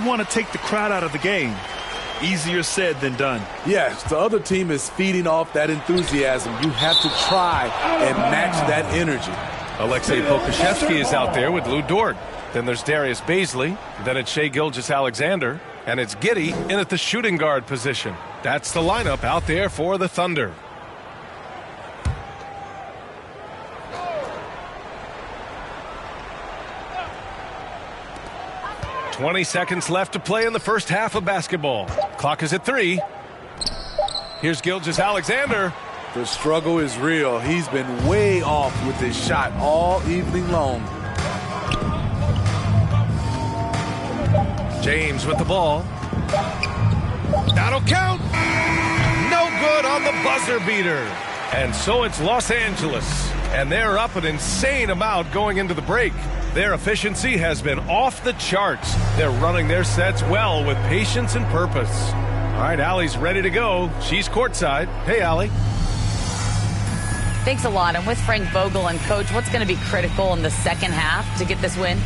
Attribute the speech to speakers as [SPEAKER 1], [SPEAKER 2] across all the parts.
[SPEAKER 1] want to take the crowd out of the game. Easier said than done.
[SPEAKER 2] Yes, the other team is feeding off that enthusiasm. You have to try and match that energy.
[SPEAKER 3] Alexei Pokusevski is out there with Lou Dort. Then there's Darius Baisley. Then it's Shai Gilgeous-Alexander. And it's Giddey in at the shooting guard position. That's the lineup out there for the Thunder. "20 seconds left to play in the first half of basketball. Clock is at 3. Here's Gilgeous-Alexander.
[SPEAKER 2] The struggle is real. He's been way off with his shot all evening long.
[SPEAKER 3] James with the ball. That'll count. No good on the buzzer beater. And so it's Los Angeles. And they're up an insane amount going into the break. Their efficiency has been off the charts. They're running their sets well with patience and purpose. All right, Allie's ready to go. She's courtside. Hey, Allie.
[SPEAKER 4] Thanks a lot. I'm with Frank Vogel. And, Coach, what's going to be critical in the second half to get this win?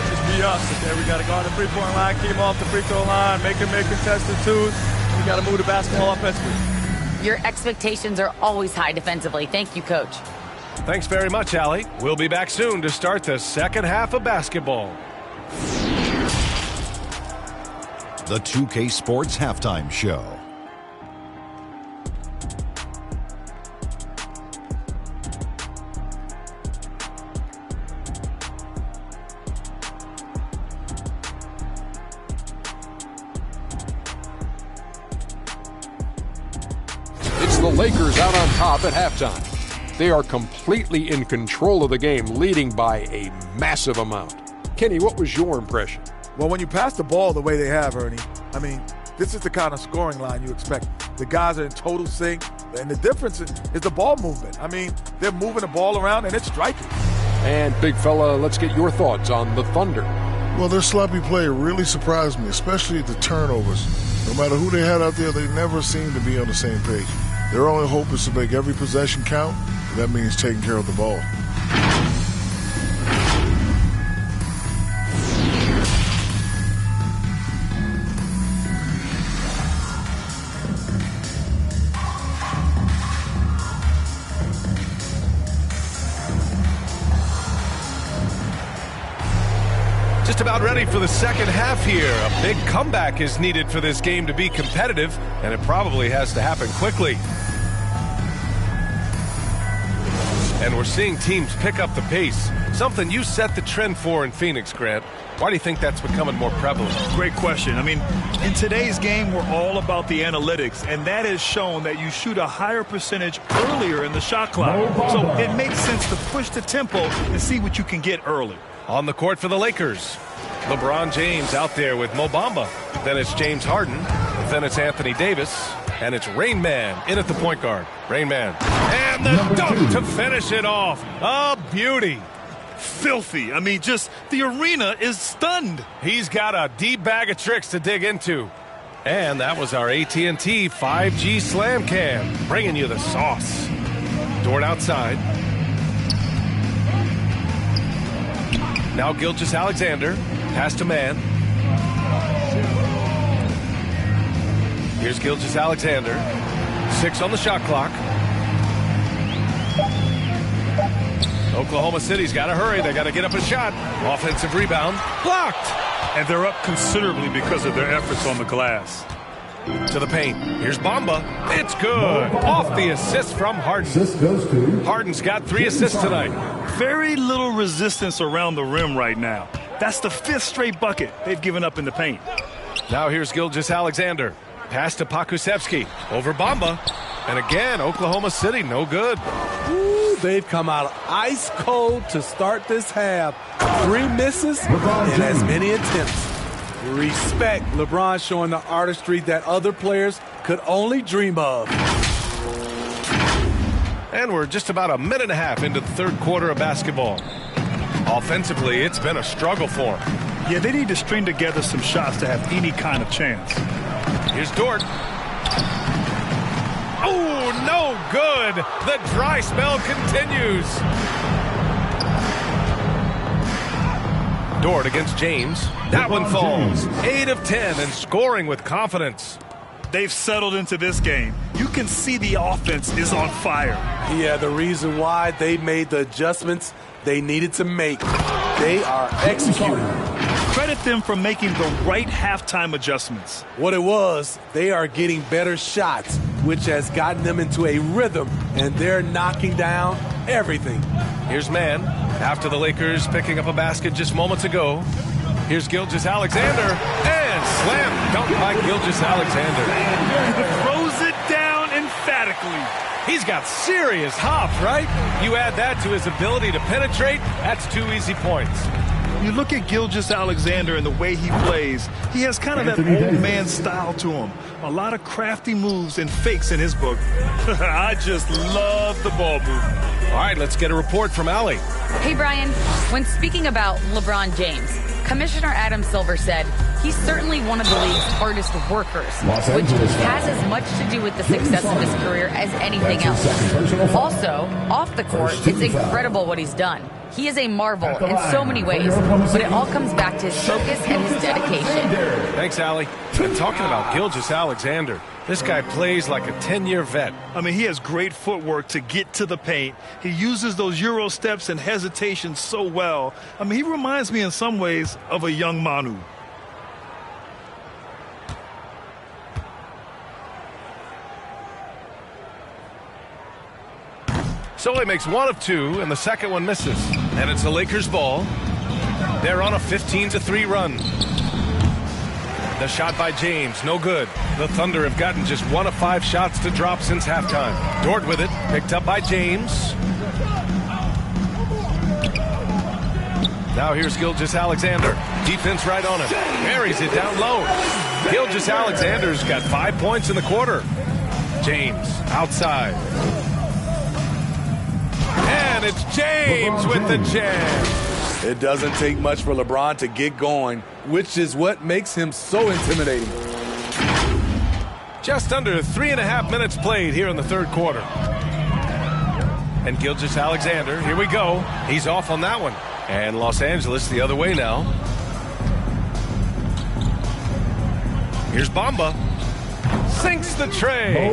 [SPEAKER 5] Just be us. Okay, we got to go on the three-point line, keep them off the free throw line, make them make contested twos. We got to move the basketball offensively.
[SPEAKER 4] Your expectations are always high defensively. Thank you, Coach.
[SPEAKER 3] Thanks very much, Allie. We'll be back soon to start the second half of basketball.
[SPEAKER 6] The 2K Sports Halftime Show.
[SPEAKER 7] It's the Lakers out on top at halftime. They are completely in control of the game, leading by a massive amount. Kenny, what was your impression?
[SPEAKER 8] Well, when you pass the ball the way they have, Ernie, I mean, this is the kind of scoring line you expect. The guys are in total sync, and the difference is the ball movement. I mean, they're moving the ball around, and it's striking.
[SPEAKER 7] And, big fella, let's get your thoughts on the Thunder.
[SPEAKER 9] Well, their sloppy play really surprised me, especially the turnovers. No matter who they had out there, they never seemed to be on the same page. Their only hope is to make every possession count. That means taking care of the ball.
[SPEAKER 3] Just about ready for the second half here. A big comeback is needed for this game to be competitive, and it probably has to happen quickly. And we're seeing teams pick up the pace, something you set the trend for in Phoenix, Grant. Why do you think that's becoming more prevalent?
[SPEAKER 1] Great question. I mean, in today's game, we're all about the analytics, and that has shown that you shoot a higher percentage earlier in the shot clock. So it makes sense to push the tempo and see what you can get early.
[SPEAKER 3] On the court for the Lakers, LeBron James out there with Mo Bamba. Then it's James Harden. Then it's Anthony Davis. And it's Rain Man in at the point guard. Rain Man. And the dunk to finish it off. A beauty.
[SPEAKER 1] Filthy. I mean, just the arena is stunned.
[SPEAKER 3] He's got a deep bag of tricks to dig into. And that was our AT&T 5G Slam Cam, bringing you the sauce. Dort outside. Now Gilgeous-Alexander. Pass to man. Here's Gilgeous-Alexander. 6 on the shot clock. Oklahoma City's got to hurry. They got to get up a shot. Offensive rebound. Blocked.
[SPEAKER 1] And they're up considerably because of their efforts on the glass.
[SPEAKER 3] To the paint. Here's Bamba. It's good. Off the assist from Harden. Harden's got 3 assists tonight.
[SPEAKER 1] Very little resistance around the rim right now. That's the 5th straight bucket they've given up in the paint.
[SPEAKER 3] Now here's Gilgeous-Alexander. Pass to Pokusevski. Over Bamba. And again, Oklahoma City, no good.
[SPEAKER 2] Ooh, they've come out ice cold to start this half. 3 misses and as many attempts. Respect LeBron showing the artistry that other players could only dream of.
[SPEAKER 3] And we're just about a minute and a half into the third quarter of basketball. Offensively, it's been a struggle for them.
[SPEAKER 1] Yeah, they need to string together some shots to have any kind of chance.
[SPEAKER 3] Here's Dort. Oh, no good. The dry spell continues. Dort against James. That one falls. 8 of 10 and scoring with confidence.
[SPEAKER 1] They've settled into this game. You can see the offense is on fire.
[SPEAKER 2] Yeah, the reason why they made the adjustments they needed to make. They are executing.
[SPEAKER 1] Credit them for making the right halftime adjustments.
[SPEAKER 2] What it was, they are getting better shots, which has gotten them into a rhythm, and they're knocking down everything.
[SPEAKER 3] Here's Mann after the Lakers picking up a basket just moments ago. Here's Gilgeous-Alexander, and slam dunk by Gilgeous-Alexander.
[SPEAKER 1] Throws it down emphatically.
[SPEAKER 3] He's got serious hop, right? You add that to his ability to penetrate, that's 2 easy points.
[SPEAKER 1] You look at Gilgeous-Alexander and the way he plays, he has kind of that old man style to him. A lot of crafty moves and fakes in his book. I just love the ball movement.
[SPEAKER 3] All right, let's get a report from Allie.
[SPEAKER 4] Hey, Brian, when speaking about LeBron James, Commissioner Adam Silver said he's certainly one of the league's hardest workers, which has as much to do with the success of his career as anything else. Also, off the court, it's incredible what he's done. He is a marvel in so many ways, but it all comes back to his focus and his dedication.
[SPEAKER 3] Thanks, Allie. And talking about Gilgeous-Alexander, this guy plays like a 10-year vet.
[SPEAKER 1] I mean, he has great footwork to get to the paint. He uses those Euro steps and hesitation so well. I mean, he reminds me in some ways of a young Manu.
[SPEAKER 3] So he makes 1 of 2, and the second one misses. And it's the Lakers' ball. They're on a 15-3 run. The shot by James, no good. The Thunder have gotten just 1 of 5 shots to drop since halftime. Dort with it, picked up by James. Now here's Gilgeous-Alexander. Defense right on him. Buries it down low. Gilgeous-Alexander's got 5 points in the quarter. James outside. And it's James with the jam.
[SPEAKER 2] It doesn't take much for LeBron to get going, which is what makes him so intimidating.
[SPEAKER 3] Just under 3.5 minutes played here in the third quarter. And Gilgeous-Alexander, here we go. He's off on that one. And Los Angeles the other way now. Here's Bamba. Sinks the tray.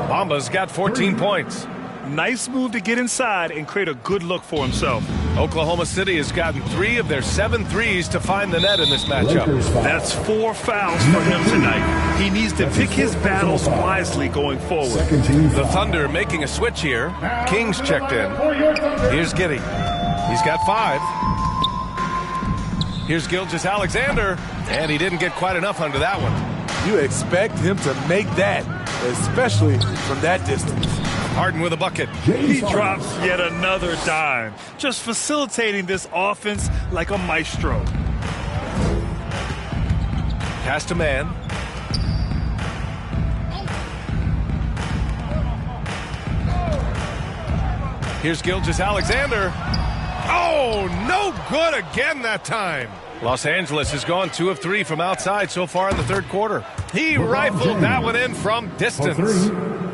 [SPEAKER 3] Bamba's got 14 points.
[SPEAKER 1] Nice move to get inside and create a good look for himself.
[SPEAKER 3] Oklahoma City has gotten 3 of their 7 threes to find the net in this matchup.
[SPEAKER 1] That's 4 fouls for him tonight. He needs to pick his battles wisely going forward.
[SPEAKER 3] The Thunder making a switch here. Kings checked in. Here's Giddey. He's got 5. Here's Gilgeous-Alexander, and he didn't get quite enough under that one.
[SPEAKER 2] You expect him to make that, especially from that distance.
[SPEAKER 3] Harden with a bucket.
[SPEAKER 1] He drops yet another dime, just facilitating this offense like a maestro.
[SPEAKER 3] Pass to Mann. Here's Gilgeous-Alexander. Oh, no good again that time. Los Angeles has gone 2 of 3 from outside so far in the third quarter. He rifled that one in from distance.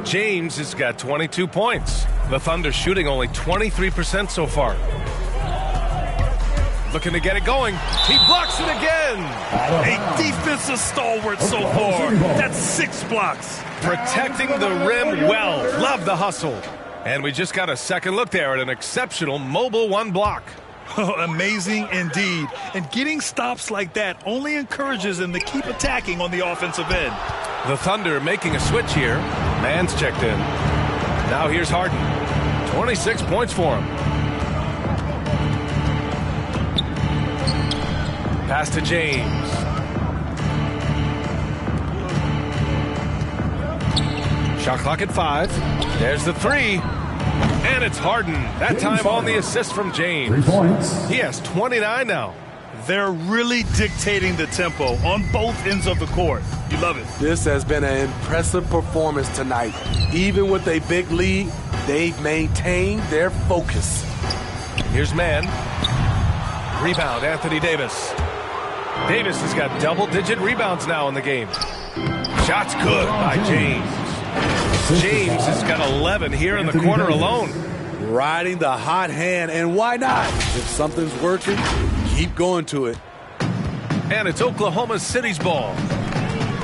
[SPEAKER 3] James has got 22 points. The Thunder shooting only 23% so far. Looking to get it going. He blocks it again.
[SPEAKER 1] A defensive stalwart so far. That's 6 blocks.
[SPEAKER 3] Protecting the rim well. Love the hustle. And we just got a second look there at an exceptional mobile 1 block.
[SPEAKER 1] Amazing indeed. And getting stops like that only encourages him to keep attacking on the offensive end.
[SPEAKER 3] The Thunder making a switch here. Mann's checked in. Now here's Harden. 26 points for him. Pass to James. Shot clock at 5. There's the 3. And it's Harden. That time on the assist from James.
[SPEAKER 6] 3 points.
[SPEAKER 3] He has 29 now.
[SPEAKER 1] They're really dictating the tempo on both ends of the court. You love it.
[SPEAKER 2] This has been an impressive performance tonight. Even with a big lead, they've maintained their focus.
[SPEAKER 3] Here's Mann. Rebound, Anthony Davis. Davis has got double-digit rebounds now in the game. Shots good by James. James has got 11 here in the quarter alone.
[SPEAKER 2] Riding the hot hand, and why not? If something's working, Keep going to it.
[SPEAKER 3] And it's Oklahoma City's ball.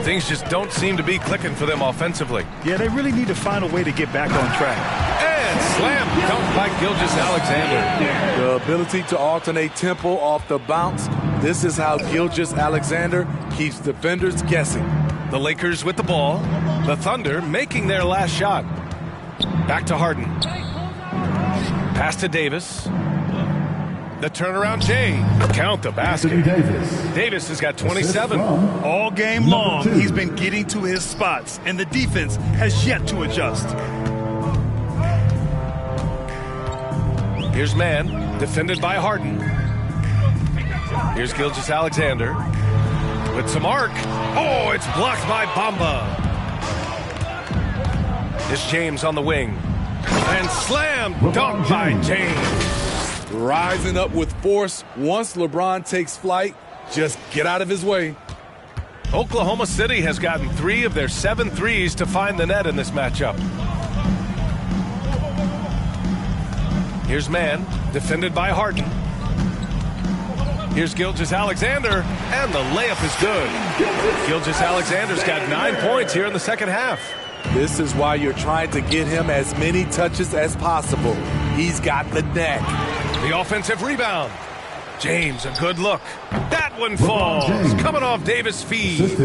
[SPEAKER 3] Things just don't seem to be clicking for them offensively.
[SPEAKER 1] Yeah, they really need to find a way to get back on track.
[SPEAKER 3] And slam dunk by Gilgeous-Alexander.
[SPEAKER 2] The ability to alternate tempo off the bounce. This is how Gilgeous-Alexander keeps defenders guessing.
[SPEAKER 3] The Lakers with the ball. The Thunder making their last shot. Back to Harden. Pass to Davis. The turnaround Jay. Count the basket. Davis has got 27.
[SPEAKER 1] All game long, he's been getting to his spots, and the defense has yet to adjust.
[SPEAKER 3] Here's man, defended by Harden. Here's Gilgeous-Alexander with some arc. Oh, it's blocked by Bamba. It's James on the wing. And slam dunk by James.
[SPEAKER 2] Rising up with force. Once LeBron takes flight, just get out of his way.
[SPEAKER 3] Oklahoma City has gotten 3 of their 7 threes to find the net in this matchup. Here's man, defended by Harden. Here's Gilgeous-Alexander, and the layup is good. Gilgeous-Alexander's got 9 points here in the second half.
[SPEAKER 2] This is why you're trying to get him as many touches as possible. He's got the knack.
[SPEAKER 3] The offensive rebound. James, a good look. That one falls. Coming off Davis' feed.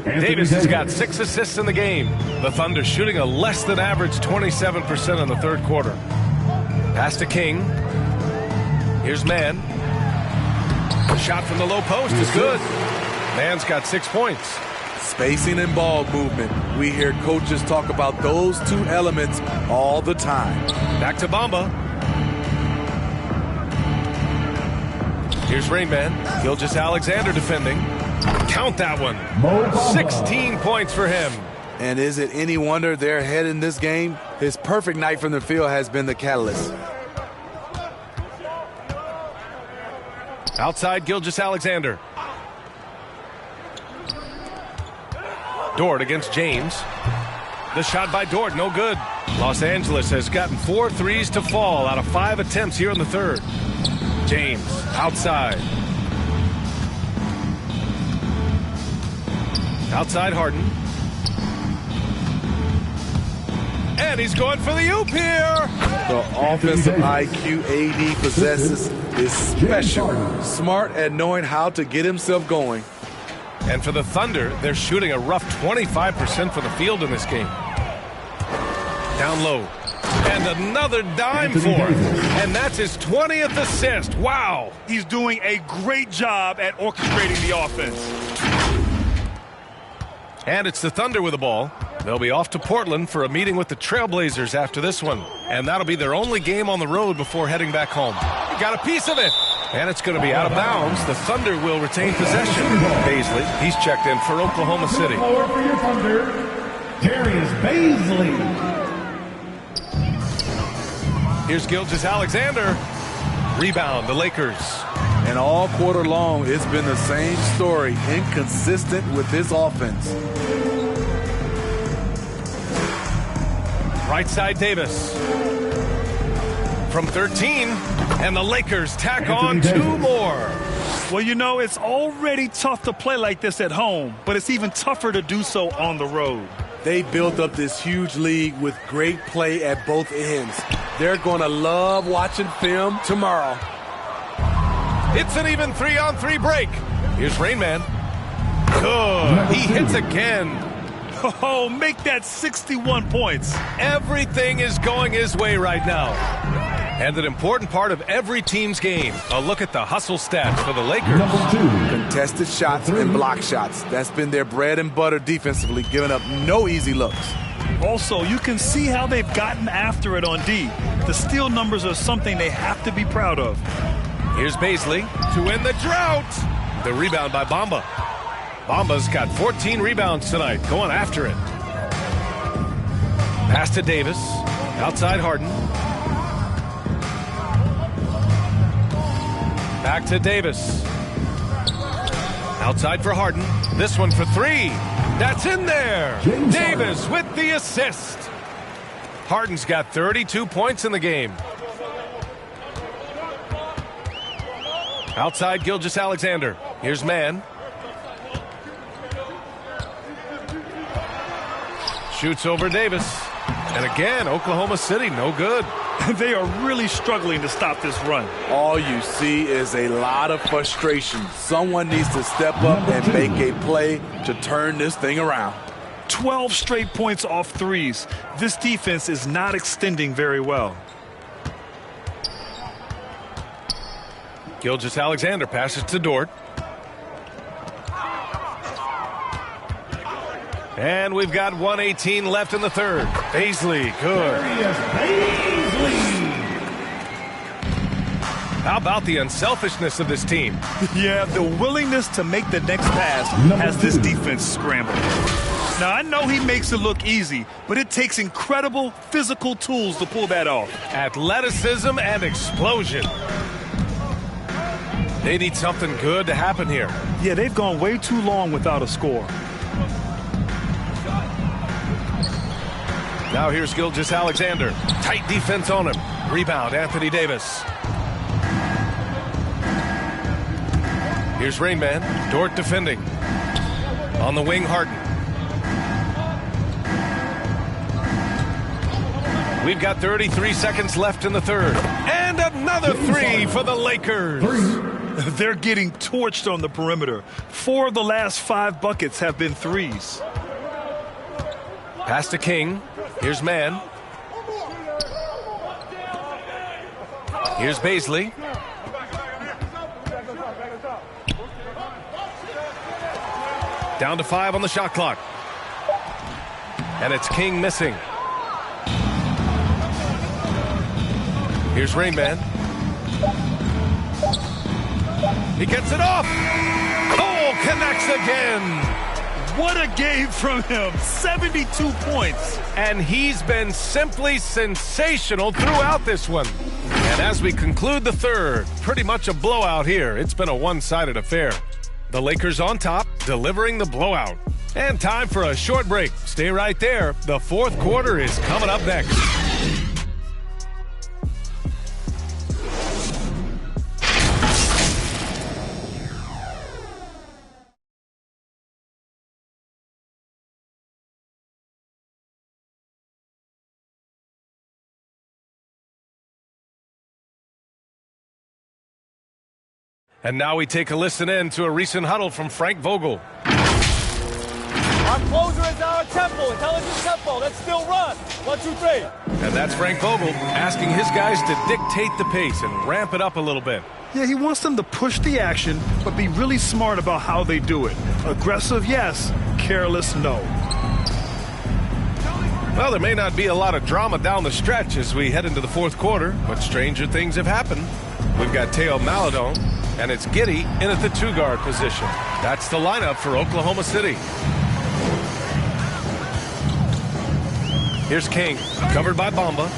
[SPEAKER 3] Davis has got 6 assists in the game. The Thunder shooting a less than average 27% in the third quarter. Pass to King. Here's Man. The shot from the low post is good. Man's got 6 points.
[SPEAKER 2] Spacing and ball movement. We hear coaches talk about those 2 elements all the time.
[SPEAKER 3] Back to Bamba. Here's Rainman. Gilgeous-Alexander defending. Count that one. 16 points for him.
[SPEAKER 2] And is it any wonder they're ahead in this game? His perfect night from the field has been the catalyst.
[SPEAKER 3] Outside Gilgeous-Alexander. Dort against James. The shot by Dort, no good. Los Angeles has gotten 4 threes to fall out of 5 attempts here in the third. James outside. Outside Harden. And he's going for the oop here.
[SPEAKER 2] The offensive IQ AD possesses is special. Smart at knowing how to get himself going.
[SPEAKER 3] And for the Thunder, they're shooting a rough 25% from the field in this game. Down low. And another dime for him. And that's his 20th assist. Wow.
[SPEAKER 1] He's doing a great job at orchestrating the offense.
[SPEAKER 3] And it's the Thunder with the ball. They'll be off to Portland for a meeting with the Trailblazers after this one. And that'll be their only game on the road before heading back home. Got a piece of it. And it's going to be out of bounds. The Thunder will retain possession. Baisley, he's checked in for Oklahoma City.
[SPEAKER 10] For your Thunder, Darius Baisley.
[SPEAKER 3] Here's Gilgeous-Alexander. Rebound, the Lakers.
[SPEAKER 2] And all quarter long, it's been the same story. Inconsistent with his offense.
[SPEAKER 3] Right side Davis. From 13, and the Lakers tack on 2 more.
[SPEAKER 1] Well, you know, it's already tough to play like this at home, but it's even tougher to do so on the road.
[SPEAKER 2] They built up this huge lead with great play at both ends. They're going to love watching film tomorrow.
[SPEAKER 3] It's an even 3-on-3 break. Here's Rainman. Good. He hits again.
[SPEAKER 1] Oh, make that 61 points.
[SPEAKER 3] Everything is going his way right now. And an important part of every team's game. A look at the hustle stats for the Lakers.
[SPEAKER 2] Contested shots and block shots. That's been their bread and butter defensively, giving up no easy looks.
[SPEAKER 1] Also, you can see how they've gotten after it on D. The steal numbers are something they have to be proud of.
[SPEAKER 3] Here's Baisley to win the drought. The rebound by Bamba. Bamba's got 14 rebounds tonight, going after it. Pass to Davis. Outside Harden. Back to Davis. Outside for Harden. This one for 3. That's in there. Davis with the assist. Harden's got 32 points in the game. Outside Gilgeous-Alexander. Here's Mann. Shoots over Davis. And again, Oklahoma City, no good.
[SPEAKER 1] They are really struggling to stop this run.
[SPEAKER 2] All you see is a lot of frustration. Someone needs to step up and make a play to turn this thing around.
[SPEAKER 1] 12 straight points off threes. This defense is not extending very well.
[SPEAKER 3] Gilgeous-Alexander passes to Dort. And we've got 1:18 left in the third. Bazley, good. How about the unselfishness of this team?
[SPEAKER 1] Yeah, the willingness to make the next pass has this defense scrambled. Now, I know he makes it look easy, but it takes incredible physical tools to pull that off.
[SPEAKER 3] Athleticism and explosion. They need something good to happen here.
[SPEAKER 1] Yeah, they've gone way too long without a score.
[SPEAKER 3] Now here's Gilgeous-Alexander. Tight defense on him. Rebound, Anthony Davis. Here's Rainman. Dort defending. On the wing, Harden. We've got 33 seconds left in the third. And another three for the Lakers.
[SPEAKER 1] They're getting torched on the perimeter. 4 of the last 5 buckets have been threes.
[SPEAKER 3] Pass to King. Here's Mann. Here's Bazley. Down to 5 on the shot clock. And it's King missing. Here's Rainman. He gets it off. Cole connects again.
[SPEAKER 1] What a game from him. 72 points.
[SPEAKER 3] And he's been simply sensational throughout this one. And as we conclude the third, pretty much a blowout here. It's been a one-sided affair. The Lakers on top, delivering the blowout. And time for a short break. Stay right there. The fourth quarter is coming up next. And now we take a listen in to a recent huddle from Frank Vogel.
[SPEAKER 5] Our closer is our tempo, intelligent tempo. Let's still run. 1, 2, 3.
[SPEAKER 3] And that's Frank Vogel asking his guys to dictate the pace and ramp it up a little bit.
[SPEAKER 1] Yeah, he wants them to push the action, but be really smart about how they do it. Aggressive, yes. Careless, no.
[SPEAKER 3] Well, there may not be a lot of drama down the stretch as we head into the fourth quarter, but stranger things have happened. We've got Theo Maledon, and it's Giddey in at the 2-guard position. That's the lineup for Oklahoma City. Here's King, covered by Bamba.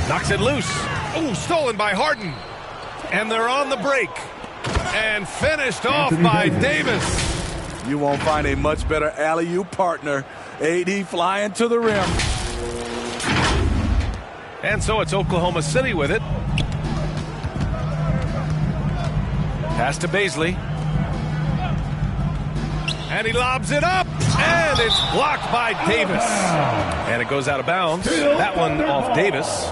[SPEAKER 3] Knocks it loose. Oh, stolen by Harden. And they're on the break. And finished off by Davis.
[SPEAKER 2] You won't find a much better alley-oop partner. AD flying to the rim.
[SPEAKER 3] And so it's Oklahoma City with it. Pass to Bazley. And he lobs it up. And it's blocked by Davis. And it goes out of bounds. That one off Davis.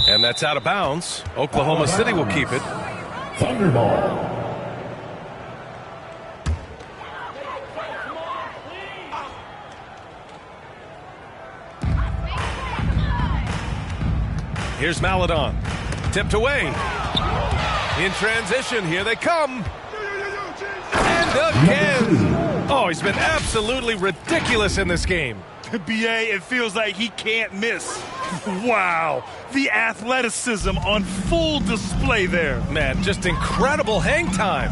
[SPEAKER 3] And that's out of bounds. Oklahoma City will keep it.
[SPEAKER 10] Thunderball.
[SPEAKER 3] Here's Maledon. Tipped away. In transition, here they come. And again. Oh, he's been absolutely ridiculous in this game.
[SPEAKER 1] BA, it feels like he can't miss. Wow. The athleticism on full display there.
[SPEAKER 3] Man, just incredible hang time.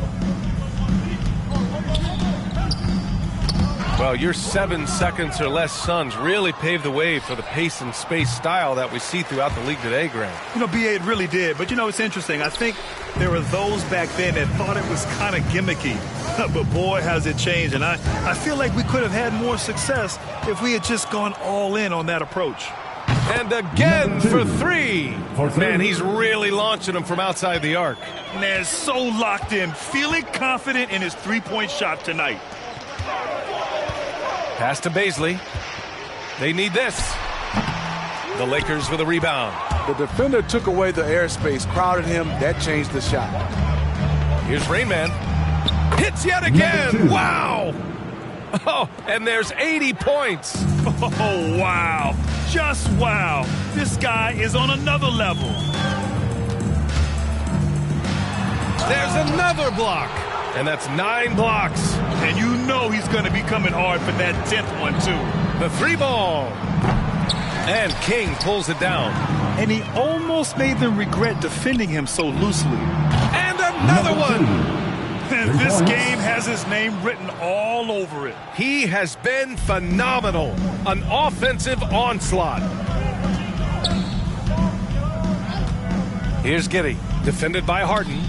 [SPEAKER 3] Well, your 7 seconds or less Suns really paved the way for the pace and space style that we see throughout the league today, Grant.
[SPEAKER 1] You know, B.A., it really did. But, you know, it's interesting. I think there were those back then that thought it was kind of gimmicky. But, boy, has it changed. And I feel like we could have had more success if we had just gone all in on that approach.
[SPEAKER 3] And again for three. Man, he's really launching them from outside the arc.
[SPEAKER 1] Man, so locked in, feeling confident in his three-point shot tonight.
[SPEAKER 3] Pass to Bazley. They need this. The Lakers with a rebound.
[SPEAKER 2] The defender took away the airspace, crowded him. That changed the shot.
[SPEAKER 3] Here's Rain Man. Hits yet again. Wow. Oh, and there's 80 points.
[SPEAKER 1] Oh, wow. Just wow. This guy is on another level.
[SPEAKER 3] There's another block. And that's 9 blocks.
[SPEAKER 1] And you know he's going to be coming hard for that 10th one, too.
[SPEAKER 3] The 3 ball. And King pulls it down.
[SPEAKER 1] And he almost made them regret defending him so loosely.
[SPEAKER 3] And another one.
[SPEAKER 1] And this game has his name written all over it.
[SPEAKER 3] He has been phenomenal. An offensive onslaught. Here's Giddey, defended by Harden.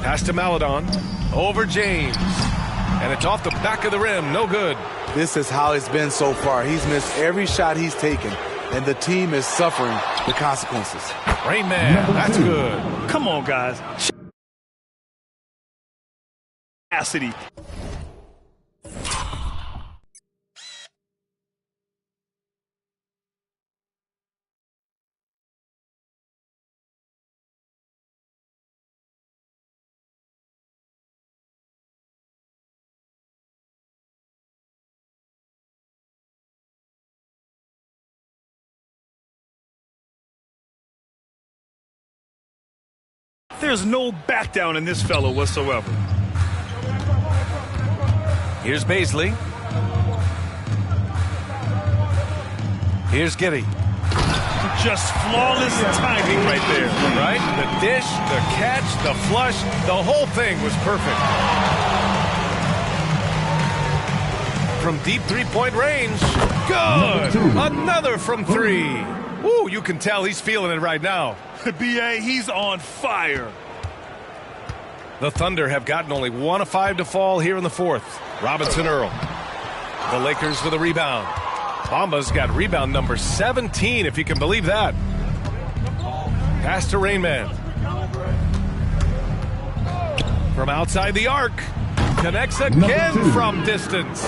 [SPEAKER 3] Pass to Maledon. Over James. And it's off the back of the rim. No good.
[SPEAKER 2] This is how it's been so far. He's missed every shot he's taken, and the team is suffering the consequences.
[SPEAKER 3] Rain Man, that's good.
[SPEAKER 1] Come on, guys. Capacity. There's no back down in this fellow whatsoever.
[SPEAKER 3] Here's Bazley. Here's Giddey.
[SPEAKER 1] Just flawless timing right there.
[SPEAKER 3] Right? The dish, the catch, the flush, the whole thing was perfect. From deep three-point range. Good! Another from 3. Woo, you can tell he's feeling it right now.
[SPEAKER 1] B.A., he's on fire.
[SPEAKER 3] The Thunder have gotten only 1 of 5 to fall here in the 4th. Robinson Earl. The Lakers with a rebound. Bamba's got rebound number 17, if you can believe that. Pass to Rain Man. From outside the arc. Connects again from distance.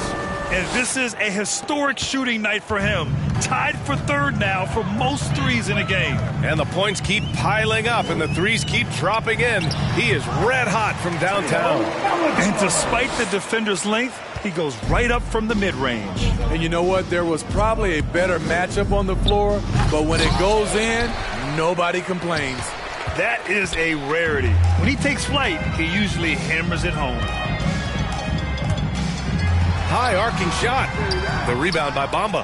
[SPEAKER 1] And this is a historic shooting night for him. Tied for 3rd now for most threes in a game.
[SPEAKER 3] And the points keep piling up and the threes keep dropping in. He is red hot from downtown.
[SPEAKER 1] And despite the defender's length, he goes right up from the mid-range.
[SPEAKER 2] And you know what? There was probably a better matchup on the floor, but when it goes in, nobody complains.
[SPEAKER 1] That is a rarity. When he takes flight, he usually hammers it home.
[SPEAKER 3] High arcing shot. The rebound by Bamba.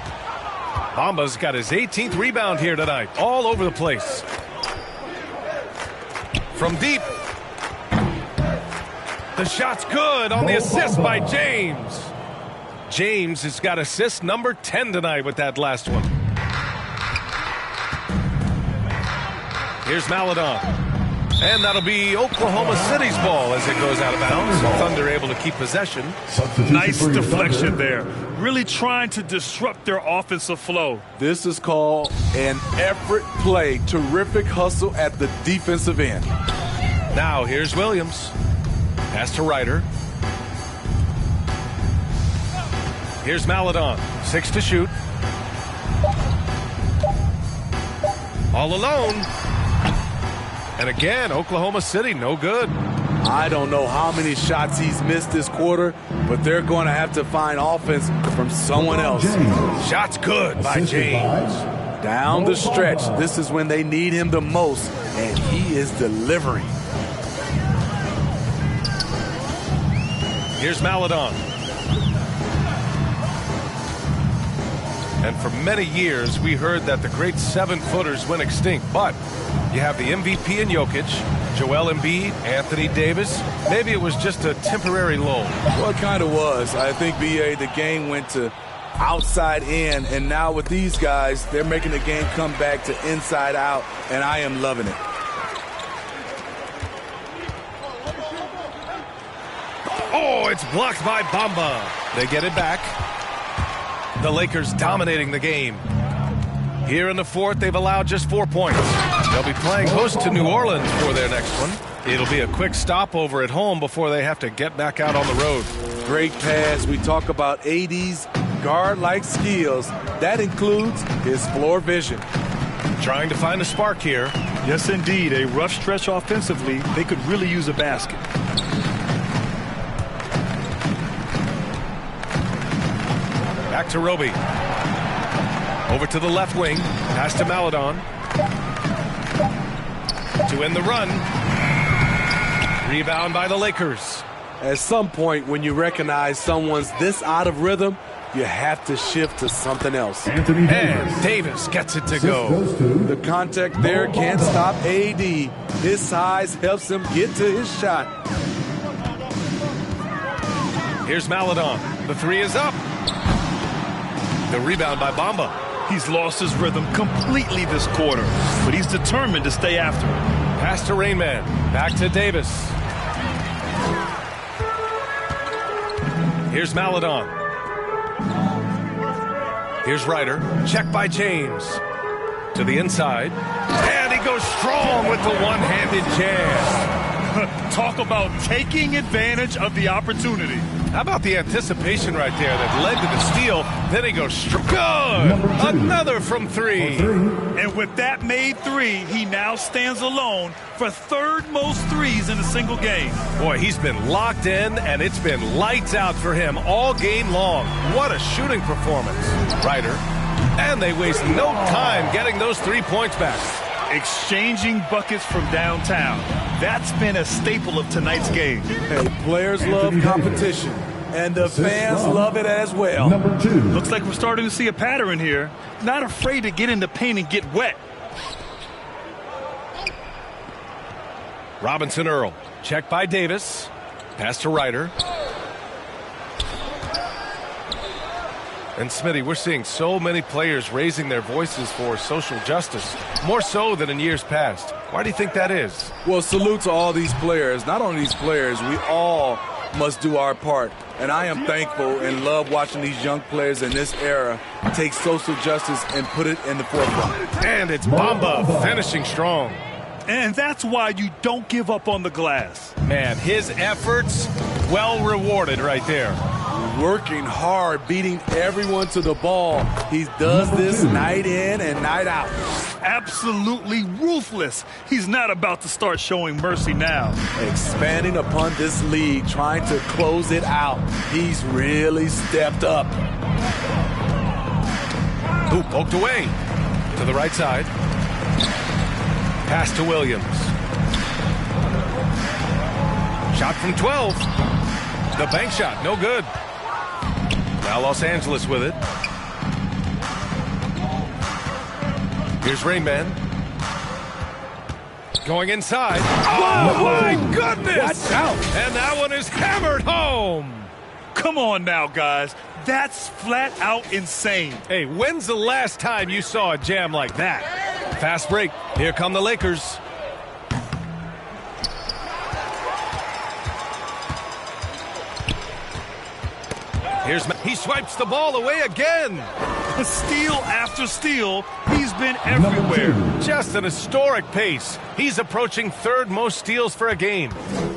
[SPEAKER 3] Bamba's got his 18th rebound here tonight. All over the place. From deep. The shot's good on the assist by James. James has got assist number 10 tonight with that last one. Here's Maledon. And that'll be Oklahoma City's ball as it goes out of bounds. Thunder able to keep possession.
[SPEAKER 1] Nice deflection there. Really trying to disrupt their offensive flow.
[SPEAKER 2] This is called an effort play. Terrific hustle at the defensive end.
[SPEAKER 3] Now here's Williams. Pass to Ryder. Here's Maledon. 6 to shoot. All alone. And again, Oklahoma City, no good.
[SPEAKER 2] I don't know how many shots he's missed this quarter, but they're going to have to find offense from someone else.
[SPEAKER 3] Shots good by James.
[SPEAKER 2] Down the stretch, this is when they need him the most, and he is delivering.
[SPEAKER 3] Here's Maledon. And for many years, we heard that the great 7-footers went extinct, but You have the MVP in Jokic, Joel Embiid, Anthony Davis. Maybe it was just a temporary lull.
[SPEAKER 2] Well, it kind of was. I think, B.A., the game went to outside in, and now with these guys, they're making the game come back to inside out, and I am loving it.
[SPEAKER 3] Oh, it's blocked by Bamba. They get it back. The Lakers dominating the game. Here in the fourth, they've allowed just 4 points. They'll be playing host to New Orleans for their next one. It'll be a quick stopover at home before they have to get back out on the road.
[SPEAKER 2] Great pass. We talk about AD's guard-like skills. That includes his floor vision.
[SPEAKER 3] Trying to find a spark here.
[SPEAKER 1] Yes, indeed. A rough stretch offensively. They could really use a basket.
[SPEAKER 3] Back to Roby. Over to the left wing. Pass to Maledon. To end the run. Rebound by the Lakers.
[SPEAKER 2] At some point, when you recognize someone's this out of rhythm, you have to shift to something else.
[SPEAKER 3] And Davis gets it to go.
[SPEAKER 2] The contact there can't stop AD. His size helps him get to his shot.
[SPEAKER 3] Here's Maledon. The three is up. The rebound by Bamba.
[SPEAKER 1] He's lost his rhythm completely this quarter, but he's determined to stay after it.
[SPEAKER 3] Pass to Rainman. Back to Davis. Here's Maledon. Here's Ryder. Check by James. To the inside. And he goes strong with the one-handed jam.
[SPEAKER 1] Talk about taking advantage of the opportunity.
[SPEAKER 3] How about the anticipation right there that led to the steal? Then he goes good. Another from three.
[SPEAKER 1] And with that made three, he now stands alone for third most threes in a single game.
[SPEAKER 3] Boy, he's been locked in, and it's been lights out for him all game long. What a shooting performance. Ryder. And they waste no time getting those 3 points back.
[SPEAKER 1] Exchanging buckets from downtown. That's been a staple of tonight's game.
[SPEAKER 2] Hey, players love competition, and the fans love it as well.
[SPEAKER 1] Looks like we're starting to see a pattern here. Not afraid to get in the paint and get wet.
[SPEAKER 3] Robinson Earl. Check by Davis. Pass to Ryder. And Smitty, we're seeing so many players raising their voices for social justice, more so than in years past. Why do you think that is?
[SPEAKER 2] Well, salute to all these players. Not only these players, we all must do our part. And I am thankful and love watching these young players in this era take social justice and put it in the forefront.
[SPEAKER 3] And it's Bamba finishing strong.
[SPEAKER 1] And that's why you don't give up on the glass.
[SPEAKER 3] Man, his efforts well rewarded right there.
[SPEAKER 2] Working hard, beating everyone to the ball. He does this night in and night out.
[SPEAKER 1] Absolutely ruthless. He's not about to start showing mercy now.
[SPEAKER 2] Expanding upon this lead, trying to close it out. He's really stepped up.
[SPEAKER 3] Ooh, poked away. To the right side. Pass to Williams. Shot from 12. The bank shot, no good. Now Los Angeles with it. Here's Rainman. Going inside. Oh, my goodness!
[SPEAKER 2] Watch out!
[SPEAKER 3] And that one is hammered home.
[SPEAKER 1] Come on now, guys. That's flat out insane.
[SPEAKER 3] Hey, when's the last time you saw a jam like that? Fast break. Here come the Lakers. He swipes the ball away again.
[SPEAKER 1] Steal after steal. He's been everywhere.
[SPEAKER 3] Just an historic pace. He's approaching third most steals for a game.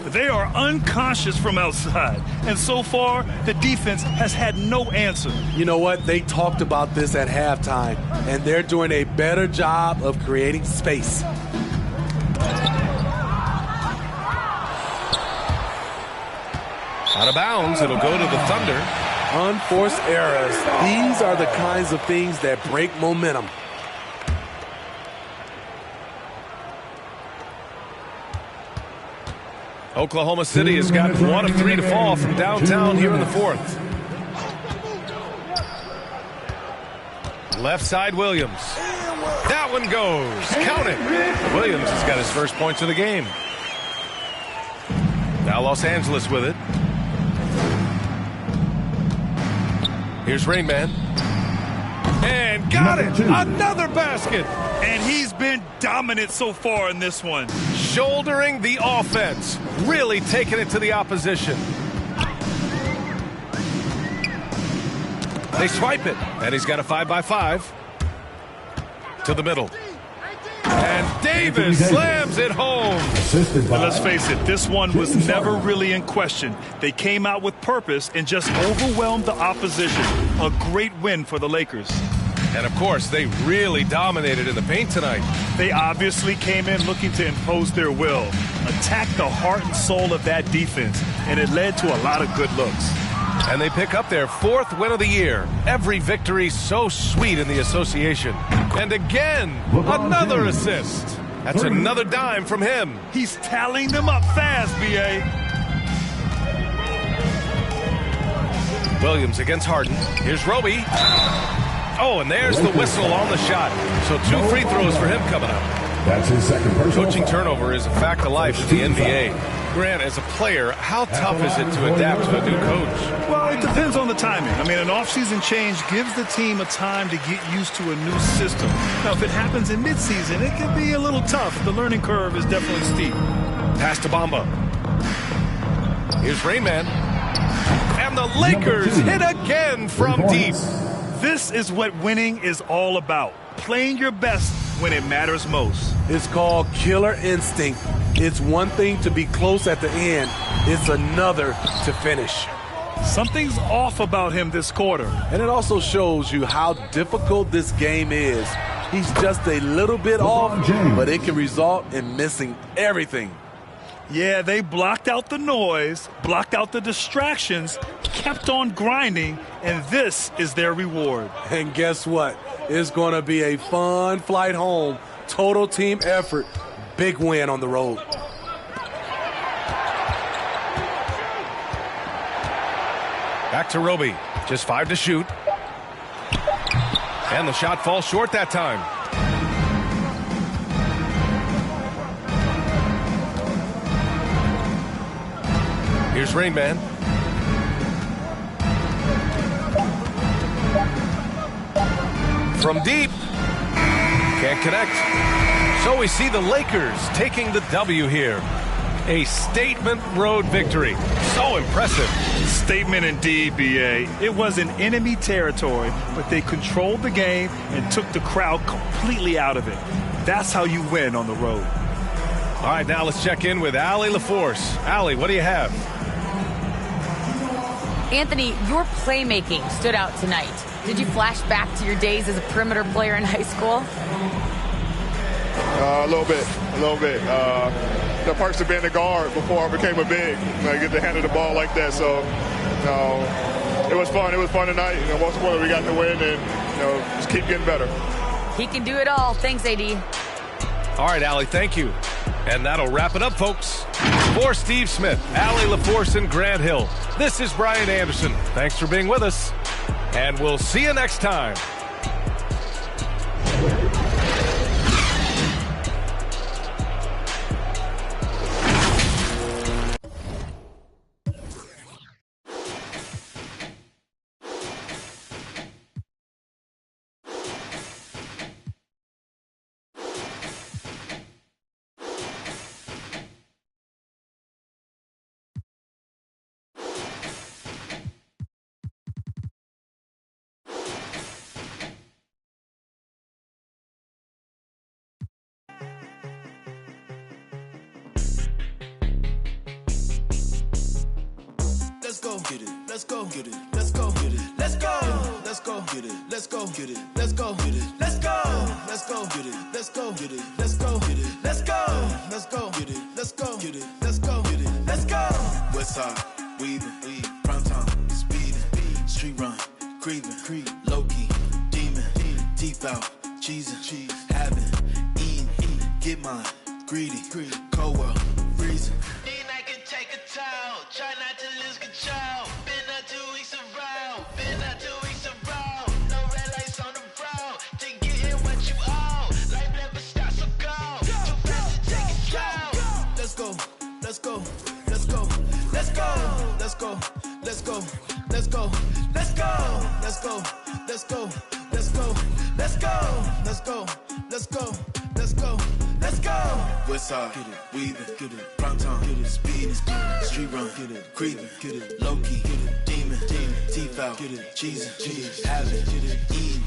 [SPEAKER 1] They are unconscious from outside. And so far, the defense has had no answer.
[SPEAKER 2] You know what? They talked about this at halftime, and they're doing a better job of creating space.
[SPEAKER 3] Out of bounds. It'll go to the Thunder.
[SPEAKER 2] Unforced errors. These are the kinds of things that break momentum.
[SPEAKER 3] Oklahoma City has got 1 of 3 to fall from downtown here in the fourth. Left side Williams. That one goes. Count it. Williams has got his first points of the game. Now Los Angeles with it. Here's Rain Man. And got it! Another basket!
[SPEAKER 1] And he's been dominant so far in this one.
[SPEAKER 3] Shouldering the offense. Really taking it to the opposition. They swipe it. And he's got a 5-by-5. To the middle. And Davis slams it home.
[SPEAKER 1] And let's face it, this one was never really in question. They came out with purpose and just overwhelmed the opposition. A great win for the Lakers.
[SPEAKER 3] And, of course, they really dominated in the paint tonight.
[SPEAKER 1] They obviously came in looking to impose their will, attack the heart and soul of that defense, and it led to a lot of good looks.
[SPEAKER 3] And they pick up their 4th win of the year. Every victory so sweet in the association. And again, another assist. That's another dime from him.
[SPEAKER 1] He's tallying them up fast, B.A.
[SPEAKER 3] Williams against Harden. Here's Roby. Oh, and there's the whistle on the shot. So 2 free throws for him coming up.
[SPEAKER 10] That's his second personal.
[SPEAKER 3] Coaching turnover is a fact of life in the NBA. Grant, as a player, how tough is it to adapt to a new coach?
[SPEAKER 1] Well, it depends on the timing. I mean, an offseason change gives the team a time to get used to a new system. Now, if it happens in midseason, it can be a little tough. The learning curve is definitely steep.
[SPEAKER 3] Pass to Bamba. Here's Rain Man. And the Lakers hit again from deep.
[SPEAKER 1] This is what winning is all about. Playing your best when it matters most.
[SPEAKER 2] It's called killer instinct. It's one thing to be close at the end. It's another to finish.
[SPEAKER 1] Something's off about him this quarter.
[SPEAKER 2] And it also shows you how difficult this game is. He's just a little bit off, but it can result in missing everything.
[SPEAKER 1] Yeah, they blocked out the noise, blocked out the distractions, kept on grinding, and this is their reward.
[SPEAKER 2] And guess what? It's going to be a fun flight home. Total team effort. Big win on the road.
[SPEAKER 3] Back to Roby. Just 5 to shoot. And the shot falls short that time. Here's Rain Man. From deep. Can't connect. So we see the Lakers taking the W here. A statement road victory. So impressive.
[SPEAKER 1] Statement indeed, B.A. It was in enemy territory, but they controlled the game and took the crowd completely out of it. That's how you win on the road.
[SPEAKER 3] All right, now let's check in with Allie LaForce. Allie, what do you have?
[SPEAKER 4] Anthony, your playmaking stood out tonight. Did you flash back to your days as a perimeter player in high school?
[SPEAKER 11] A little bit. The perks of being a guard before I became a big. I get to handle the ball like that. So, it was fun. It was fun tonight. Most importantly, we got the win, and just keep getting better.
[SPEAKER 4] He can do it all. Thanks, AD.
[SPEAKER 3] All right, Allie, thank you. And that'll wrap it up, folks. For Steve Smith, Allie LaForce, and Grant Hill, this is Brian Anderson. Thanks for being with us, and we'll see you next time.
[SPEAKER 12] Let's go get it. Let's go get it. Let's go get it. Let's go. Let's go get it. Let's go get it. Let's go get it. Let's go. Let's go get it. Let's go get it. Let's go get it. Let's go. Let's go get it. Let's go get it. Let's go get it. Let's go. Westside, weaving, prime time, speeding, street run, creeping, low key, demon, deep out, cheesing, having, eating, get mine, greedy, cold world, freezing.
[SPEAKER 13] Try not to lose control. Been out 2 weeks around. Been out 2 weeks around. No red lights on the road. To get in what you own.
[SPEAKER 12] let's go, let's go, let's go, let's go, let's go, let's go, let's go, let's go, let's go, let's go, let's go. Westside, get it, weaving, get it, prime time, get it, speeding, street run, get it, creeping, get it, low key, get it, demon, teeth out, get it, cheesing, having, get it, eating,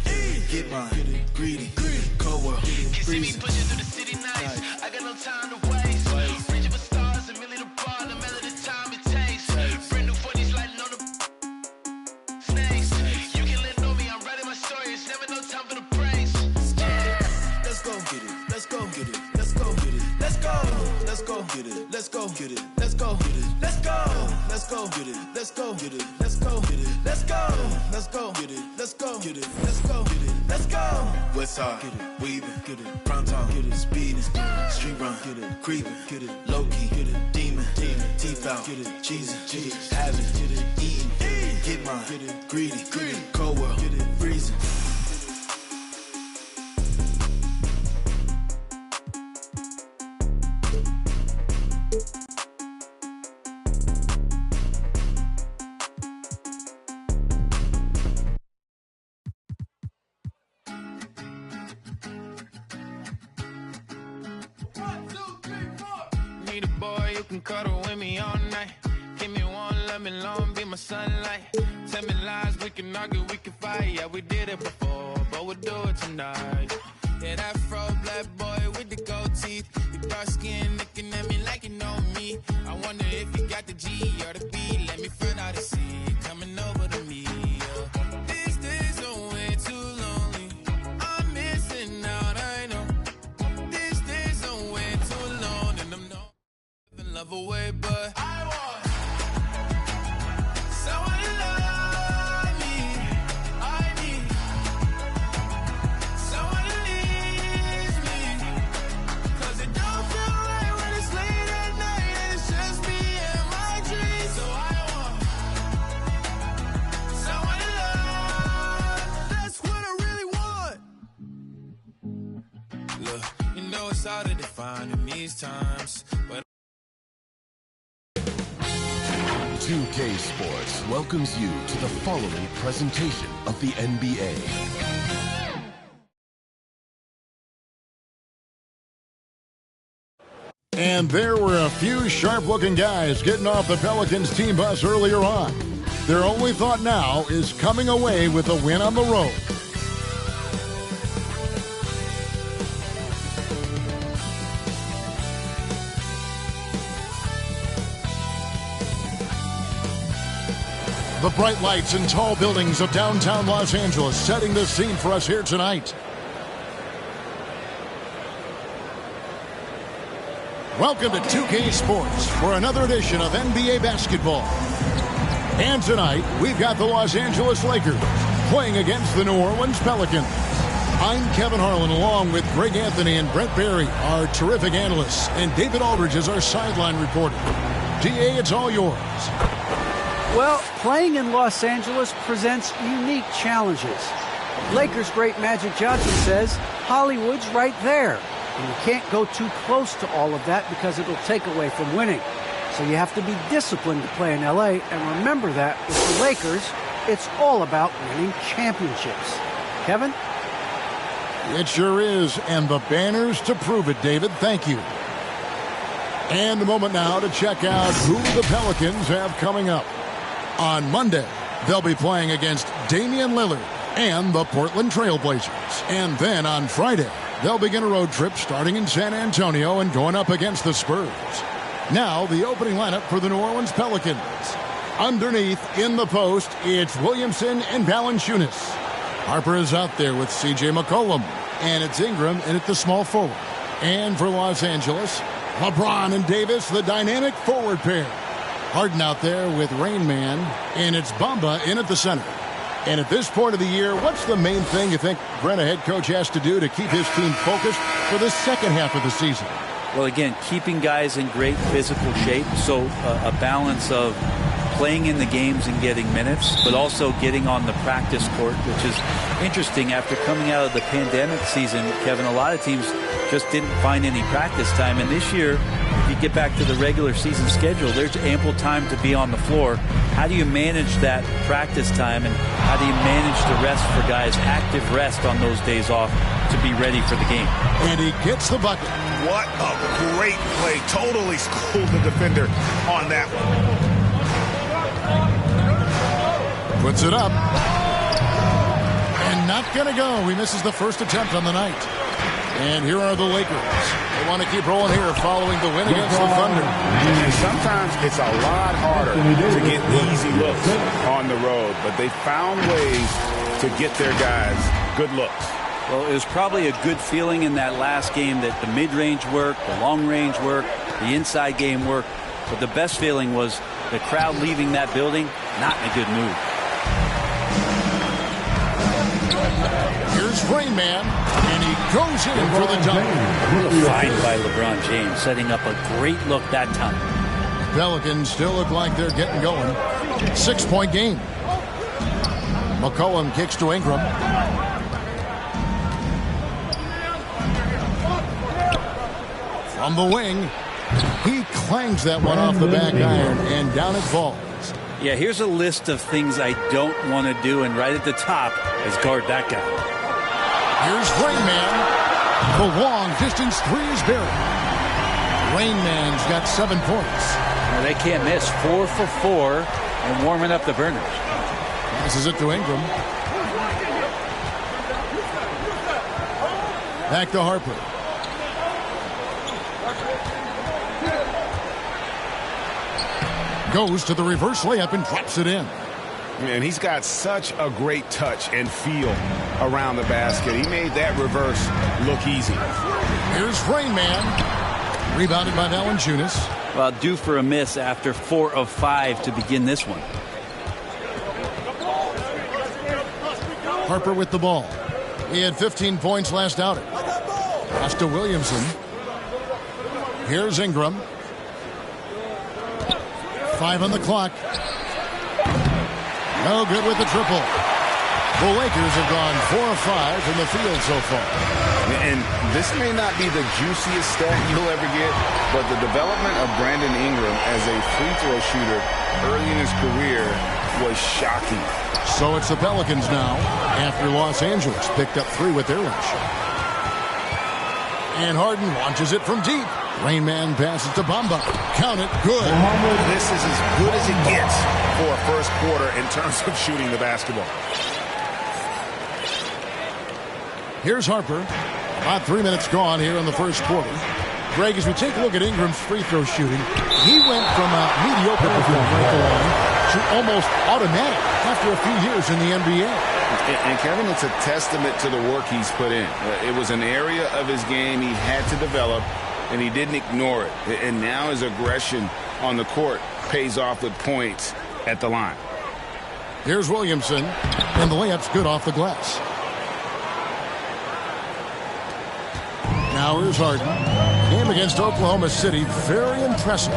[SPEAKER 12] get mine, get it, greedy, cold world, freezing.
[SPEAKER 13] Pushing through the city nights, I got no time to waste. Reaching for stars and really the bar, no matter the time it takes. Brand new 40s lighting on the snakes. You can let know me, I'm writing my story, it's never no time for the praise.
[SPEAKER 12] Let's go get it, let's go get it, let's go get it, let's go, let's go get it, let's go get it, let's go get it, let's go, let's go get it, let's go get it, let's go get it, let's go, let's go get it, let's go get it, let's go get it, let's go. Westside, get it, weaving, get it, prime time, get it, speeding, street run, get it, creeping, get it, low key, get it, demon, teeth out, get it, cheesing, having, get it, eating, get mine, get it, greedy, cold world, get it, freezing.
[SPEAKER 13] Need a boy you can cuddle with me all night. Give me one, let me long, be my sunlight. Tell me lies, we can argue, we can fight. Yeah, we did it before, but we'll do it tonight. Yeah, that fro black boy with the gold teeth. Your dark skin looking at me like you know me. I wonder if you got the G or the B. Let me find out and see coming over to me. Yeah. These days are way too lonely. I'm missing out, I know. These days are way too long, and I'm not giving love away, but I want someone to love me. I need someone to leave me, 'cause it don't feel right when it's late at night and it's just me and my dreams. So I want someone to love. That's what I really want. Look, you know it's hard to define in these times, but
[SPEAKER 6] 2K Sports welcomes you to the following presentation of the NBA.
[SPEAKER 14] And there were a few sharp-looking guys getting off the Pelicans team bus earlier on. Their only thought now is coming away with a win on the road. The bright lights and tall buildings of downtown Los Angeles setting the scene for us here tonight. Welcome to 2K Sports for another edition of NBA basketball. And tonight, we've got the Los Angeles Lakers playing against the New Orleans Pelicans. I'm Kevin Harlan along with Greg Anthony and Brett Barry, our terrific analysts, and David Aldridge is our sideline reporter. DA, it's all yours.
[SPEAKER 15] Well, playing in Los Angeles presents unique challenges. Lakers great Magic Johnson says Hollywood's right there. And you can't go too close to all of that because it'll take away from winning. So you have to be disciplined to play in LA, and remember that with the Lakers, it's all about winning championships. Kevin?
[SPEAKER 14] It sure is, and the banners to prove it, David. Thank you. And a moment now to check out who the Pelicans have coming up. On Monday, they'll be playing against Damian Lillard and the Portland Trail Blazers. And then on Friday, they'll begin a road trip starting in San Antonio and going up against the Spurs. Now, the opening lineup for the New Orleans Pelicans. Underneath, in the post, it's Williamson and Valanciunas. Harper is out there with C.J. McCollum. And it's Ingram in at the small forward. And for Los Angeles, LeBron and Davis, the dynamic forward pair. Harden out there with Rain Man, and it's Bamba in at the center. And at this point of the year, what's the main thing you think Brent, a head coach, has to do to keep his team focused for the second half of the season?
[SPEAKER 16] Well, again, keeping guys in great physical shape, so a balance of playing in the games and getting minutes, but also getting on the practice court, which is interesting after coming out of the pandemic season. Kevin, a lot of teams just didn't find any practice time, and this year if you get back to the regular season schedule, there's ample time to be on the floor. How do you manage that practice time, and how do you manage the rest for guys, active rest on those days off to be ready for the game?
[SPEAKER 14] And he gets the bucket.
[SPEAKER 17] What a great play. Totally schooled the defender on that one.
[SPEAKER 14] Puts it up. And not going to go. He misses the first attempt on the night. And here are the Lakers. They want to keep rolling here following the win against the Thunder.
[SPEAKER 17] And sometimes it's a lot harder to get easy looks on the road, but they found ways to get their guys good looks.
[SPEAKER 16] Well, it was probably a good feeling in that last game that the mid-range worked, the long-range worked, the inside game worked. But the best feeling was the crowd leaving that building not in a good mood.
[SPEAKER 14] Here's Rain Man, and he goes in for the dunk.
[SPEAKER 16] Find by LeBron James, setting up a great look that time.
[SPEAKER 14] Pelicans still look like they're getting going. 6-point game. McCollum kicks to Ingram. From the wing, he clangs that one off the back iron, and down it falls.
[SPEAKER 16] Yeah, here's a list of things I don't want to do, and right at the top is guard that guy.
[SPEAKER 14] Here's Rain Man. The long distance three is buried. Rain Man's got 7 points.
[SPEAKER 16] Well, they can't miss. 4 for 4 and warming up the burners.
[SPEAKER 14] Passes it to Ingram. Back to Harper. Goes to the reverse layup and drops it in.
[SPEAKER 17] Man, he's got such a great touch and feel around the basket. He made that reverse look easy.
[SPEAKER 14] Here's Rain Man. Rebounded by Valanciunas.
[SPEAKER 16] Well, due for a miss after 4 of 5 to begin this one.
[SPEAKER 14] Harper with the ball. He had 15 points last outing. Pass to Williamson. Here's Ingram. 5 on the clock. No good with the triple. The Lakers have gone 4 of 5 from the field so far.
[SPEAKER 17] And this may not be the juiciest stat you'll ever get, but the development of Brandon Ingram as a free throw shooter early in his career was shocking.
[SPEAKER 14] So it's the Pelicans now after Los Angeles picked up 3 with their last shot. And Harden launches it from deep. Rain Man passes to Bamba. Count it. Good.
[SPEAKER 17] This is as good as it gets for a first quarter in terms of shooting the basketball.
[SPEAKER 14] Here's Harper. About 3 minutes gone here in the first quarter. Greg, as we take a look at Ingram's free throw shooting, he went from a mediocre performance at the line to almost automatic after a few years in the NBA.
[SPEAKER 17] And Kevin, it's a testament to the work he's put in. It was an area of his game he had to develop, and he didn't ignore it. And now his aggression on the court pays off with points at the line.
[SPEAKER 14] Here's Williamson, and the layup's good off the glass. Now here's Harden. Game against Oklahoma City, very impressive.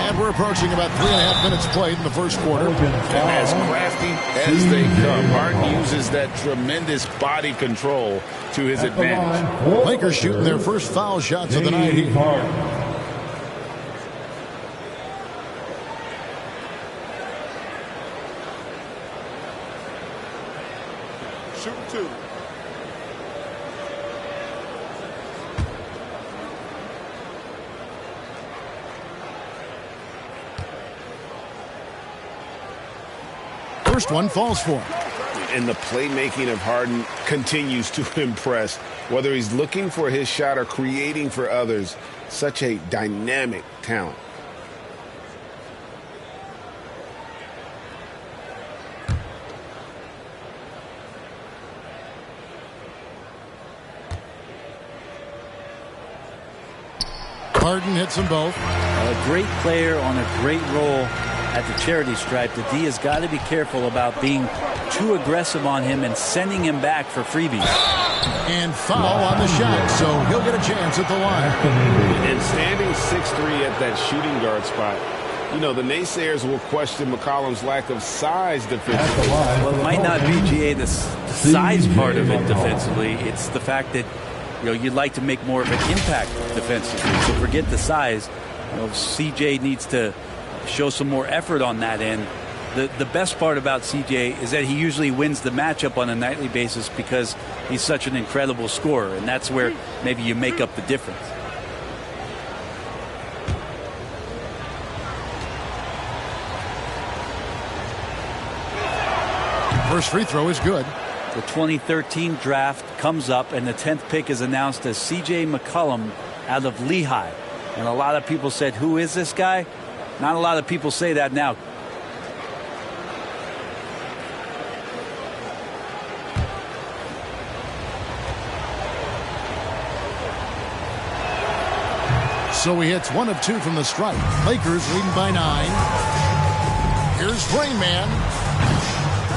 [SPEAKER 14] And we're approaching about 3.5 minutes played in the first quarter.
[SPEAKER 17] As crafty as they come, Harden uses that tremendous body control to his advantage.
[SPEAKER 14] Lakers shooting their first foul shots of the night here.
[SPEAKER 8] Shooting 2.
[SPEAKER 14] First one falls for him.
[SPEAKER 17] And the playmaking of Harden continues to impress. Whether he's looking for his shot or creating for others, such a dynamic talent.
[SPEAKER 14] Harden hits them both.
[SPEAKER 16] A great player on a great role at the charity stripe. The D has got to be careful about being too aggressive on him and sending him back for freebies.
[SPEAKER 14] And foul on the shot, so he'll get a chance at the line.
[SPEAKER 17] And standing 6'3" at that shooting guard spot, you know, the naysayers will question McCollum's lack of size defensively.
[SPEAKER 16] Well, it might not be, GA, the size part of it defensively. It's the fact that you'd like to make more of an impact defensively. So forget the size. CJ needs to show some more effort on that end. The best part about CJ is that he usually wins the matchup on a nightly basis because he's such an incredible scorer, and that's where maybe you make up the difference.
[SPEAKER 14] First free throw is good.
[SPEAKER 16] The 2013 draft comes up, and the 10th pick is announced as C.J. McCollum out of Lehigh. And a lot of people said, who is this guy? Not a lot of people say that now.
[SPEAKER 14] So he hits 1 of 2 from the stripe. Lakers leading by 9. Here's Rain Man.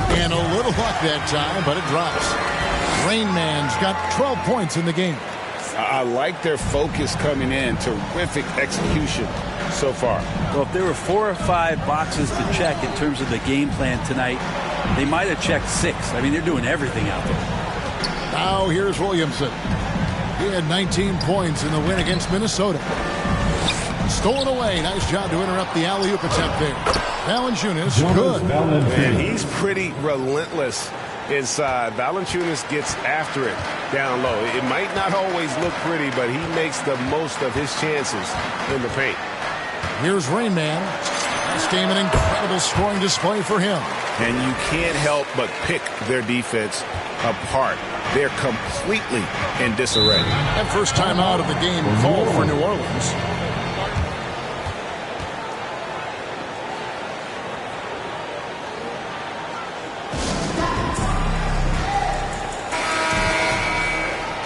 [SPEAKER 14] And a little luck that time, but it drops. Rain Man's got 12 points in the game.
[SPEAKER 17] I like their focus coming in. Terrific execution so far.
[SPEAKER 16] Well, if there were 4 or 5 boxes to check in terms of the game plan tonight, they might have checked 6. I mean, they're doing everything out there.
[SPEAKER 14] Now here's Williamson. He had 19 points in the win against Minnesota. Stolen away. Nice job to interrupt the alley-oop attempt there. Valanciunas, good.
[SPEAKER 3] And he's pretty relentless inside. Valanciunas gets after it down low. It might not always look pretty, but he makes the most of his chances in the paint.
[SPEAKER 14] Here's Rain Man. This game an incredible scoring display for him.
[SPEAKER 17] And you can't help but pick their defense apart. They're completely in disarray.
[SPEAKER 14] And first time out of the game called for New Orleans.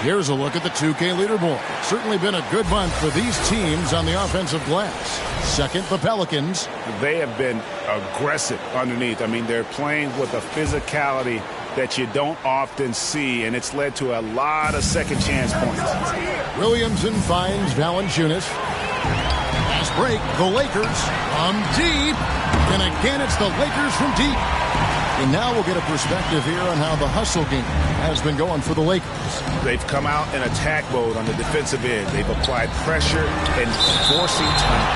[SPEAKER 14] Here's a look at the 2K leaderboard. Certainly been a good month for these teams on the offensive glass. Second, the Pelicans.
[SPEAKER 17] They have been aggressive underneath. I mean, they're playing with a physicality that you don't often see, and it's led to a lot of second chance points.
[SPEAKER 14] Williamson finds Valanciunas. Fast break, the Lakers from deep. And again, it's the Lakers from deep. And now we'll get a perspective here on how the hustle game has been going for the Lakers.
[SPEAKER 17] They've come out in attack mode on the defensive end. They've applied pressure and forcing time.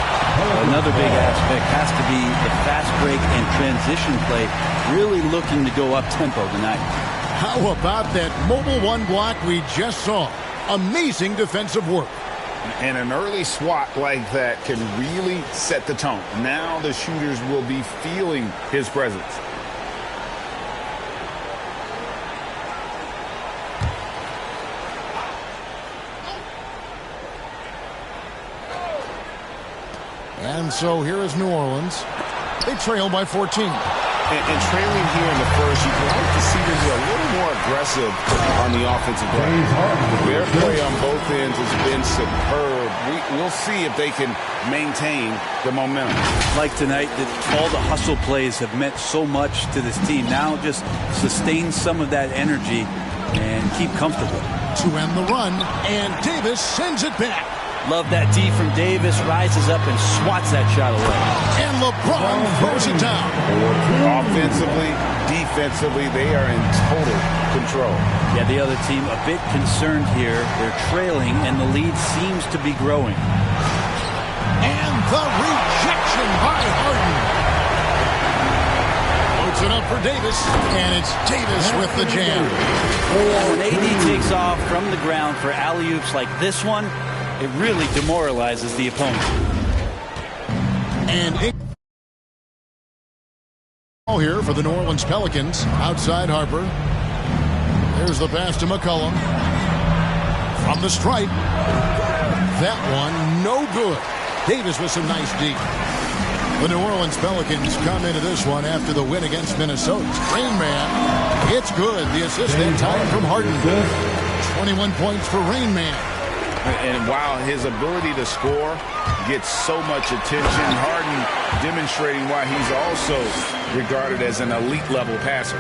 [SPEAKER 16] Another big aspect has to be the fast break and transition play, really looking to go up-tempo tonight.
[SPEAKER 14] How about that mobile one block we just saw? Amazing defensive work.
[SPEAKER 17] And an early swat like that can really set the tone. Now the shooters will be feeling his presence.
[SPEAKER 14] And so here is New Orleans. They trail by 14.
[SPEAKER 17] And trailing here in the first, you'd like to see them be a little more aggressive on the offensive glass. Their play on both ends has been superb. We'll see if they can maintain the momentum.
[SPEAKER 16] Like tonight, all the hustle plays have meant so much to this team. Now just sustain some of that energy and keep comfortable.
[SPEAKER 14] To end the run, and Davis sends it back.
[SPEAKER 16] Love that D from Davis, rises up and swats that shot away.
[SPEAKER 14] And LeBron throws it down.
[SPEAKER 17] Offensively, defensively, they are in total control.
[SPEAKER 16] Yeah, the other team a bit concerned here. They're trailing, and the lead seems to be growing.
[SPEAKER 14] And the rejection by Harden. Puts it up for Davis, and it's Davis with the jam.
[SPEAKER 16] When AD takes off from the ground for alley-oops like this one, it really demoralizes the opponent.
[SPEAKER 14] And all here for the New Orleans Pelicans. Outside Harper. There's the pass to McCollum. From the stripe. That one, no good. Davis with some nice D. The New Orleans Pelicans come into this one after the win against Minnesota. Rain Man, it's good. The assist that time from Harden. 21 points for Rain Man.
[SPEAKER 17] And while his ability to score gets so much attention, Harden demonstrating why he's also regarded as an elite level passer.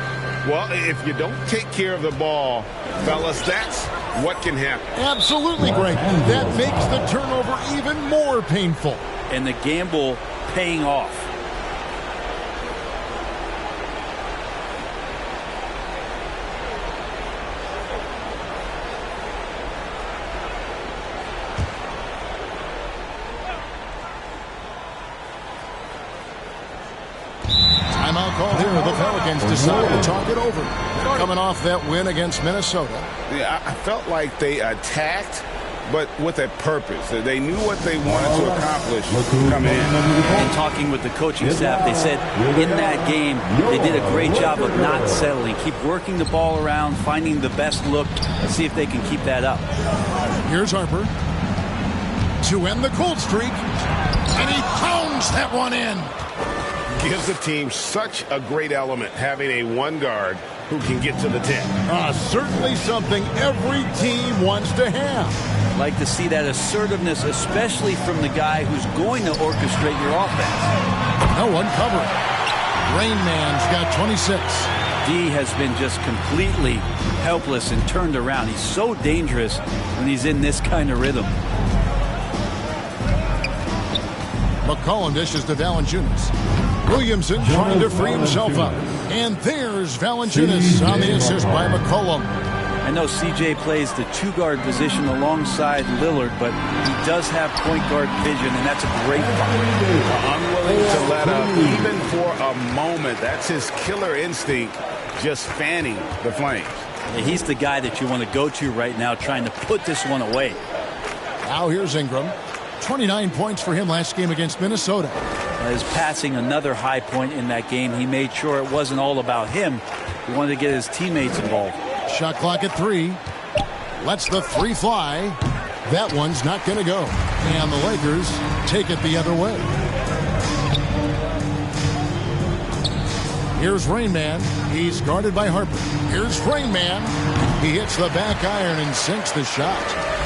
[SPEAKER 17] Well, if you don't take care of the ball, fellas, that's what can happen.
[SPEAKER 14] Absolutely, Greg. That makes the turnover even more painful.
[SPEAKER 16] And the gamble paying off.
[SPEAKER 14] Timeout call here. The Pelicans decide to talk it over. Coming off that win against Minnesota.
[SPEAKER 17] Yeah, I felt like they attacked, but with a purpose. They knew what they wanted to accomplish coming in.
[SPEAKER 16] And talking with the coaching staff, they said in that game they did a great job of not settling. Keep working the ball around, finding the best look, and see if they can keep that up.
[SPEAKER 14] Here's Harper to end the cold streak, and he pounds that one in.
[SPEAKER 17] Gives the team such a great element having a one guard who can get to the 10.
[SPEAKER 14] Certainly something every team wants to have.
[SPEAKER 16] Like to see that assertiveness, especially from the guy who's going to orchestrate your offense.
[SPEAKER 14] No one covering. Rain Man's got 26.
[SPEAKER 16] D has been just completely helpless and turned around. He's so dangerous when he's in this kind of rhythm.
[SPEAKER 14] McCollum dishes to Valanciunas. Williamson trying to free himself up. And there's Valanciunas on the assist by McCollum.
[SPEAKER 16] I know CJ plays the two-guard position alongside Lillard, but he does have point guard vision, and that's a great find.
[SPEAKER 17] Unwilling to let up, even for a moment. That's his killer instinct, just fanning the flames.
[SPEAKER 16] He's the guy that you want to go to right now, trying to put this one away.
[SPEAKER 14] Now here's Ingram. 29 points for him last game against Minnesota.
[SPEAKER 16] His passing, another high point in that game. He made sure it wasn't all about him. He wanted to get his teammates involved.
[SPEAKER 14] Shot clock at 3. Lets the 3 fly. That one's not going to go. And the Lakers take it the other way. Here's Rain Man. He's guarded by Harper. Here's Rain Man. He hits the back iron and sinks the shot.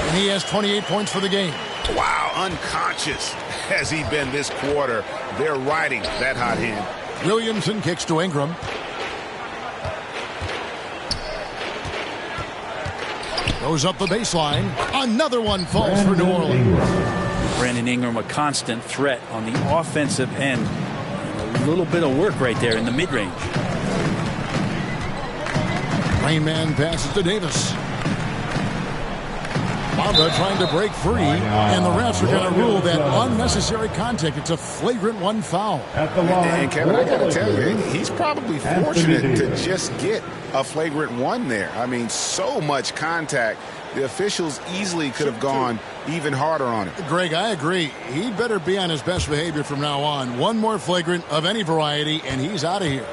[SPEAKER 14] And he has 28 points for the game.
[SPEAKER 17] Wow, unconscious has he been this quarter. They're riding that hot hand.
[SPEAKER 14] Williamson kicks to Ingram. Goes up the baseline. Another one falls for New Orleans.
[SPEAKER 16] Brandon Ingram, a constant threat on the offensive end. A little bit of work right there in the mid-range.
[SPEAKER 14] Rain Man passes to Davis. Bamba trying to break free, and the refs are going to rule that unnecessary contact. It's a flagrant 1 foul.
[SPEAKER 17] And Kevin, I got to tell you, he's probably fortunate to just get a flagrant 1 there. I mean, so much contact. The officials easily could have gone even harder on him.
[SPEAKER 14] Greg, I agree. He'd better be on his best behavior from now on. One more flagrant of any variety, and he's out of here.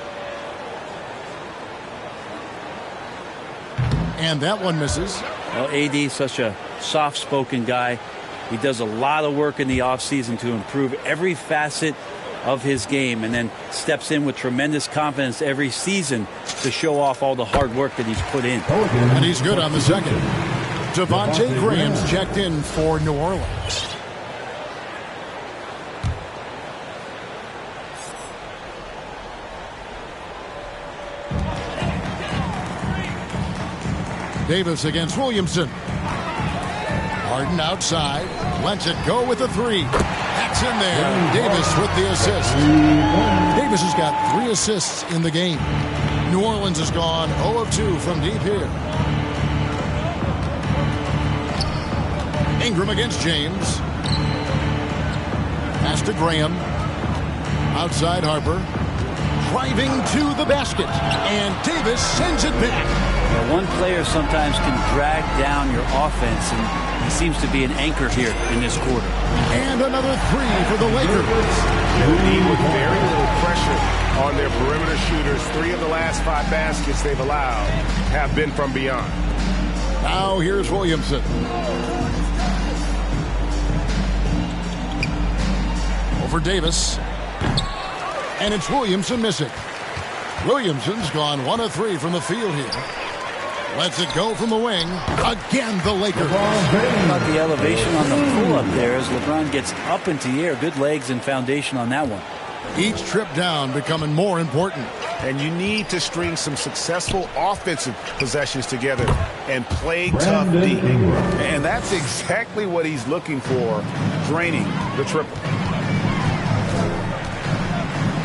[SPEAKER 14] And that one misses.
[SPEAKER 16] Well, AD, such a soft-spoken guy. He does a lot of work in the offseason to improve every facet of his game, and then steps in with tremendous confidence every season to show off all the hard work that he's put in.
[SPEAKER 14] And he's good on the second. Devontae Graham's checked in for New Orleans. Davis against Williamson. Harden outside. Lets it go with the 3. That's in there. Davis with the assist. Davis has got 3 assists in the game. New Orleans has gone 0 of 2 from deep here. Ingram against James. Pass to Graham. Outside Harper. Driving to the basket. And Davis sends it back.
[SPEAKER 16] One player sometimes can drag down your offense, and he seems to be an anchor here in this quarter.
[SPEAKER 14] And another 3 for the Lakers.
[SPEAKER 17] With very little pressure on their perimeter shooters. 3 of the last 5 baskets they've allowed have been from beyond.
[SPEAKER 14] Now here's Williamson. Over Davis. And it's Williamson missing. Williamson's gone 1 of 3 from the field here. Lets it go from the wing. Again, the Lakers.
[SPEAKER 16] About the elevation on the pull-up there as LeBron gets up into the air. Good legs and foundation on that one.
[SPEAKER 14] Each trip down becoming more important.
[SPEAKER 17] And you need to string some successful offensive possessions together and play tough deep. And that's exactly what he's looking for, draining the triple.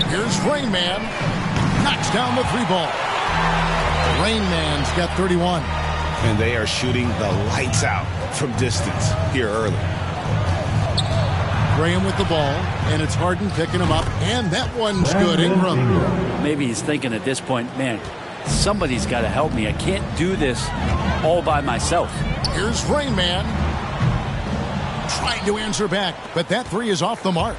[SPEAKER 14] Here's Rain Man. Knocks down the 3-ball. Rain Man's got 31.
[SPEAKER 17] And they are shooting the lights out from distance here early.
[SPEAKER 14] Graham with the ball, and it's Harden picking him up, and that one's good. Ingram.
[SPEAKER 16] Maybe he's thinking at this point, man, somebody's got to help me. I can't do this all by myself.
[SPEAKER 14] Here's Rain Man. Trying to answer back, but that three is off the mark.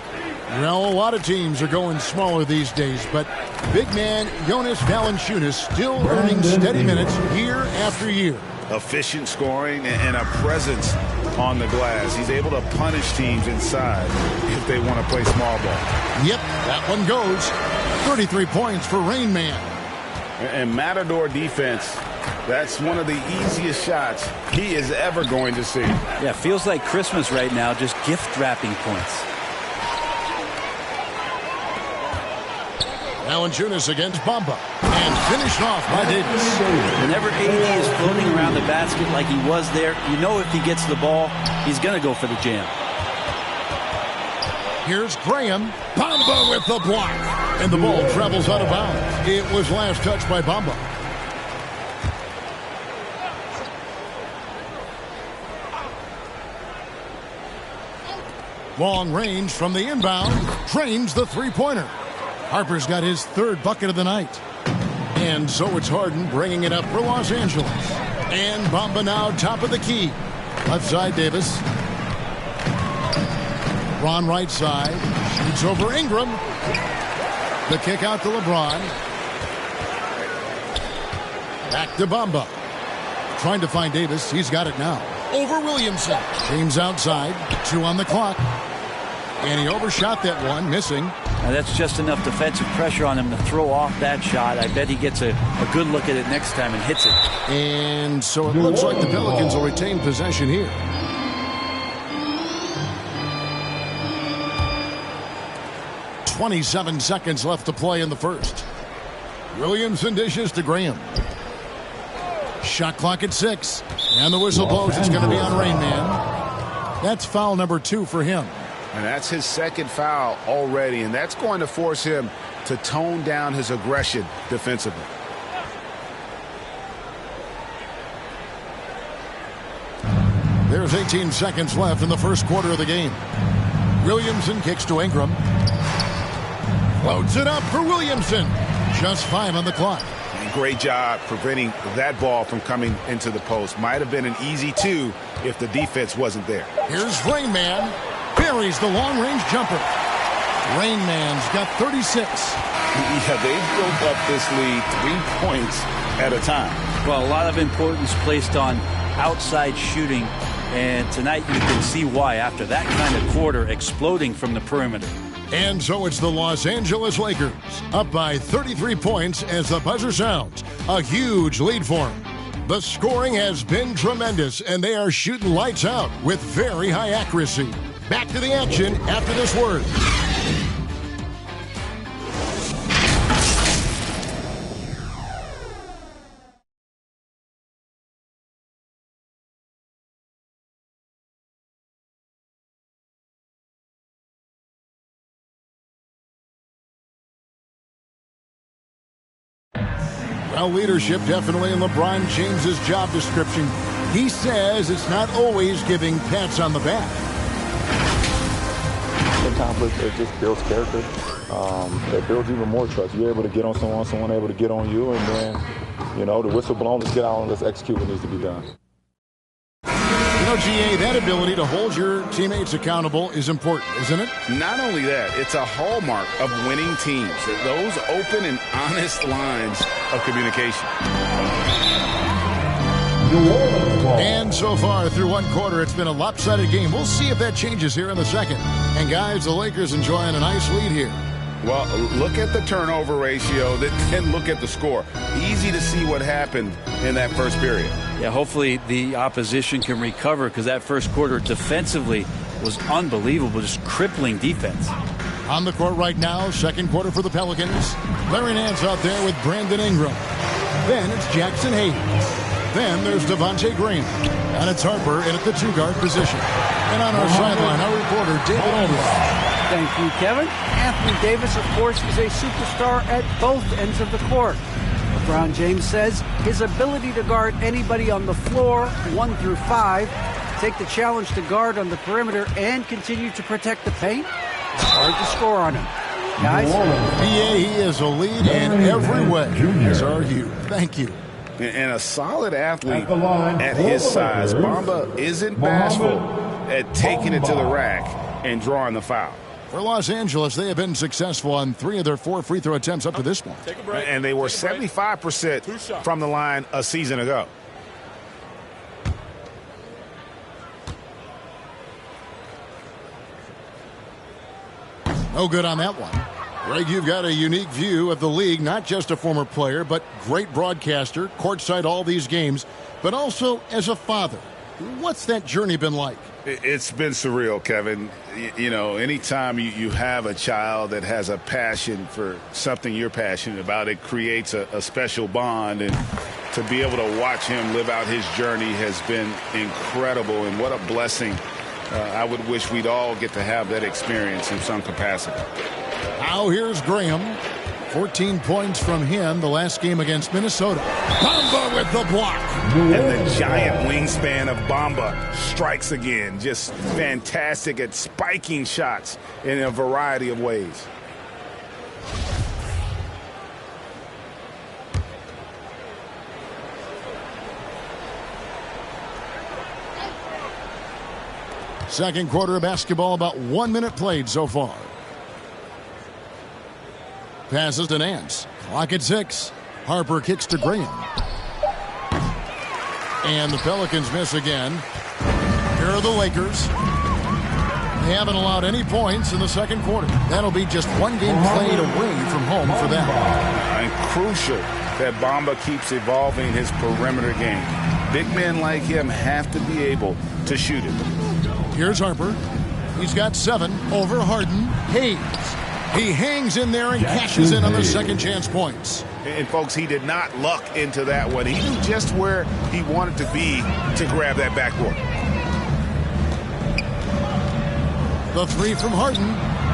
[SPEAKER 14] Well, a lot of teams are going smaller these days, but big man Jonas Valanciunas still earning steady minutes year after year.
[SPEAKER 17] Efficient scoring and a presence on the glass. He's able to punish teams inside if they want to play small ball.
[SPEAKER 14] Yep, that one goes. 33 points for Rain Man.
[SPEAKER 17] And Matador defense, that's one of the easiest shots he is ever going to see.
[SPEAKER 16] Yeah, feels like Christmas right now, just gift wrapping points.
[SPEAKER 14] Valanciunas against Bamba, and finished off by Davis.
[SPEAKER 16] Whenever AD is floating around the basket like he was there, you know if he gets the ball, he's going to go for the jam.
[SPEAKER 14] Here's Graham. Bamba with the block. And the ball travels out of bounds. It was last touched by Bamba. Long range from the inbound. Drains the three-pointer. Harper's got his third bucket of the night. And so it's Harden bringing it up for Los Angeles. And Bamba now top of the key. Left side, Davis. Ron right side. Shoots over Ingram. The kick out to LeBron. Back to Bamba. Trying to find Davis. He's got it now. Over Williamson. James outside. 2 on the clock. And he overshot that one, missing.
[SPEAKER 16] Now that's just enough defensive pressure on him to throw off that shot. I bet he gets a good look at it next time and hits it.
[SPEAKER 14] And so it looks like the Pelicans will retain possession here. .27 seconds left to play in the first. Williamson dishes to Graham. Shot clock at 6. And the whistle blows. It's going to be on Rain Man. That's foul number 2 for him.
[SPEAKER 17] And that's his second foul already, and that's going to force him to tone down his aggression defensively.
[SPEAKER 14] There's 18 seconds left in the first quarter of the game. Williamson kicks to Ingram. Floats it up for Williamson. Just 5 on the clock.
[SPEAKER 17] And great job preventing that ball from coming into the post. Might have been an easy 2 if the defense wasn't there.
[SPEAKER 14] Here's Rain Man. Buries the long-range jumper. Rain Man's got 36.
[SPEAKER 17] Yeah, they built up this lead 3 points at a time.
[SPEAKER 16] Well, a lot of importance placed on outside shooting, and tonight you can see why after that kind of quarter exploding from the perimeter.
[SPEAKER 14] And so it's the Los Angeles Lakers up by 33 points as the buzzer sounds. A huge lead for them. The scoring has been tremendous, and they are shooting lights out with very high accuracy. Back to the action after this word. Well, leadership definitely in LeBron James's job description. He says it's not always giving pats on the back.
[SPEAKER 18] Sometimes it just builds character. It builds even more trust. You're able to get on someone able to get on you, and then, you know, the whistle blown, let's get out and let's execute what needs to be done.
[SPEAKER 14] You know, GA, that ability to hold your teammates accountable is important, isn't it?
[SPEAKER 17] Not only that, it's a hallmark of winning teams. Those open and honest lines of communication.
[SPEAKER 14] And so far through one quarter, it's been a lopsided game. We'll see if that changes here in the second. And guys, the Lakers enjoying a nice lead here.
[SPEAKER 17] Well, look at the turnover ratio, then look at the score. Easy to see what happened in that first period.
[SPEAKER 16] Yeah, hopefully the opposition can recover, because that first quarter defensively was unbelievable, just crippling defense.
[SPEAKER 14] On the court right now, second quarter for the Pelicans. Larry Nance out there with Brandon Ingram. Then it's Jackson Hayes. Then there's Devontae Graham. And it's Harper in at the 2-guard position. And on our sideline, our reporter, David Aldridge.
[SPEAKER 15] Thank you, Kevin. Anthony Davis, of course, is a superstar at both ends of the court. LeBron James says his ability to guard anybody on the floor, 1 through 5, take the challenge to guard on the perimeter and continue to protect the paint, it's hard to score on him. Guys?
[SPEAKER 14] PA, he is a lead in every way. As are you. Thank you.
[SPEAKER 17] And a solid athlete at his size. Bamba isn't bashful at taking it to the rack and drawing the foul.
[SPEAKER 14] For Los Angeles, they have been successful on 3 of their 4 free throw attempts up to this point.
[SPEAKER 17] And they were 75% from the line a season ago.
[SPEAKER 14] No good on that one. Greg, you've got a unique view of the league, not just a former player, but great broadcaster, courtside all these games, but also as a father. What's that journey been like?
[SPEAKER 17] It's been surreal, Kevin. You know, anytime you have a child that has a passion for something you're passionate about, it creates a special bond. And to be able to watch him live out his journey has been incredible. And what a blessing. I would wish we'd all get to have that experience in some capacity.
[SPEAKER 14] Now here's Graham. 14 points from him the last game against Minnesota. Bamba with the block.
[SPEAKER 17] And the giant wingspan of Bamba strikes again. Just fantastic at spiking shots in a variety of ways.
[SPEAKER 14] Second quarter of basketball, about 1 minute played so far. Passes to Nance. Clock at 6. Harper kicks to Graham. And the Pelicans miss again. Here are the Lakers. They haven't allowed any points in the second quarter. That'll be just one game played away from home for them.
[SPEAKER 17] And crucial that Bamba keeps evolving his perimeter game. Big men like him have to be able to shoot it.
[SPEAKER 14] Here's Harper. He's got 7 over Harden. Hayes. He hangs in there and cashes in on the second chance points.
[SPEAKER 17] And folks, he did not luck into that one. He knew just where he wanted to be to grab that backboard.
[SPEAKER 14] The 3 from Harden.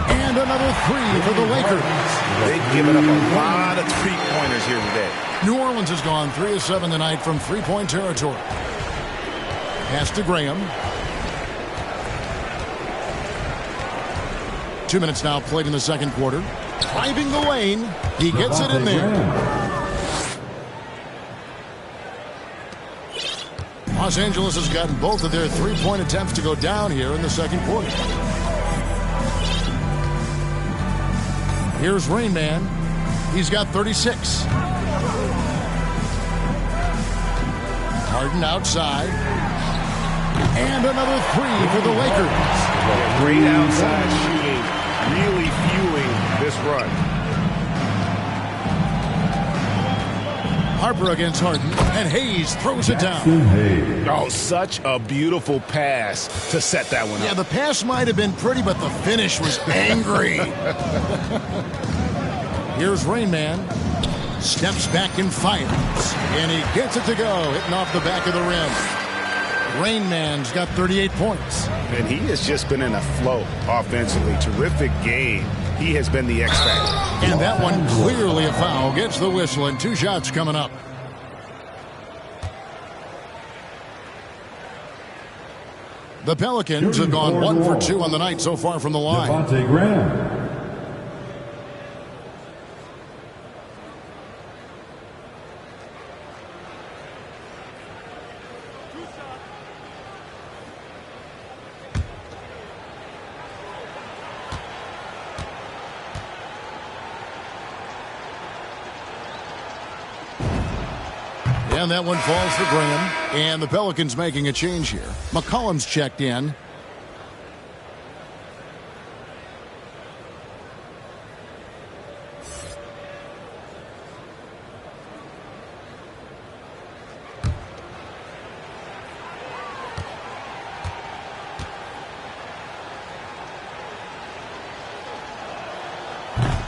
[SPEAKER 14] And another 3 for the Lakers.
[SPEAKER 17] They've given up a lot of three-pointers here today.
[SPEAKER 14] New Orleans has gone 3 of 7 tonight from three-point territory. Pass to Graham. 2 minutes now played in the second quarter. Driving the lane. He gets it in there. Los Angeles has gotten both of their three-point attempts to go down here in the second quarter. Here's Rain Man. He's got 36. Harden outside. And another 3 for the Lakers.
[SPEAKER 17] Great outside shooting, really fueling this run.
[SPEAKER 14] Harper against Harden, and Hayes throws it down.
[SPEAKER 17] Oh, such a beautiful pass to set that one up.
[SPEAKER 14] Yeah, the pass might have been pretty, but the finish was angry. Here's Rain Man. Steps back and fires. And he gets it to go, hitting off the back of the rim. Rain Man's got 38 points.
[SPEAKER 17] And he has just been in a flow offensively. Terrific game. He has been the X factor.
[SPEAKER 14] And that one clearly a foul. Gets the whistle, and 2 shots coming up. The Pelicans have gone 1 for 2 on the night so far from the line.
[SPEAKER 10] Devontae Graham.
[SPEAKER 14] And that one falls for Graham. And the Pelicans making a change here. McCollum's checked in.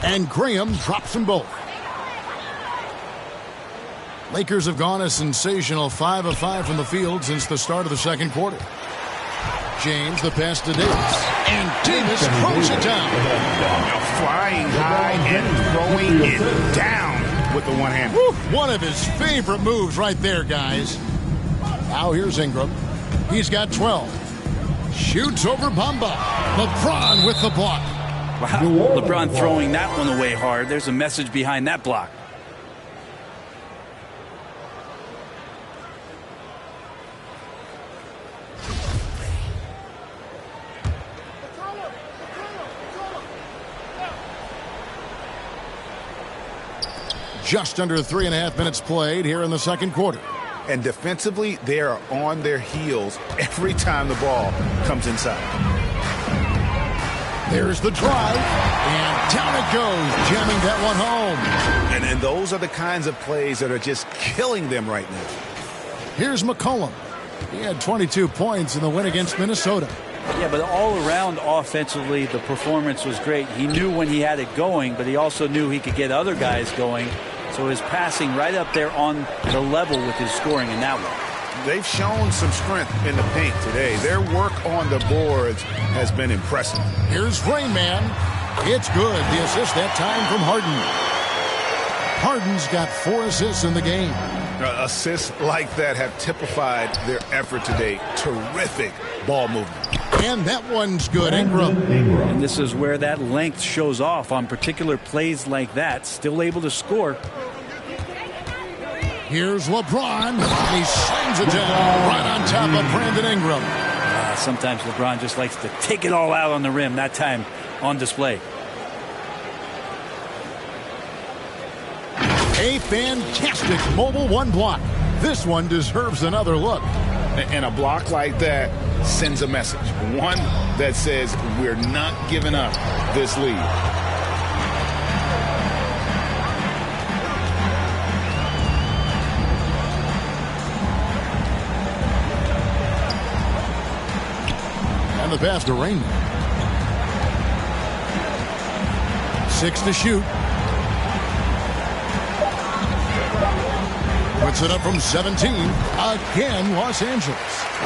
[SPEAKER 14] And Graham drops them both. Lakers have gone a sensational 5 of 5 from the field since the start of the second quarter. James, the pass to Davis. And Davis throws it down.
[SPEAKER 17] Flying high and throwing it down with the one hand.
[SPEAKER 14] One of his favorite moves right there, guys. Now here's Ingram. He's got 12. Shoots over Bamba. LeBron with the block.
[SPEAKER 16] Wow, LeBron throwing that one away hard. There's a message behind that block.
[SPEAKER 14] Just under 3.5 minutes played here in the second quarter.
[SPEAKER 17] And defensively, they are on their heels every time the ball comes inside.
[SPEAKER 14] There's the drive, and down it goes, jamming that one home.
[SPEAKER 17] And those are the kinds of plays that are just killing them right now.
[SPEAKER 14] Here's McCollum. He had 22 points in the win against Minnesota.
[SPEAKER 16] Yeah, but all around offensively, the performance was great. He knew when he had it going, but he also knew he could get other guys going. So his passing right up there on the level with his scoring in that one.
[SPEAKER 17] They've shown some strength in the paint today. Their work on the boards has been impressive.
[SPEAKER 14] Here's Rain Man. It's good. The assist that time from Harden. Harden's got 4 assists in the game.
[SPEAKER 17] Assists like that have typified their effort today. Terrific ball movement.
[SPEAKER 14] And that one's good. Ingram.
[SPEAKER 16] And this is where that length shows off on particular plays like that. Still able to score.
[SPEAKER 14] Here's LeBron. He slams it down right on top of Brandon Ingram.
[SPEAKER 16] Sometimes LeBron just likes to take it all out on the rim. That time on display.
[SPEAKER 14] A fantastic mobile one block. This one deserves another look.
[SPEAKER 17] And a block like that sends a message. One that says we're not giving up this lead.
[SPEAKER 14] And the pass to Rain. 6 to shoot. Puts it up from 17. Again, Los Angeles.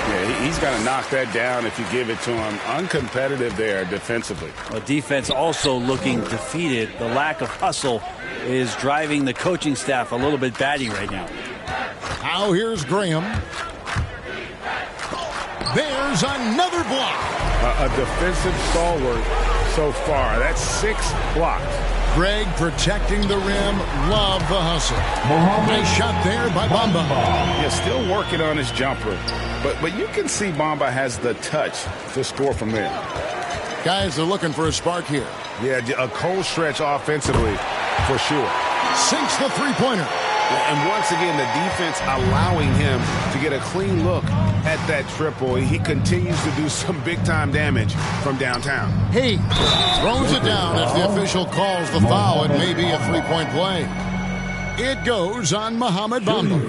[SPEAKER 17] Yeah, he's got to knock that down if you give it to him. Uncompetitive there defensively.
[SPEAKER 16] Well, defense also looking defeated. The lack of hustle is driving the coaching staff a little bit batty right now.
[SPEAKER 14] Now here's Graham. There's another block.
[SPEAKER 17] A defensive stalwart so far. That's 6 blocks.
[SPEAKER 14] Greg protecting the rim. Love the hustle. Nice shot there by Bamba.
[SPEAKER 17] Yeah, still working on his jumper. But you can see Bamba has the touch to score from there.
[SPEAKER 14] Guys are looking for a spark here.
[SPEAKER 17] Yeah, a cold stretch offensively for sure.
[SPEAKER 14] Sinks the three-pointer.
[SPEAKER 17] And once again, the defense allowing him to get a clean look at that triple. He continues to do some big-time damage from downtown.
[SPEAKER 14] He throws it down. If the official calls the foul, it may be a three-point play. It goes on Mohamed Bamba.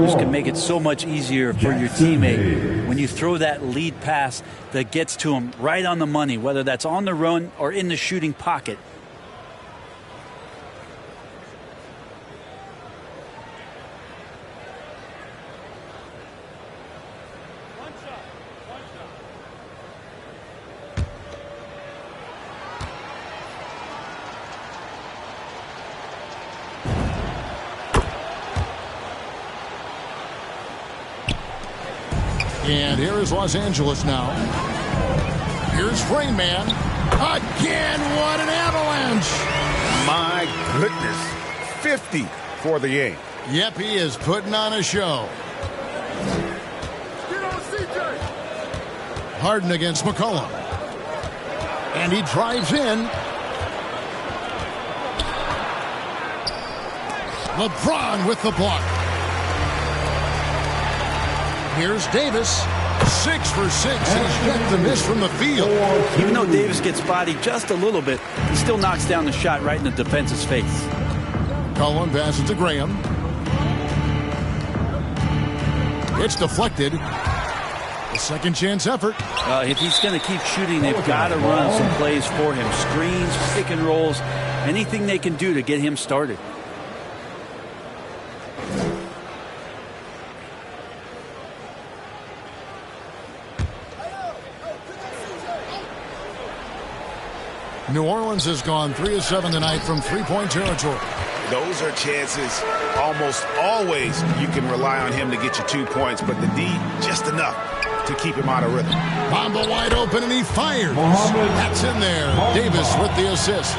[SPEAKER 16] This can make it so much easier for your teammate when you throw that lead pass that gets to him right on the money, whether that's on the run or in the shooting pocket.
[SPEAKER 14] And here is Los Angeles now. Here's Rain Man. Again, what an avalanche.
[SPEAKER 17] My goodness. 50 for the game.
[SPEAKER 14] Yep, he is putting on a show. Harden against McCollum. And he drives in. LeBron with the block. Here's Davis. 6 for 6. He's yet to miss from the field.
[SPEAKER 16] Even though Davis gets bodied just a little bit, he still knocks down the shot right in the defense's face.
[SPEAKER 14] Cullen passes to Graham. It's deflected. A second chance effort.
[SPEAKER 16] If he's going to keep shooting, they've got to run some plays for him. Screens, pick and rolls, anything they can do to get him started.
[SPEAKER 14] New Orleans has gone 3 of 7 tonight from three-point territory.
[SPEAKER 17] Those are chances almost always you can rely on him to get you 2 points, but the D just enough to keep him out of rhythm.
[SPEAKER 14] Bamba wide open, and he fires. That's in there. Davis with the assist.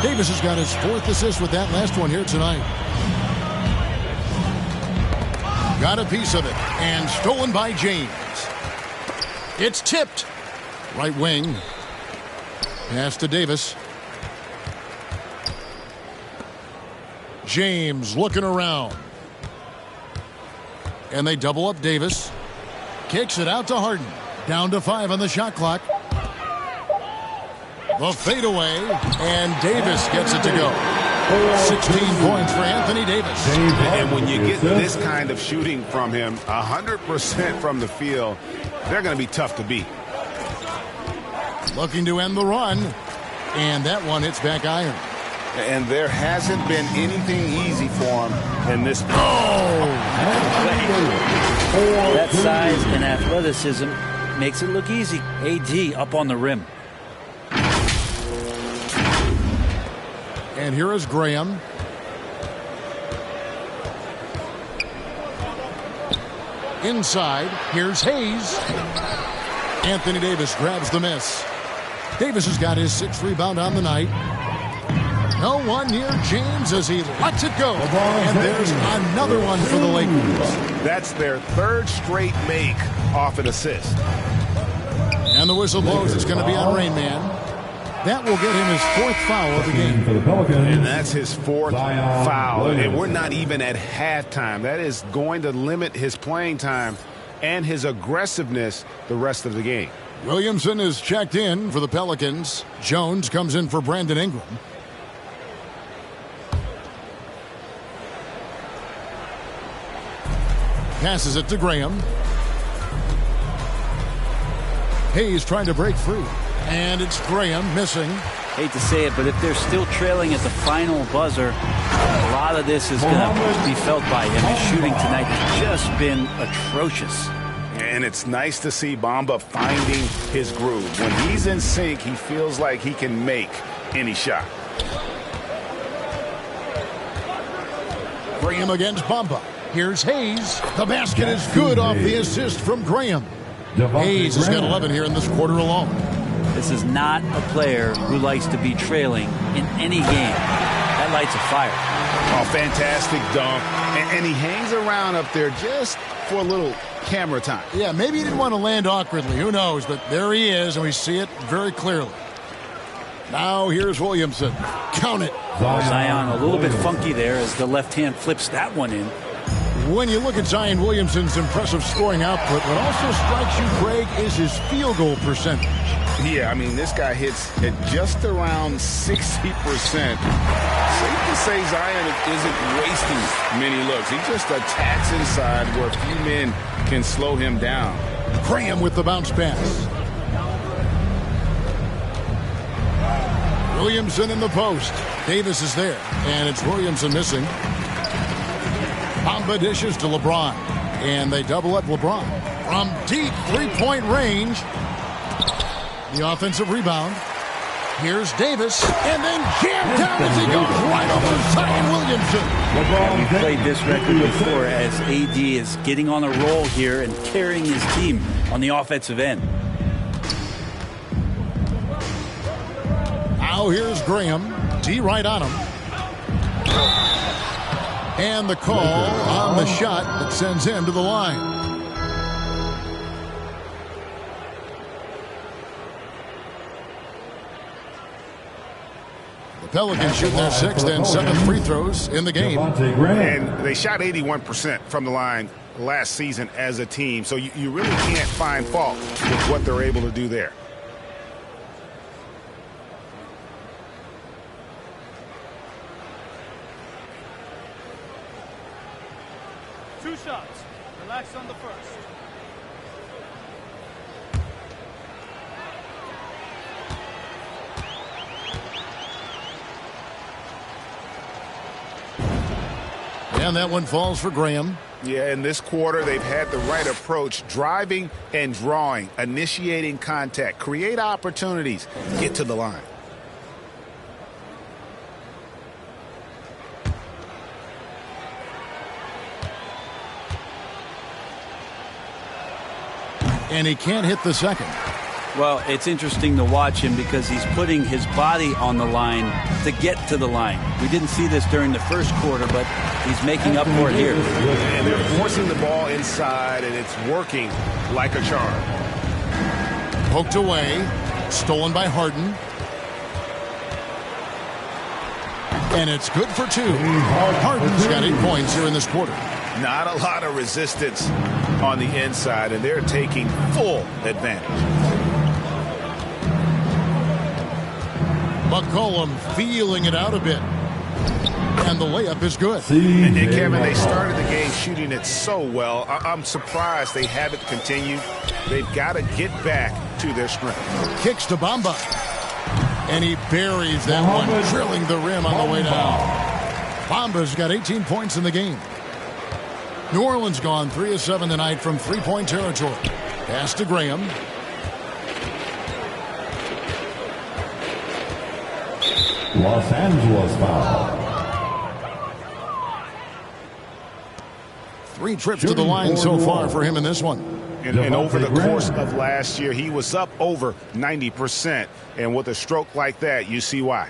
[SPEAKER 14] Davis has got his 4th assist with that last one here tonight. Got a piece of it, and stolen by James. It's tipped. Right wing. Pass to Davis. James looking around. And they double up Davis. Kicks it out to Harden. Down to 5 on the shot clock. The fadeaway, and Davis gets it to go. 16 points for Anthony Davis.
[SPEAKER 17] And when you get this kind of shooting from him, 100% from the field, they're going to be tough to beat.
[SPEAKER 14] Looking to end the run, and that one hits back iron.
[SPEAKER 17] And there hasn't been anything easy for him in this.
[SPEAKER 16] That size and athleticism makes it look easy. AD up on the rim.
[SPEAKER 14] And here is Graham. Inside, here's Hayes. Anthony Davis grabs the miss. Davis has got his 6th rebound on the night. No one near James as he lets it go. And there's another one for the Lakers.
[SPEAKER 17] That's their 3rd straight make off an assist.
[SPEAKER 14] And the whistle blows. It's going to be on Rain Man. That will get him his 4th foul of the game.
[SPEAKER 17] And that's his 4th foul. And we're not even at halftime. That is going to limit his playing time and his aggressiveness the rest of the game.
[SPEAKER 14] Williamson is checked in for the Pelicans. Jones comes in for Brandon Ingram. Passes it to Graham. Hayes trying to break free. And it's Graham missing.
[SPEAKER 16] Hate to say it, but if they're still trailing at the final buzzer, a lot of this is going to be felt by him. His shooting tonight has just been atrocious.
[SPEAKER 17] And it's nice to see Bamba finding his groove. When he's in sync, he feels like he can make any shot.
[SPEAKER 14] Graham against Bamba. Here's Hayes. The basket is good off the assist from Graham. Hayes has got 11 here in this quarter alone.
[SPEAKER 16] This is not a player who likes to be trailing in any game. That lights a fire.
[SPEAKER 17] Oh, fantastic dunk. And he hangs around up there just for a little camera time.
[SPEAKER 14] Yeah, maybe he didn't want to land awkwardly. Who knows? But there he is, and we see it very clearly. Now here's Williamson. Count it.
[SPEAKER 16] Zion a little bit funky there as the left hand flips that one in.
[SPEAKER 14] When you look at Zion Williamson's impressive scoring output, what also strikes you, Craig, is his field goal percentage.
[SPEAKER 17] Yeah, I mean, this guy hits at just around 60%. Safe to say Zion isn't wasting many looks. He just attacks inside where few men can slow him down.
[SPEAKER 14] Graham with the bounce pass. Williamson in the post. Davis is there, and it's Williamson missing. Bamba dishes to LeBron, and they double up LeBron. From deep three-point range, the offensive rebound. Here's Davis, and then jammed down as he goes right over Zion Williamson.
[SPEAKER 16] We played this record before as AD is getting on a roll here and carrying his team on the offensive end.
[SPEAKER 14] Now here's Graham. D right on him. And the call on the shot that sends him to the line. The Pelicans shoot their 6th and 7th free throws in the game.
[SPEAKER 17] And they shot 81% from the line last season as a team. So you really can't find fault with what they're able to do there.
[SPEAKER 5] Two shots. Relax on the first.
[SPEAKER 14] And that one falls for Graham.
[SPEAKER 17] Yeah, in this quarter, they've had the right approach, driving and drawing, initiating contact, create opportunities, get to the line.
[SPEAKER 14] And he can't hit the second.
[SPEAKER 16] Well, it's interesting to watch him because he's putting his body on the line to get to the line. We didn't see this during the first quarter, but he's making up for it here.
[SPEAKER 3] And they're forcing the ball inside, and it's working like a charm.
[SPEAKER 14] Poked away. Stolen by Harden. And it's good for 2. Harden's got 8 points here in this quarter.
[SPEAKER 17] Not a lot of resistance on the inside, and they're taking full advantage.
[SPEAKER 14] McCollum feeling it out a bit. And the layup is good.
[SPEAKER 17] And Kevin, they started the game shooting it so well. I'm surprised they haven't continued. They've got to get back to their strength.
[SPEAKER 14] Kicks to Bamba. And he buries that one, drilling the rim on the way down. Bamba's got 18 points in the game. New Orleans gone 3 of 7 tonight from three-point territory. Pass to Graham.
[SPEAKER 10] Los Angeles foul.
[SPEAKER 14] 3 trips to the line so far for him in this one.
[SPEAKER 17] And over the course of last year, he was up over 90%. And with a stroke like that, you see why.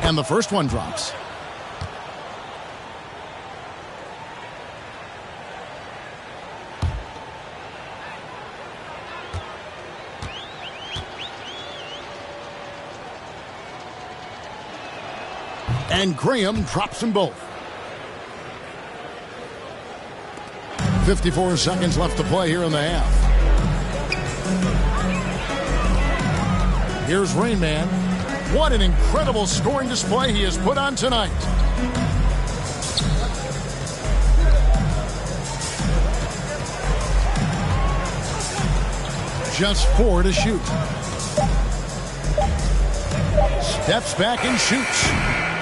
[SPEAKER 14] And the first one drops. And Graham drops them both. 54 seconds left to play here in the half. Here's Rain Man. What an incredible scoring display he has put on tonight. Just 4 to shoot. Steps back and shoots.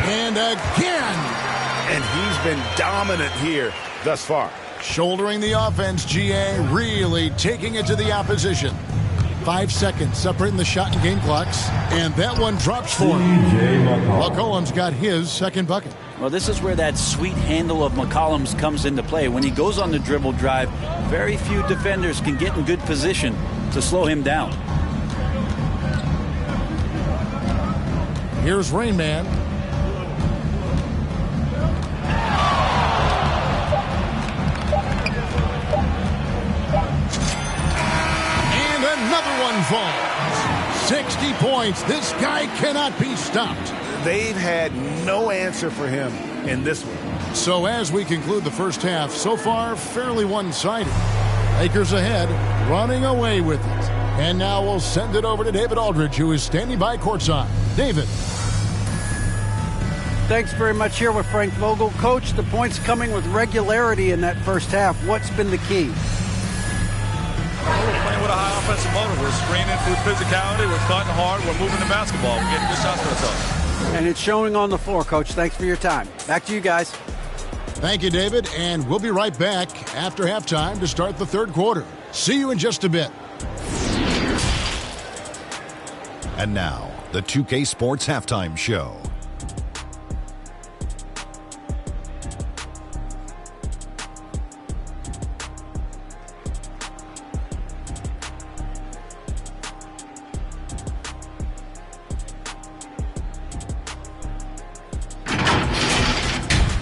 [SPEAKER 14] And again.
[SPEAKER 17] And he's been dominant here thus far.
[SPEAKER 14] Shouldering the offense, GA, really taking it to the opposition. 5 seconds separating the shot and game clocks. And that one drops for him. McCollum's got his second bucket.
[SPEAKER 16] Well, this is where that sweet handle of McCollum's comes into play. When he goes on the dribble drive, very few defenders can get in good position to slow him down.
[SPEAKER 14] Here's Rain Man. Another one falls. 60 points. This guy cannot be stopped.
[SPEAKER 17] They've had no answer for him in this one.
[SPEAKER 14] So as we conclude the first half, so far fairly one-sided. Lakers ahead, running away with it. And now we'll send it over to David Aldridge, who is standing by courtside. David.
[SPEAKER 15] Thanks very much. Here with Frank Vogel. Coach, the points coming with regularity in that first half. What's been the key?
[SPEAKER 5] We're playing with a high offensive motor. We're screening through physicality. We're cutting hard. We're moving the basketball. We're getting good shots for ourselves.
[SPEAKER 15] And it's showing on the floor, Coach. Thanks for your time. Back to you guys.
[SPEAKER 14] Thank you, David. And we'll be right back after halftime to start the third quarter. See you in just a bit.
[SPEAKER 19] And now, the 2K Sports Halftime Show.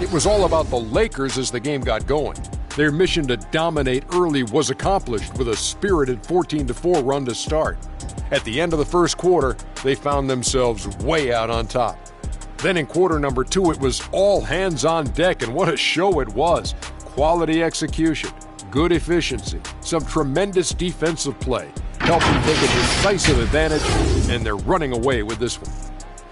[SPEAKER 7] It was all about the Lakers as the game got going. Their mission to dominate early was accomplished with a spirited 14-4 run to start. At the end of the first quarter, they found themselves way out on top. Then in quarter number 2, it was all hands on deck, and what a show it was. Quality execution, good efficiency, some tremendous defensive play, helping take a decisive advantage, and they're running away with this one.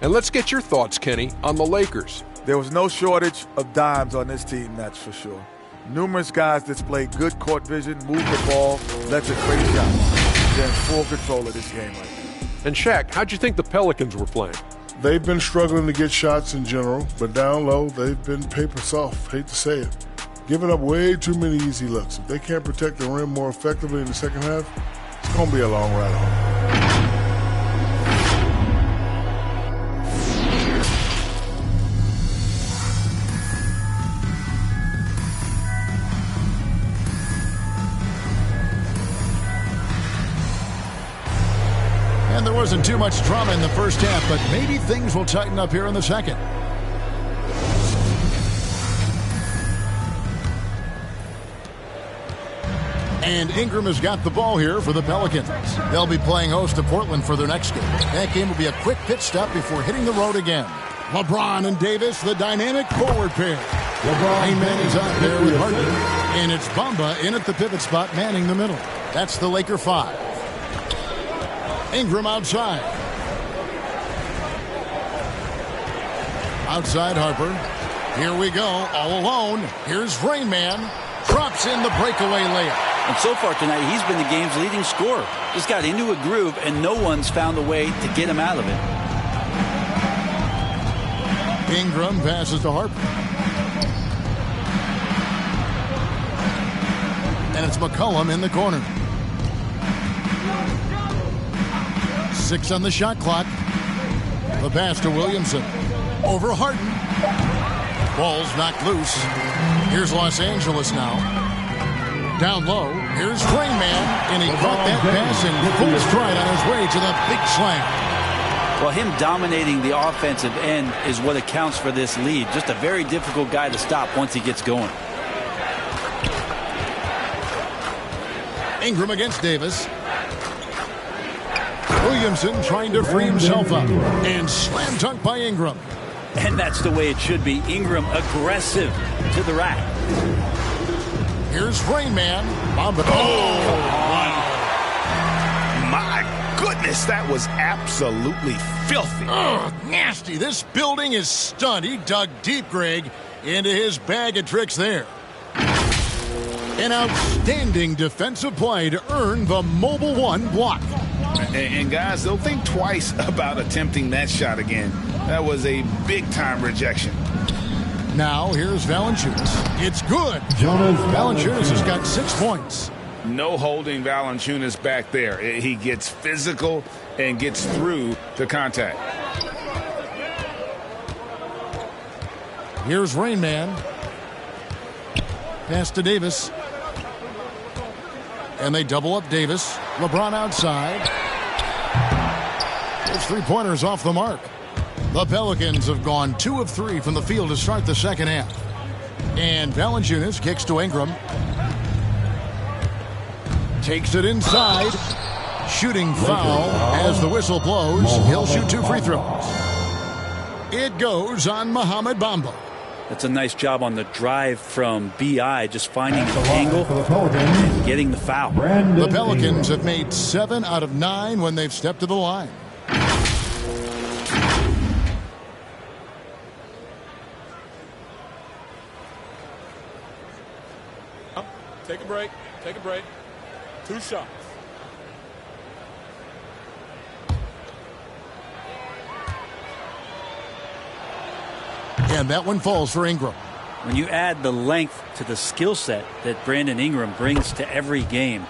[SPEAKER 7] And let's get your thoughts, Kenny, on the Lakers.
[SPEAKER 8] There was no shortage of dimes on this team, that's for sure. Numerous guys displayed good court vision, moved the ball, led to great shots. They're in full control of this game right now.
[SPEAKER 7] And Shaq, how'd you think the Pelicans were playing?
[SPEAKER 9] they've been struggling to get shots in general, but down low, they've been paper soft. Hate to say it. Giving up way too many easy looks. If they can't protect the rim more effectively in the second half, it's going to be a long ride home.
[SPEAKER 14] And there wasn't too much drama in the first half, but maybe things will tighten up here in the second. And Ingram has got the ball here for the Pelicans. They'll be playing host to Portland for their next game. That game will be a quick pit stop before hitting the road again. LeBron and Davis, the dynamic forward pair. Rain Man is out there with Harden. And it's Bamba in at the pivot spot, manning the middle. That's the Laker 5. Ingram outside. Outside Harper. Here we go, all alone. Here's Rain Man. Drops in the breakaway layup.
[SPEAKER 16] And so far tonight, he's been the game's leading scorer. Just got into a groove, and no one's found a way to get him out of it.
[SPEAKER 14] Ingram passes to Harper. And it's McCollum in the corner. 6 on the shot clock. The pass to Williamson. Over Harden. Ball's knocked loose. Here's Los Angeles now. Down low. Here's Rain Man. And he caught that pass in full stride on his way to the big slam.
[SPEAKER 16] Well, him dominating the offensive end is what accounts for this lead. Just a very difficult guy to stop once he gets going.
[SPEAKER 14] Ingram against Davis. Williamson trying to free himself up. And slam dunk by Ingram.
[SPEAKER 16] And that's the way it should be. Ingram aggressive to the rack.
[SPEAKER 14] Here's Rain Man. Bamba.
[SPEAKER 17] Oh, wow. My goodness, that was absolutely filthy.
[SPEAKER 14] Oh, nasty. This building is stunned. He dug deep, Greg, into his bag of tricks there. An outstanding defensive play to earn the Mobile One block.
[SPEAKER 17] And guys, they'll think twice about attempting that shot again. That was a big-time rejection.
[SPEAKER 14] Now, here's Valanciunas. It's good. Valanciunas has got 6 points.
[SPEAKER 17] No holding Valanciunas back there. He gets physical and gets through the contact.
[SPEAKER 14] Here's Rain Man. Pass to Davis. And they double up Davis. LeBron outside. Those 3-pointers off the mark. The Pelicans have gone 2 of 3 from the field to start the second half. And Valanciunas kicks to Ingram. Takes it inside. Shooting foul as the whistle blows. He'll shoot 2 free throws. It goes on Mohamed Bamba.
[SPEAKER 16] That's a nice job on the drive from B.I. Just finding the angle and getting the foul.
[SPEAKER 14] The Pelicans have made 7 out of 9 when they've stepped to the line.
[SPEAKER 5] Take a break. Take a break. 2 shots.
[SPEAKER 14] And that one falls for Ingram.
[SPEAKER 16] When you add the length to the skill set that Brandon Ingram brings to every game,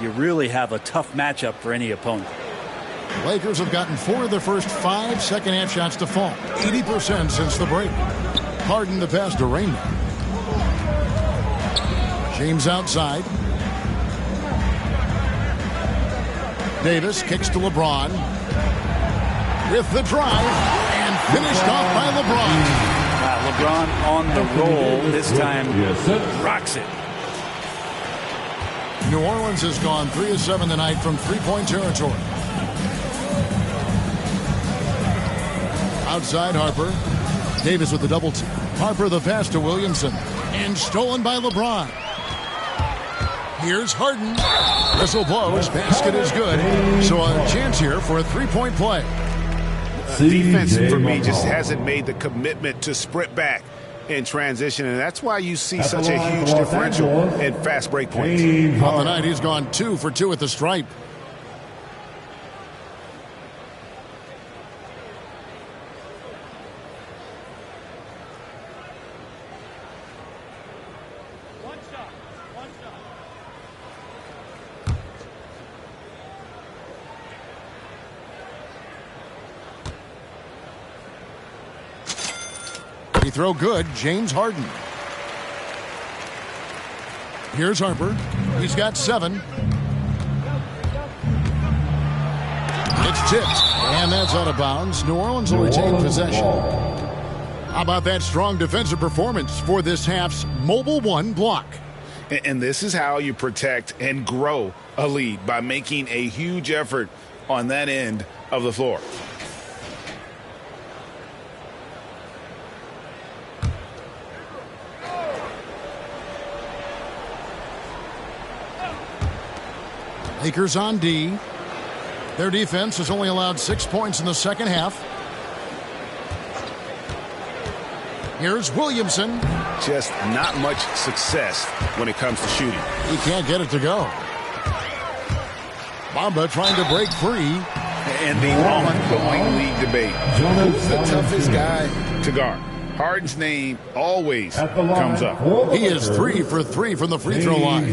[SPEAKER 16] you really have a tough matchup for any opponent.
[SPEAKER 14] Lakers have gotten 4 of their first 5 second-half shots to fall. 80% since the break. Harden the pass to Rain Man. James outside. Davis kicks to LeBron. With the drive. And finished off by LeBron.
[SPEAKER 16] LeBron on the roll. This time rocks it.
[SPEAKER 14] New Orleans has gone 3 of 7 tonight from 3-point territory. Outside Harper. Davis with the double team. Harper the pass to Williamson. And stolen by LeBron. Here's Harden. Whistle blows. Basket is good. So a chance here for a 3-point play.
[SPEAKER 17] Defense, for me, just hasn't made the commitment to sprint back in transition, and that's why you see such a huge differential in fast break points.
[SPEAKER 14] On the night, he's gone 2 for 2 at the stripe. Ready throw good. James Harden. Here's Harper. He's got 7. It's tipped, and that's out of bounds. New Orleans will retain possession. How about that strong defensive performance for this half's Mobile One block?
[SPEAKER 17] And this is how you protect and grow a lead, by making a huge effort on that end of the floor.
[SPEAKER 14] Lakers on D. Their defense has only allowed 6 points in the second half. Here's Williamson.
[SPEAKER 17] Just not much success when it comes to shooting.
[SPEAKER 14] He can't get it to go. Bamba trying to break free.
[SPEAKER 17] And the ongoing league debate. Who's the toughest guy to guard? Harden's name always comes up.
[SPEAKER 14] He is 3 for 3 from the free throw line.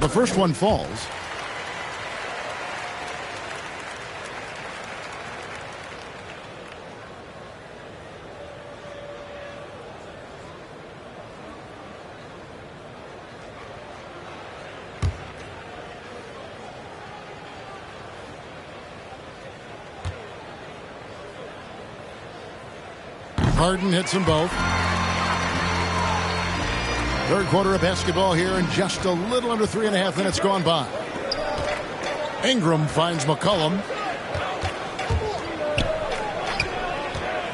[SPEAKER 14] The first one falls. Harden hits them both. Third quarter of basketball here, and just a little under 3.5 minutes gone by. Ingram finds McCollum.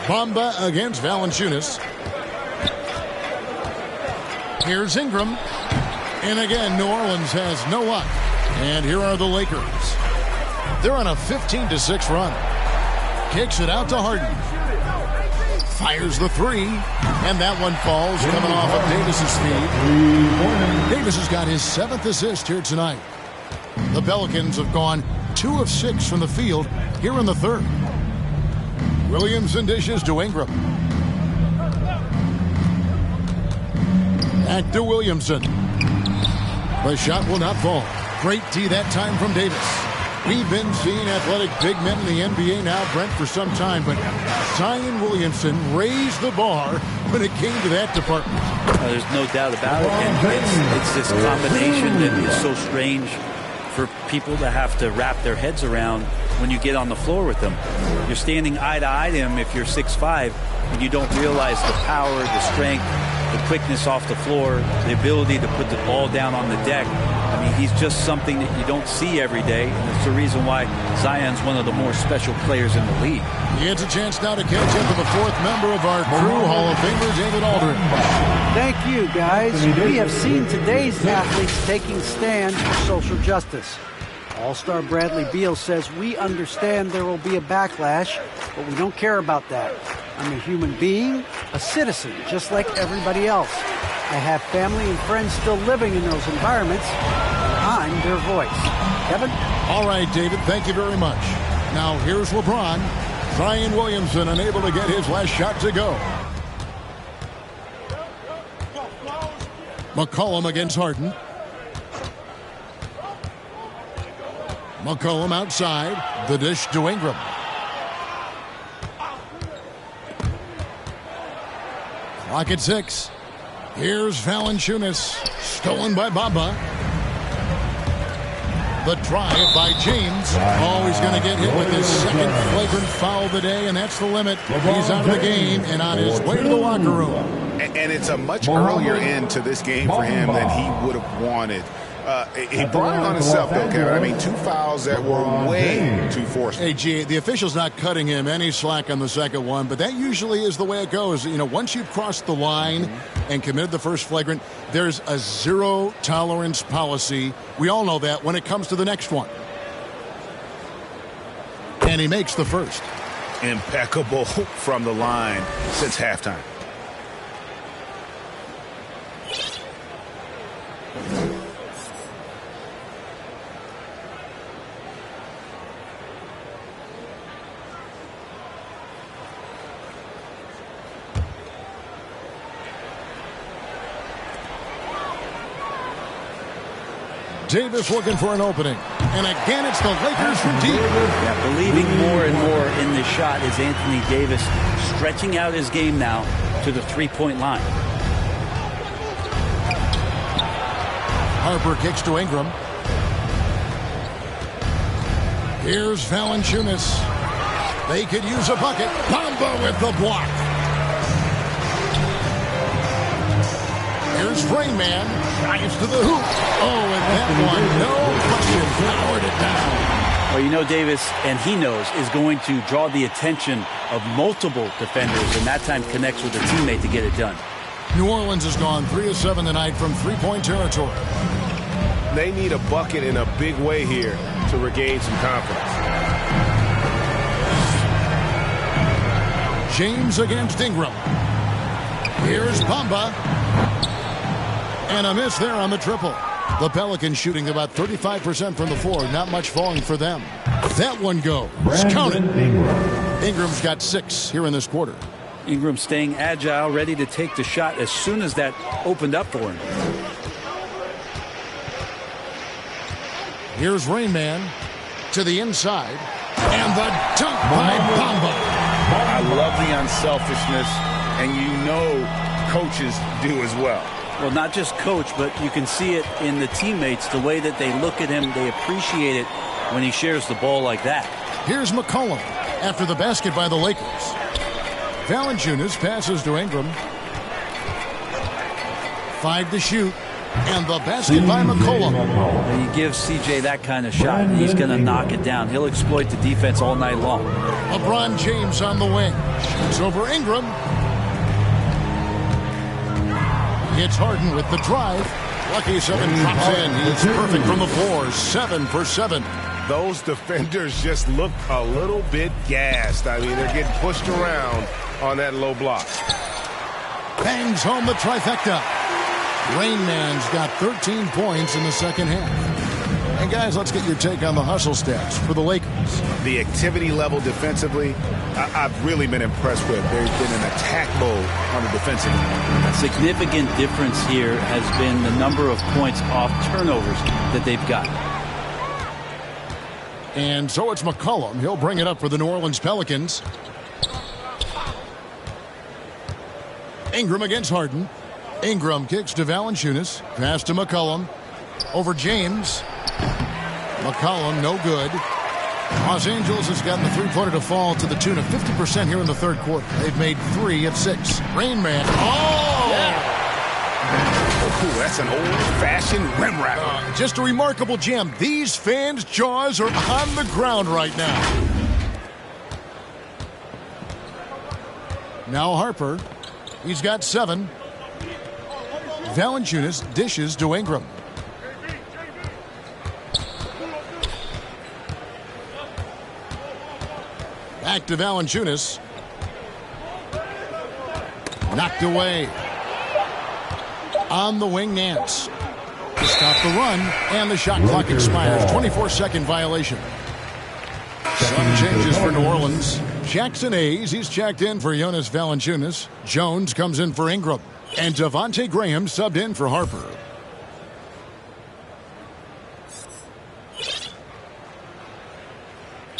[SPEAKER 14] Bamba against Valanciunas. Here's Ingram. And again, New Orleans has no luck. And here are the Lakers. They're on a 15-6 run. Kicks it out to Harden. Fires the 3, and that one falls, coming off of Davis's feed. Davis has got his 7th assist here tonight. The Pelicans have gone 2 of 6 from the field here in the third. Williamson dishes to Ingram. Back to Williamson. The shot will not fall. Great D that time from Davis. We've been seeing athletic big men in the NBA now, Brent, for some time, but Zion Williamson raised the bar when it came to that department.
[SPEAKER 16] There's no doubt about it. And it's this combination that is so strange for people to have to wrap their heads around when you get on the floor with them. You're standing eye to eye to him if you're 6'5", and you don't realize the power, the strength, the quickness off the floor, the ability to put the ball down on the deck. I mean, he's just something that you don't see every day, and it's the reason why Zion's one of the more special players in the league.
[SPEAKER 14] He gets a chance now to catch up to the 4th member of our crew, Hall of Famer David Aldridge.
[SPEAKER 15] Thank you, guys. We have seen today's athletes taking stands for social justice. All-Star Bradley Beal says, we understand there will be a backlash, but we don't care about that. I'm a human being, a citizen, just like everybody else. I have family and friends still living in those environments, and I'm their voice. Kevin?
[SPEAKER 14] All right, David, thank you very much. Now, here's LeBron. Zion Williamson unable to get his last shot to go. McCollum against Harden. McCollum outside. The dish to Ingram. Clock at 6. Here's Valanciunas. Stolen by Bamba. The drive by James. Always going to get hit with his 2nd flagrant foul of the day, and that's the limit. He's out of the game and on his way to the locker room.
[SPEAKER 17] And it's a much earlier end to this game for him than he would have wanted. He brought it on himself, though, Kevin. I mean, 2 fouls that were way too forceful.
[SPEAKER 14] Hey, G, the official's not cutting him any slack on the second one, but that usually is the way it goes. You know, once you've crossed the line and committed the first flagrant, there's a zero-tolerance policy. We all know that when it comes to the next one. And he makes the first.
[SPEAKER 17] Impeccable from the line since halftime.
[SPEAKER 14] Davis looking for an opening. And again, it's the Lakers from deep.
[SPEAKER 16] Yeah, believing more and more in this shot is Anthony Davis stretching out his game now to the three-point line.
[SPEAKER 14] Harper kicks to Ingram. Here's Valanciunas. They could use a bucket. Bamba with the block. Here's Rain Man. Drives to the hoop. Oh, and that one, no question, powered it down.
[SPEAKER 16] Well, you know Davis, and he knows, is going to draw the attention of multiple defenders, and that time connects with a teammate to get it done.
[SPEAKER 14] New Orleans has gone 3 of 7 tonight from three-point territory.
[SPEAKER 3] They need a bucket in a big way here to regain some confidence.
[SPEAKER 14] James against Ingram. Here's Bamba. And a miss there on the triple. The Pelicans shooting about 35% from the floor. Not much falling for them. That one goes. Counted. Ingram's got 6 here in this quarter.
[SPEAKER 16] Ingram staying agile, ready to take the shot as soon as that opened up for him.
[SPEAKER 14] Here's Rain Man to the inside. And the dunk by Bamba.
[SPEAKER 17] I love the unselfishness, and you know coaches do as well.
[SPEAKER 16] Well, not just coach, but you can see it in the teammates, the way that they look at him. They appreciate it when he shares the ball like that.
[SPEAKER 14] Here's McCollum after the basket by the Lakers. Valanciunas passes to Ingram. 5 to shoot. And the basket by McCollum.
[SPEAKER 16] When you give CJ that kind of shot, he's going to knock it down. He'll exploit the defense all night long.
[SPEAKER 14] LeBron James on the wing. Shoots over Ingram. Hits Harden with the drive. Lucky 7 drops in. He's perfect from the floor. 7 for 7.
[SPEAKER 3] Those defenders just look a little bit gassed. I mean, they're getting pushed around on that low block.
[SPEAKER 14] Bangs home the trifecta. Rain Man's got 13 points in the second half. And guys, let's get your take on the hustle stats for the Lakers.
[SPEAKER 17] The activity level defensively, I've really been impressed with. There's been an attack mode on the defensive end.
[SPEAKER 16] A significant difference here has been the number of points off turnovers that they've got.
[SPEAKER 14] And so it's McCollum. He'll bring it up for the New Orleans Pelicans. Ingram against Harden. Ingram kicks to Valanciunas. Pass to McCollum. Over James. McCollum, no good. Los Angeles has gotten the three-pointer to fall to the tune of 50% here in the third quarter. They've made 3 of 6. Rain Man. Oh!
[SPEAKER 17] Yeah. Ooh, that's an old-fashioned rim wrapper.
[SPEAKER 14] Just a remarkable jam. These fans' jaws are on the ground right now. Now Harper. He's got 7. Valanciunas dishes to Ingram. Back to Valanciunas. Knocked away. On the wing, Nance. To stop the run, and the shot clock expires. 24-second violation. Some changes for New Orleans. Jackson Hayes, he's checked in for Jonas Valanciunas. Jones comes in for Ingram. And Devontae Graham subbed in for Harper.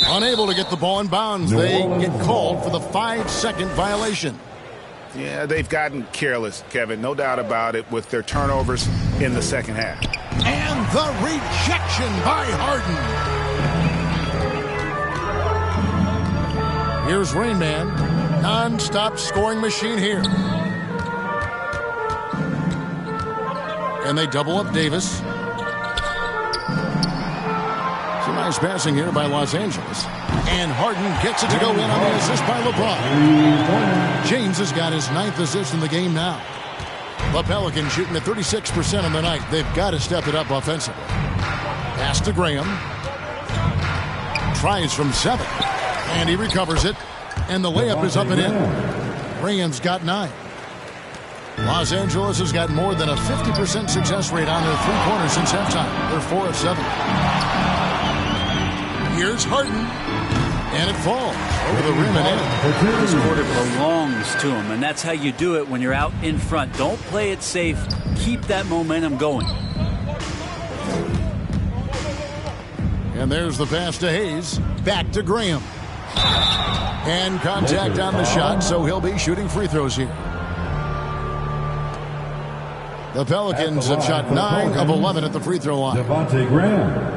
[SPEAKER 14] Unable to get the ball in bounds. They get called for the 5-second violation.
[SPEAKER 17] Yeah, they've gotten careless, Kevin. No doubt about it with their turnovers in the second half.
[SPEAKER 14] And the rejection by Harden. Here's Rain Man. Non-stop scoring machine here. And they double up Davis. Some nice passing here by Los Angeles. And Harden gets it to go in on the assist by LeBron. James has got his 9th assist in the game now. The Pelicans shooting at 36% on the night. They've got to step it up offensively. Pass to Graham. Tries from 7. And he recovers it. And the layup is up and in. Graham's got 9. Los Angeles has got more than a 50% success rate on their three-pointers since halftime. They're 4 of 7. Here's Harden. And it falls over the rim and in.
[SPEAKER 16] This quarter belongs to him, and that's how you do it when you're out in front. Don't play it safe. Keep that momentum going.
[SPEAKER 14] And there's the pass to Hayes. Back to Graham. And contact on the shot, so he'll be shooting free throws here. The Pelicans have shot 9 of 11 at the free throw line.
[SPEAKER 10] Devontae Graham.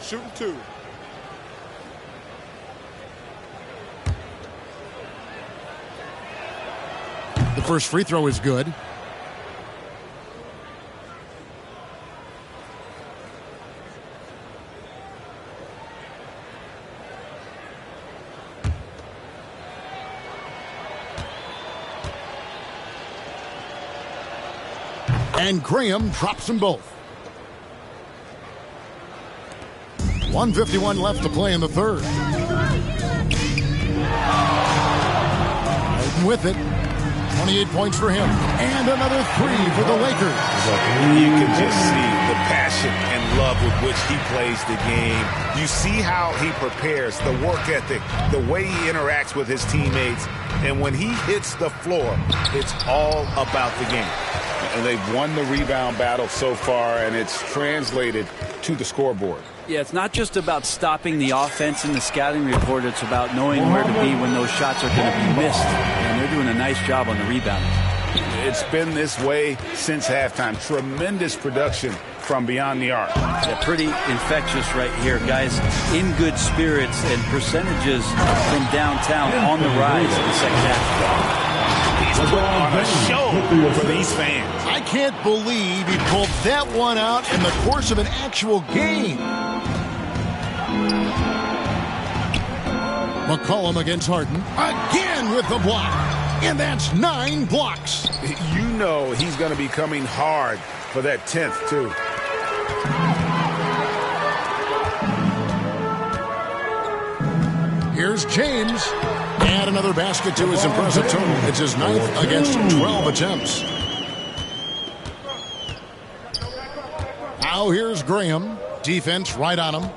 [SPEAKER 8] Shooting 2.
[SPEAKER 14] The first free throw is good. And Graham drops them both. 1:51 left to play in the third. Hayden with it. 28 points for him. And another 3 for the Lakers.
[SPEAKER 17] You can just see the passion and love with which he plays the game. You see how he prepares, the work ethic, the way he interacts with his teammates. And when he hits the floor, it's all about the game. And they've won the rebound battle so far, and it's translated to the scoreboard.
[SPEAKER 16] Yeah, it's not just about stopping the offense in the scouting report. It's about knowing where to be when those shots are going to be missed. And they're doing a nice job on the rebound.
[SPEAKER 17] It's been this way since halftime. Tremendous production from beyond the arc.
[SPEAKER 16] Yeah, pretty infectious right here. Guys in good spirits and percentages from downtown on the rise in the second half.
[SPEAKER 17] He's put on a show for these fans.
[SPEAKER 14] I can't believe he pulled that one out in the course of an actual game. McCollum against Harden. Again with the block. And that's 9 blocks.
[SPEAKER 17] You know he's going to be coming hard for that 10th, too.
[SPEAKER 14] Here's James. And another basket to his impressive total. It's his 9th against 12 attempts. Now here's Graham. Defense right on him.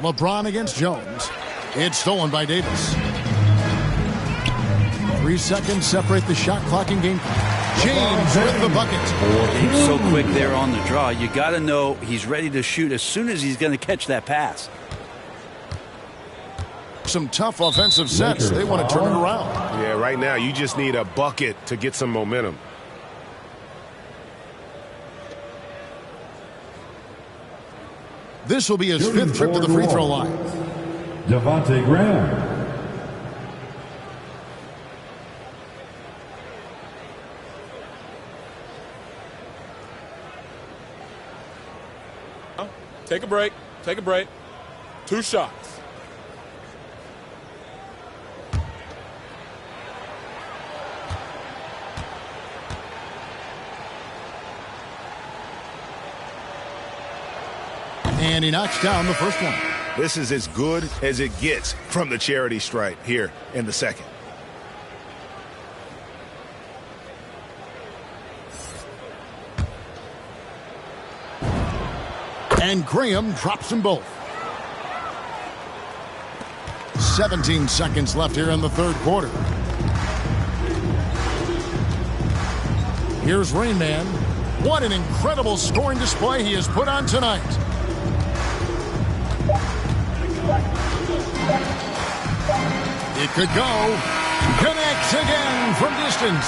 [SPEAKER 14] LeBron against Jones. It's stolen by Davis. 3 seconds separate the shot clock in game. James with the bucket.
[SPEAKER 16] He's so quick there on the draw. You got to know he's ready to shoot as soon as he's going to catch that pass.
[SPEAKER 14] Some tough offensive sets. They want to turn it around.
[SPEAKER 3] Yeah, right now you just need a bucket to get some momentum.
[SPEAKER 14] This will be his 5th trip to the free throw line.
[SPEAKER 10] Devontae Graham.
[SPEAKER 5] Take a break. Take a break. 2 shots.
[SPEAKER 14] And he knocks down the first one.
[SPEAKER 3] This is as good as it gets from the charity stripe here in the second.
[SPEAKER 14] And Graham drops them both. 17 seconds left here in the third quarter. Here's Rain Man. What an incredible scoring display he has put on tonight. It could go. Connects again from distance.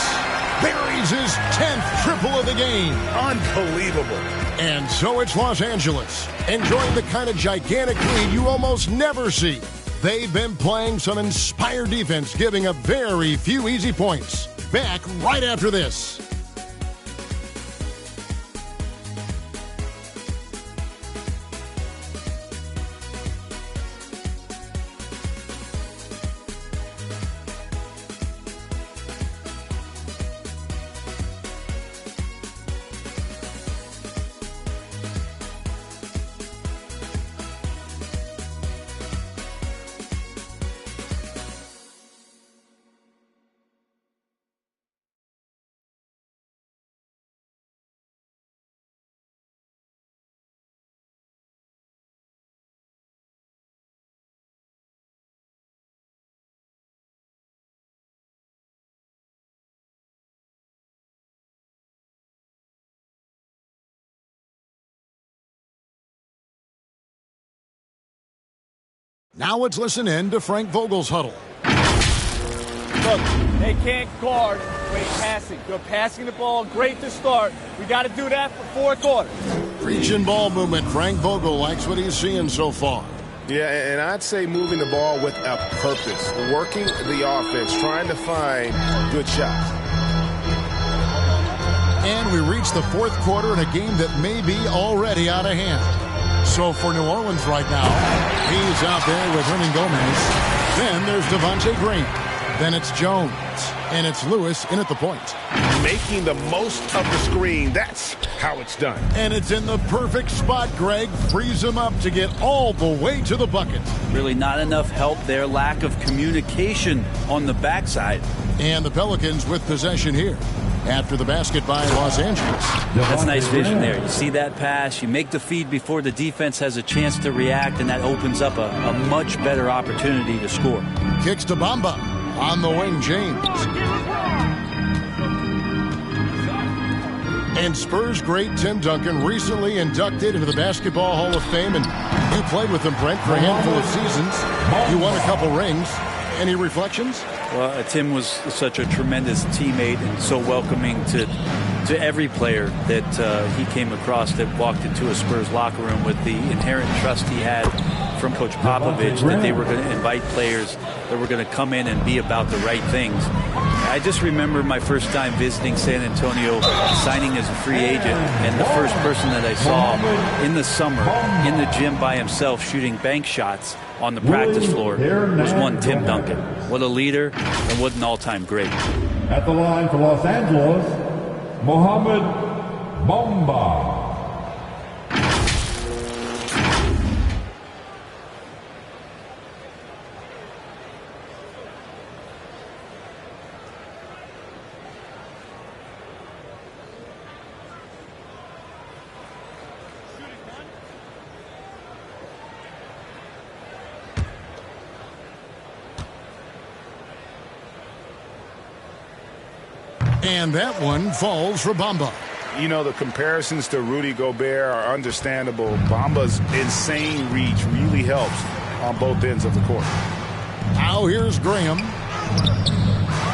[SPEAKER 14] Buries his 10th triple of the game.
[SPEAKER 3] Unbelievable.
[SPEAKER 14] And so it's Los Angeles, enjoying the kind of gigantic lead you almost never see. They've been playing some inspired defense, giving up very few easy points. Back right after this. Now let's listen in to Frank Vogel's huddle.
[SPEAKER 5] Look, they can't guard great passing. They're passing the ball great to start. We got to do that for 4 quarters.
[SPEAKER 14] Preaching ball movement. Frank Vogel likes what he's seeing so far.
[SPEAKER 17] Yeah, and I'd say moving the ball with a purpose. Working the offense, trying to find good shots.
[SPEAKER 14] And we reach the 4th quarter in a game that may be already out of hand. So for New Orleans right now, he's out there with Hernan Gomez. Then there's Devontae Green. Then it's Jones. And it's Lewis in at the point.
[SPEAKER 17] Making the most of the screen. That's how it's done.
[SPEAKER 14] And it's in the perfect spot, Greg. Frees him up to get all the way to the bucket.
[SPEAKER 16] Really not enough help there. Lack of communication on the backside.
[SPEAKER 14] And the Pelicans with possession here. After the basket by Los Angeles.
[SPEAKER 16] That's nice vision there. You see that pass, you make the feed before the defense has a chance to react, and that opens up a much better opportunity to score.
[SPEAKER 14] Kicks to Bamba. On the wing, James. And Spurs great Tim Duncan recently inducted into the Basketball Hall of Fame, and you played with him, Brent, for a handful of seasons. You won a couple rings. Any reflections?
[SPEAKER 16] Well, Tim was such a tremendous teammate and so welcoming to every player that he came across that walked into a Spurs locker room, with the inherent trust he had from Coach Popovich that they were going to invite players that were going to come in and be about the right things. I just remember my first time visiting San Antonio, signing as a free agent, and the first person that I saw in the summer in the gym by himself shooting bank shots on the practice floor was one Tim Duncan. What a leader and what an all-time great.
[SPEAKER 10] At the line for Los Angeles, Mohamed Bamba.
[SPEAKER 14] And that one falls for Bamba.
[SPEAKER 17] You know, the comparisons to Rudy Gobert are understandable. Bamba's insane reach really helps on both ends of the court.
[SPEAKER 14] Now here's Graham.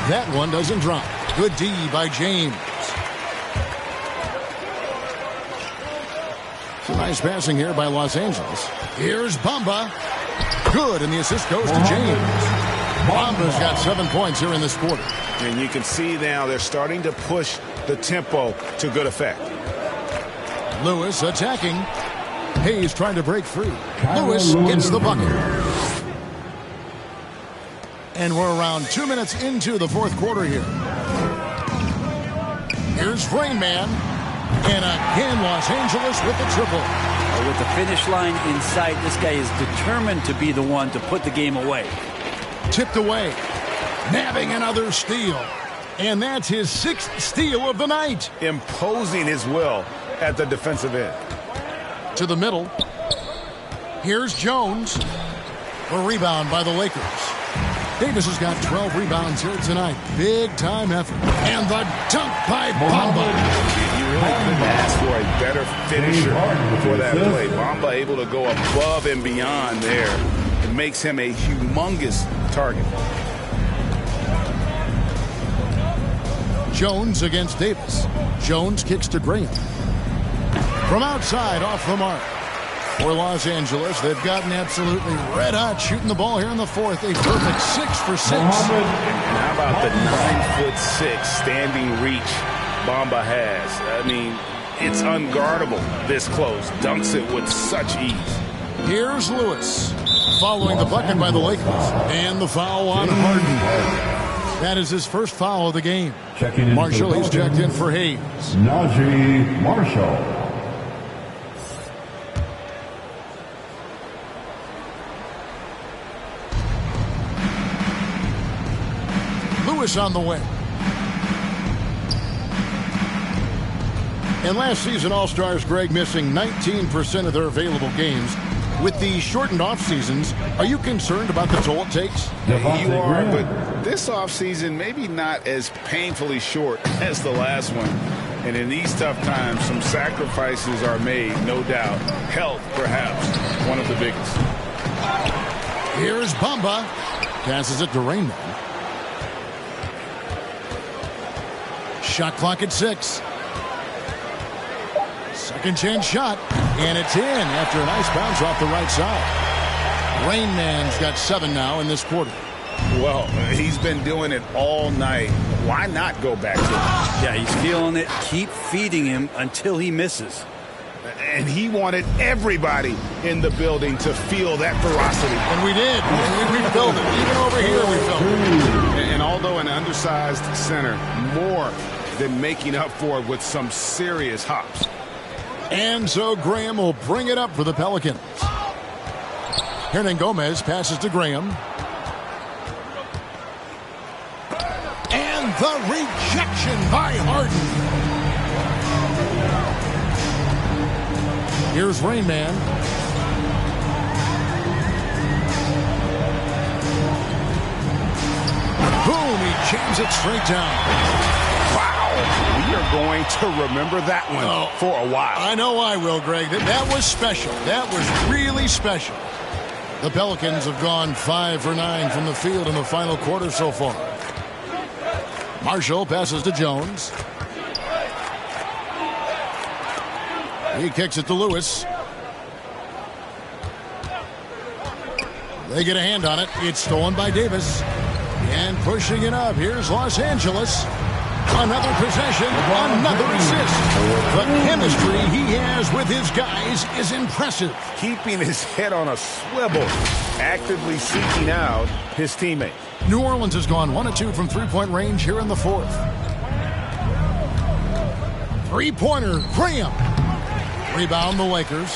[SPEAKER 14] That one doesn't drop. Good D by James. Some nice passing here by Los Angeles. Here's Bamba. Good, and the assist goes to James. Bamba's got 7 points here in this quarter.
[SPEAKER 17] And you can see now they're starting to push the tempo to good effect.
[SPEAKER 14] Lewis attacking. Hayes trying to break free. Lewis gets the bucket. And we're around 2 minutes into the 4th quarter here. Here's Rain Man. And again, Los Angeles with the triple.
[SPEAKER 16] With the finish line in sight, this guy is determined to be the one to put the game away.
[SPEAKER 14] Tipped away. Nabbing another steal. And that's his 6th steal of the night.
[SPEAKER 17] Imposing his will at the defensive end.
[SPEAKER 14] To the middle. Here's Jones. A rebound by the Lakers. Davis has got 12 rebounds here tonight. Big time effort. And the dunk by Bamba.
[SPEAKER 17] You really couldn't ask for a better finisher for that play. Bamba able to go above and beyond there. It makes him a humongous target.
[SPEAKER 14] Jones against Davis. Jones kicks to Graham. From outside, off the mark. For Los Angeles, they've gotten absolutely red hot shooting the ball here in the 4th. A perfect 6 for 6.
[SPEAKER 17] And how about the 9'6" standing reach Bamba has? I mean, it's unguardable this close. Dunks it with such ease.
[SPEAKER 14] Here's Lewis. Following the bucket by the Lakers. And the foul on Harden. That is his first foul of the game. Marshall, he's checked in for Hayes.
[SPEAKER 10] Najee Marshall.
[SPEAKER 14] Lewis on the way. And last season, All-Stars Greg missing 19% of their available games. With the shortened off seasons, are you concerned about the toll it takes?
[SPEAKER 17] You are, but this offseason maybe not as painfully short as the last one. And in these tough times, some sacrifices are made, no doubt. Health, perhaps, one of the biggest.
[SPEAKER 14] Here's Bamba. Passes it to Rainman. Shot clock at 6. Second chance shot. And it's in after a nice bounce off the right side. Rainman's got 7 now in this quarter.
[SPEAKER 17] Well, he's been doing it all night. Why not go back to it?
[SPEAKER 16] Yeah, he's feeling it. Keep feeding him until he misses.
[SPEAKER 17] And he wanted everybody in the building to feel that ferocity.
[SPEAKER 14] And we did. We felt it. Even over here we felt it.
[SPEAKER 17] And although an undersized center, more than making up for it with some serious hops.
[SPEAKER 14] And so Graham will bring it up for the Pelicans. Hernangomez passes to Graham. And the rejection by Harden. Here's Rainman. Boom, he jams it straight down.
[SPEAKER 17] Wow, we are going to remember that one for a while.
[SPEAKER 14] I know I will, Greg. That was special. That was really special. The Pelicans have gone 5 for 9 from the field in the final quarter so far. Marshall passes to Jones. He kicks it to Lewis. They get a hand on it. It's stolen by Davis. And pushing it up. Here's Los Angeles. Another possession. Another assist. The chemistry he has with his guys is impressive.
[SPEAKER 17] Keeping his head on a swivel. Actively seeking out his teammate.
[SPEAKER 14] New Orleans has gone 1 of 2 from three-point range here in the fourth. Three-pointer, Graham. Rebound the Lakers.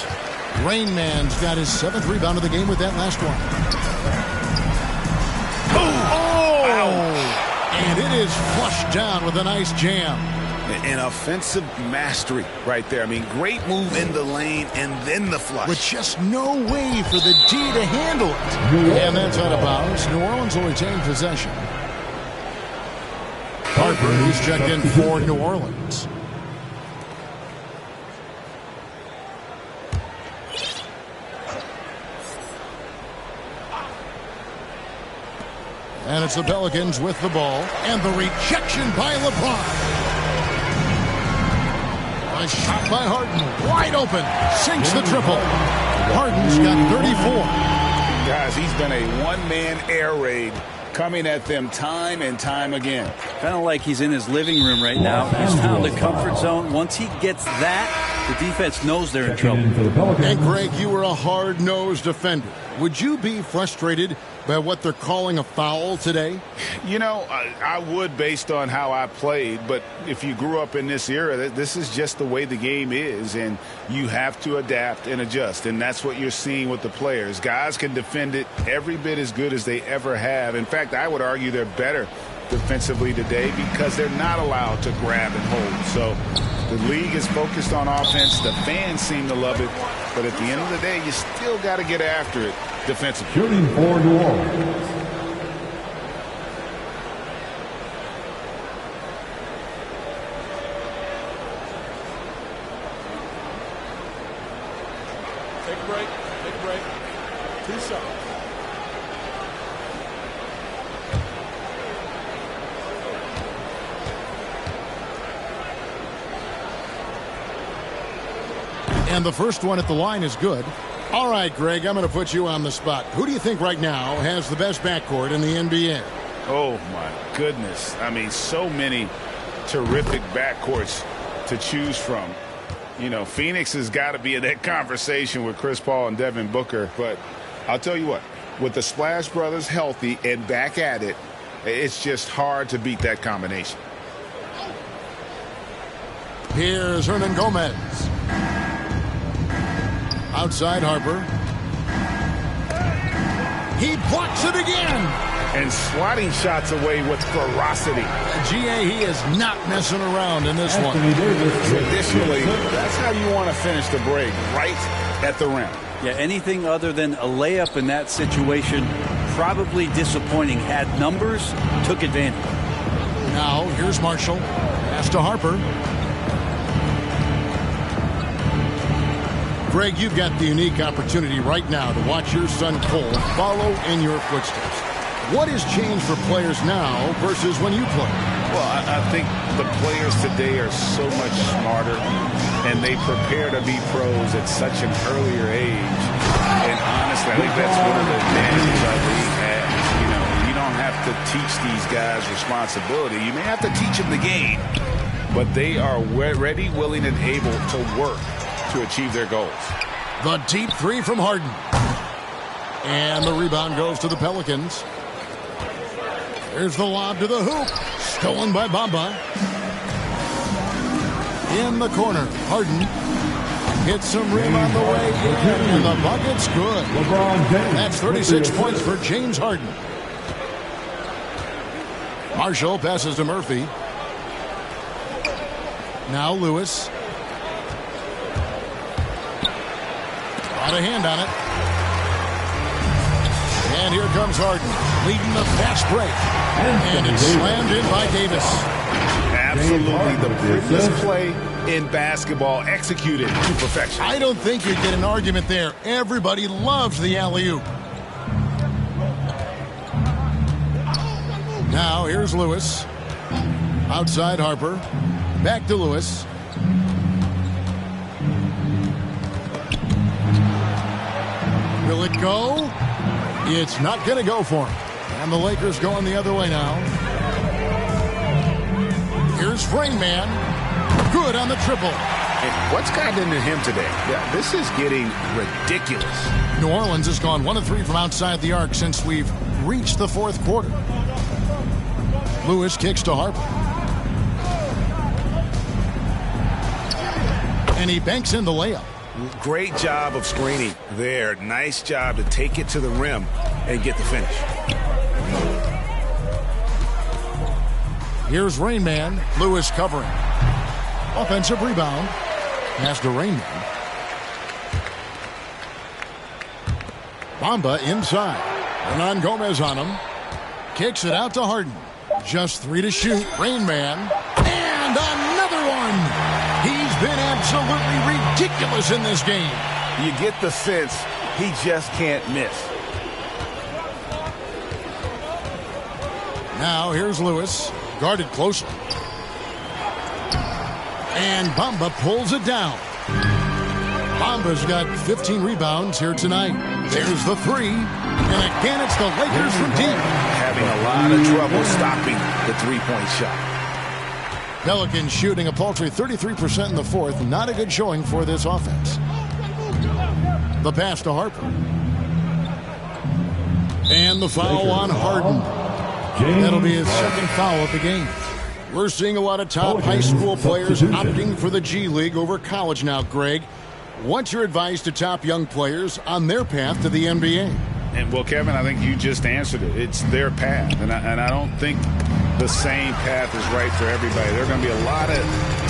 [SPEAKER 14] Rainman's got his 7th rebound of the game with that last one. And it is flushed down with a nice jam.
[SPEAKER 17] An offensive mastery right there. I mean, great move in the lane and then the flush.
[SPEAKER 14] With just no way for the D to handle it. And that's out of bounds. New Orleans will retain possession. Harper, who's checked in for New Orleans. And it's the Pelicans with the ball. And the rejection by LeBron. A shot by Harden. Wide open. Sinks the triple. Harden's got 34.
[SPEAKER 17] Guys, he's been a one-man air raid coming at them time and time again.
[SPEAKER 16] Kind of like he's in his living room right now. He's found a comfort zone. Once he gets that, the defense knows they're in trouble.
[SPEAKER 14] And Greg, you were a hard-nosed defender. Would you be frustrated by what they're calling a foul today?
[SPEAKER 17] You know, I would based on how I played, but if you grew up in this era, this is just the way the game is, and you have to adapt and adjust, and that's what you're seeing with the players. Guys can defend it every bit as good as they ever have. In fact, I would argue they're better defensively today because they're not allowed to grab and hold. So the league is focused on offense. The fans seem to love it, but at the end of the day, you still got to get after it defensively.
[SPEAKER 10] Shooting for New Orleans.
[SPEAKER 5] Take a break. Take a break. 2 seconds.
[SPEAKER 14] And the first one at the line is good. All right, Greg, I'm going to put you on the spot. Who do you think right now has the best backcourt in the NBA?
[SPEAKER 17] Oh, my goodness. I mean, so many terrific backcourts to choose from. You know, Phoenix has got to be in that conversation with Chris Paul and Devin Booker. But I'll tell you what, with the Splash Brothers healthy and back at it, it's just hard to beat that combination.
[SPEAKER 14] Here's Hernangomez. Outside Harper. He blocks it again.
[SPEAKER 17] And swatting shots away with ferocity.
[SPEAKER 14] G.A., he is not messing around in this one.
[SPEAKER 17] Traditionally, that's how you want to finish the break, right at the rim.
[SPEAKER 16] Yeah, anything other than a layup in that situation, probably disappointing. Had numbers, took advantage.
[SPEAKER 14] Now, here's Marshall. Pass to Harper. Greg, you've got the unique opportunity right now to watch your son Cole follow in your footsteps. What has changed for players now versus when you played?
[SPEAKER 17] Well, I think the players today are so much smarter, and they prepare to be pros at such an earlier age. And honestly, I think that's one of the advantages our league has. You know, you don't have to teach these guys responsibility. You may have to teach them the game, but they are ready, willing, and able to work to achieve their goals.
[SPEAKER 14] The deep three from Harden. And the rebound goes to the Pelicans. There's the lob to the hoop. Stolen by Bamba. In the corner, Harden hits some rim on the way in, and the bucket's good. That's 36 points for James Harden. Marshall passes to Murphy. Now Lewis. Got a hand on it. And here comes Harden, leading the fast break. And it's slammed in by Davis.
[SPEAKER 17] Absolutely the prettiest play in basketball, executed to perfection.
[SPEAKER 14] I don't think you'd get an argument there. Everybody loves the alley-oop. Now here's Lewis. Outside Harper. Back to Lewis. Will it go? It's not going to go for him. And the Lakers going the other way now. Here's Rain Man. Good on the triple.
[SPEAKER 17] And what's gotten into him today? Yeah, this is getting ridiculous.
[SPEAKER 14] New Orleans has gone 1 of 3 from outside the arc since we've reached the fourth quarter. Lewis kicks to Harper. And he banks in the layup.
[SPEAKER 17] Great job of screening there. Nice job to take it to the rim and get the finish.
[SPEAKER 14] Here's Rain Man. Lewis covering. Offensive rebound. Pass to Rain Man. Bamba inside. Hernan Gomez on him. Kicks it out to Harden. Just 3 to shoot. Rain Man. And another one. He's been absolutely ridiculous in this game.
[SPEAKER 17] You get the sense he just can't miss.
[SPEAKER 14] Now here's Lewis. Guarded closely. And Bamba pulls it down. Bamba's got 15 rebounds here tonight. There's the 3. And again, it's the Lakers from deep.
[SPEAKER 17] Having a lot of trouble stopping the three-point shot.
[SPEAKER 14] Pelicans shooting a paltry 33% in the fourth. Not a good showing for this offense. The pass to Harper. And the foul on Harden. That'll be his second foul of the game. We're seeing a lot of top high school players opting for the G League over college now, Greg. What's your advice to top young players on their path to the NBA?
[SPEAKER 17] And, well, Kevin, I think you just answered it. It's their path. And I don't think the same path is right for everybody. There are going to be a lot of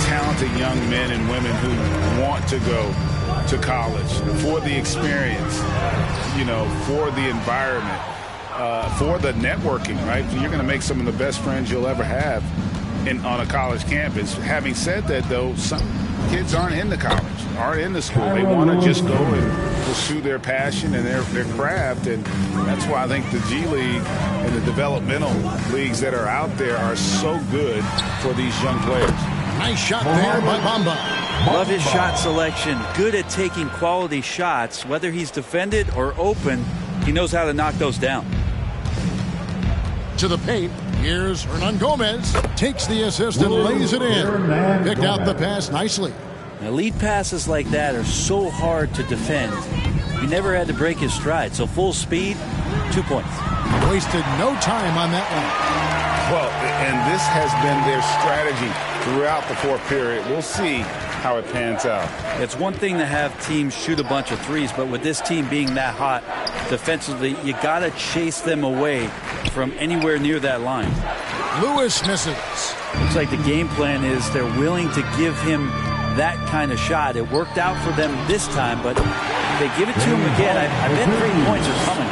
[SPEAKER 17] talented young men and women who want to go to college for the experience, you know, for the environment, for the networking, right? You're going to make some of the best friends you'll ever have on a college campus. Having said that, though, some kids aren't into college, aren't into school. They want to just go and pursue their passion and their craft, and that's why I think the G League and the developmental leagues that are out there are so good for these young players.
[SPEAKER 14] Nice shot there by Bamba.
[SPEAKER 16] Love his shot selection. Good at taking quality shots. Whether he's defended or open, he knows how to knock those down.
[SPEAKER 14] To the paint. Here's Hernan Gomez. Takes the assist and lays it in. Picked out the pass nicely.
[SPEAKER 16] Now, lead passes like that are so hard to defend. He never had to break his stride. So full speed, 2 points.
[SPEAKER 14] Wasted no time on that one.
[SPEAKER 17] Well, and this has been their strategy throughout the fourth period. We'll see how it pans out.
[SPEAKER 16] It's one thing to have teams shoot a bunch of threes, but with this team being that hot defensively, you got to chase them away from anywhere near that line.
[SPEAKER 14] Lewis misses.
[SPEAKER 16] Looks like the game plan is they're willing to give him that kind of shot. It worked out for them this time, but if they give it to him again, I bet 3 points are coming.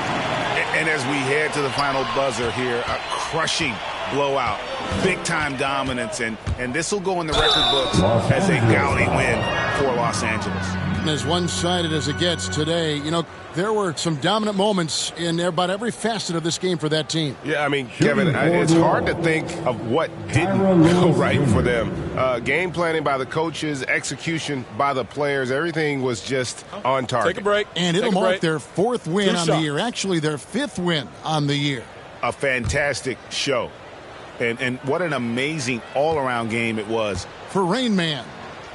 [SPEAKER 17] And as we head to the final buzzer here, a crushing blowout, big-time dominance, and this will go in the record books as a gaudy win for Los Angeles.
[SPEAKER 14] And as one-sided as it gets today, you know, there were some dominant moments in about every facet of this game for that team.
[SPEAKER 3] Yeah, I mean, Kevin, it's hard to think of what didn't go right for them. Game planning by the coaches, execution by the players, everything was just on target.
[SPEAKER 5] Take a break.
[SPEAKER 14] And it'll mark their 4th win on the year. Actually, their 5th win on the year.
[SPEAKER 17] A fantastic show. And what an amazing all-around game it was.
[SPEAKER 14] For Rain Man.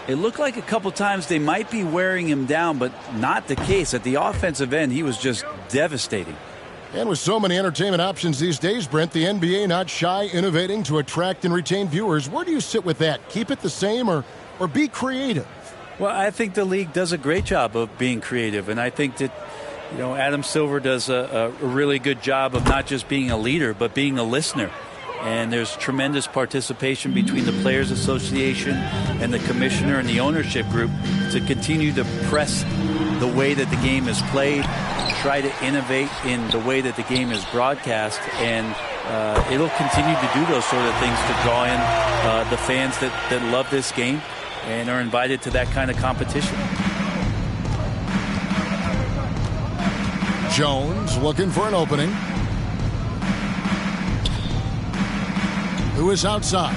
[SPEAKER 16] It looked like a couple times they might be wearing him down, but not the case. At the offensive end, he was just devastating.
[SPEAKER 14] And with so many entertainment options these days, Brent, the NBA not shy innovating to attract and retain viewers. Where do you sit with that? Keep it the same or be creative?
[SPEAKER 16] Well, I think the league does a great job of being creative, and I think that, you know, Adam Silver does a really good job of not just being a leader, but being a listener. And there's tremendous participation between the Players Association and the commissioner and the ownership group to continue to press the way that the game is played, try to innovate in the way that the game is broadcast, and it'll continue to do those sort of things to draw in the fans that love this game and are invited to that kind of competition.
[SPEAKER 14] Jones looking for an opening. Who is outside?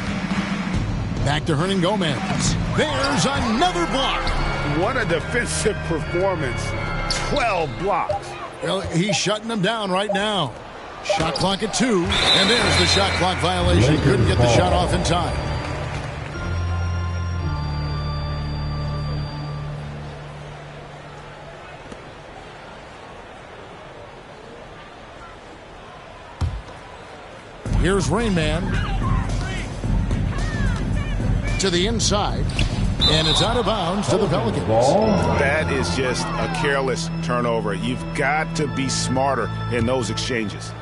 [SPEAKER 14] Back to Hernan Gomez. There's another block.
[SPEAKER 17] What a defensive performance. 12 blocks.
[SPEAKER 14] Well, he's shutting them down right now. Shot clock at 2, and there's the shot clock violation. Couldn't get the shot off in time. Here's Rain Man. To the inside, and it's out of bounds to the Pelicans.
[SPEAKER 17] That is just a careless turnover. You've got to be smarter in those exchanges.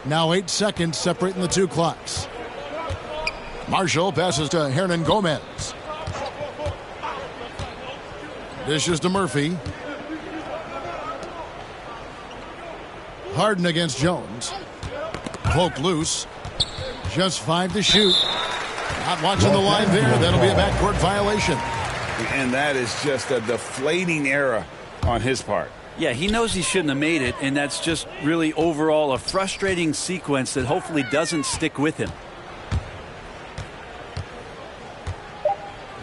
[SPEAKER 14] Now 8 seconds separating the 2 clocks. Marshall passes to Hernan Gomez. Dishes to Murphy. Harden against Jones. Poked loose. Just 5 to shoot. Not watching the line there. That'll be a backcourt violation.
[SPEAKER 17] And that is just a deflating error on his part.
[SPEAKER 16] Yeah, he knows he shouldn't have made it, and that's just really overall a frustrating sequence that hopefully doesn't stick with him.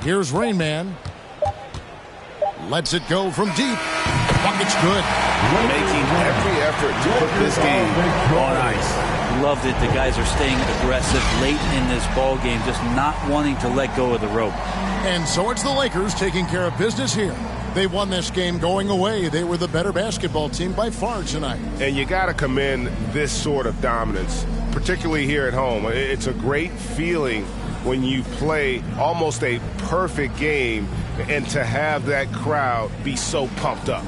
[SPEAKER 14] Here's Rain Man. Lets it go from deep. Bucket's good.
[SPEAKER 17] Making every effort to put this game on ice.
[SPEAKER 16] Loved it. The guys are staying aggressive late in this ball game, just not wanting to let go of the rope.
[SPEAKER 14] And so it's the Lakers taking care of business here. They won this game going away. They were the better basketball team by far tonight.
[SPEAKER 3] And you got to commend this sort of dominance, particularly here at home. It's a great feeling when you play almost a perfect game and to have that crowd be so pumped up.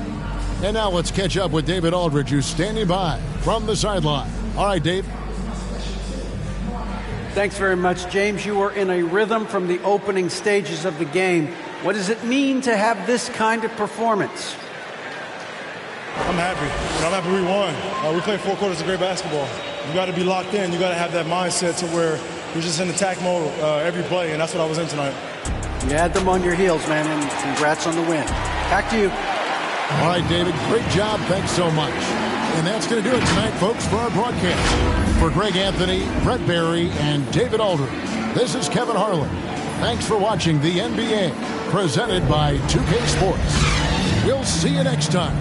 [SPEAKER 14] And now let's catch up with David Aldridge, who's standing by from the sideline. All right, Dave.
[SPEAKER 15] Thanks very much, James. You were in a rhythm from the opening stages of the game. What does it mean to have this kind of performance?
[SPEAKER 20] I'm happy. I'm happy we won. We played 4 quarters of great basketball. You got to be locked in. You got to have that mindset to where you're just in attack mode every play, and that's what I was in tonight.
[SPEAKER 15] You had them on your heels, man, and congrats on the win. Back to you.
[SPEAKER 14] All right, David, great job. Thanks so much. And that's going to do it tonight, folks, for our broadcast. For Greg Anthony, Brett Barry, and David Aldridge, this is Kevin Harlan. Thanks for watching the NBA, presented by 2K Sports. We'll see you next time.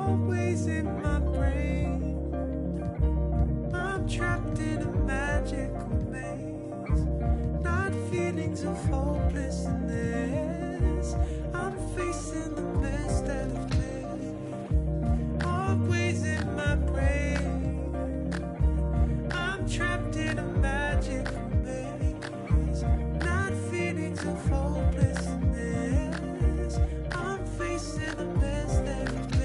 [SPEAKER 12] always in my brain. I'm trapped in a magical maze, not feelings of hopelessness. I'm facing the mess that I've made. Always in my brain. I'm trapped in a magical maze, not feelings of hopelessness. I'm facing the mess that I've made.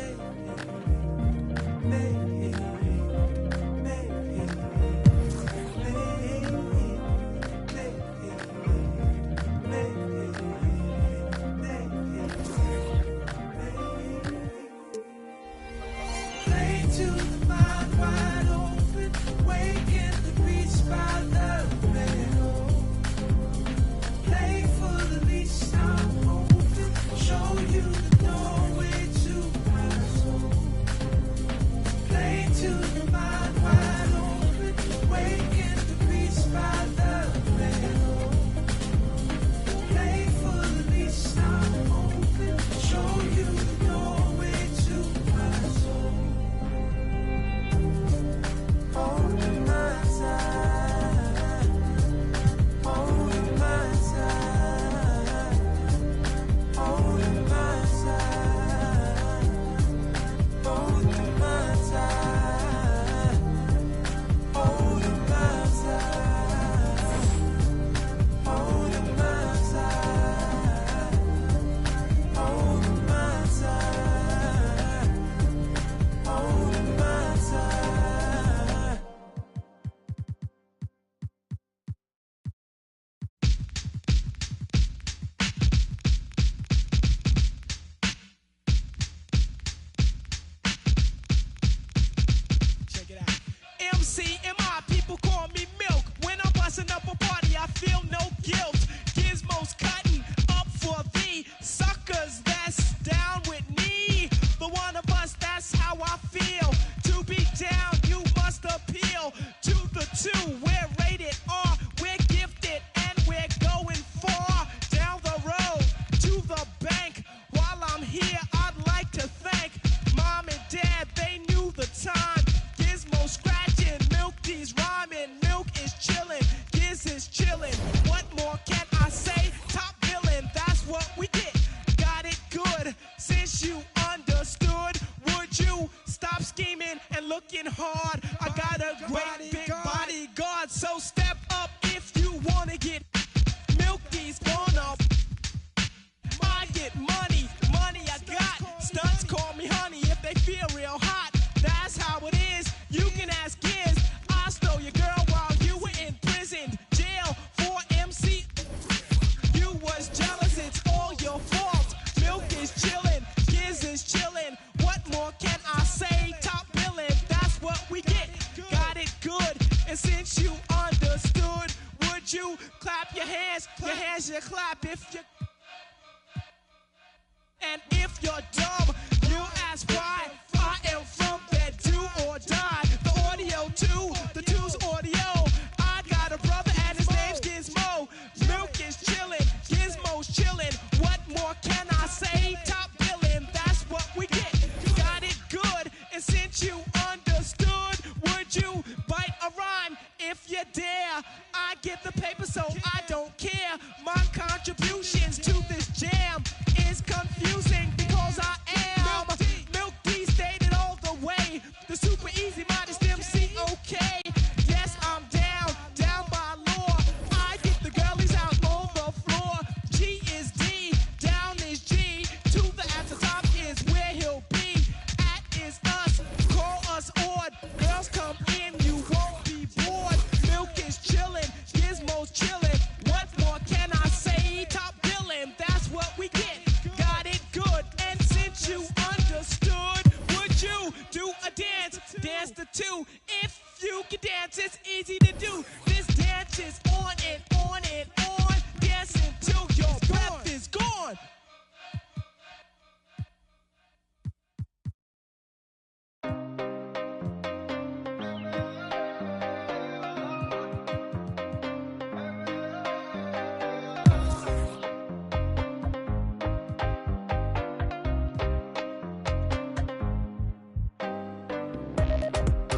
[SPEAKER 12] I get the paper, so I don't care. My contribution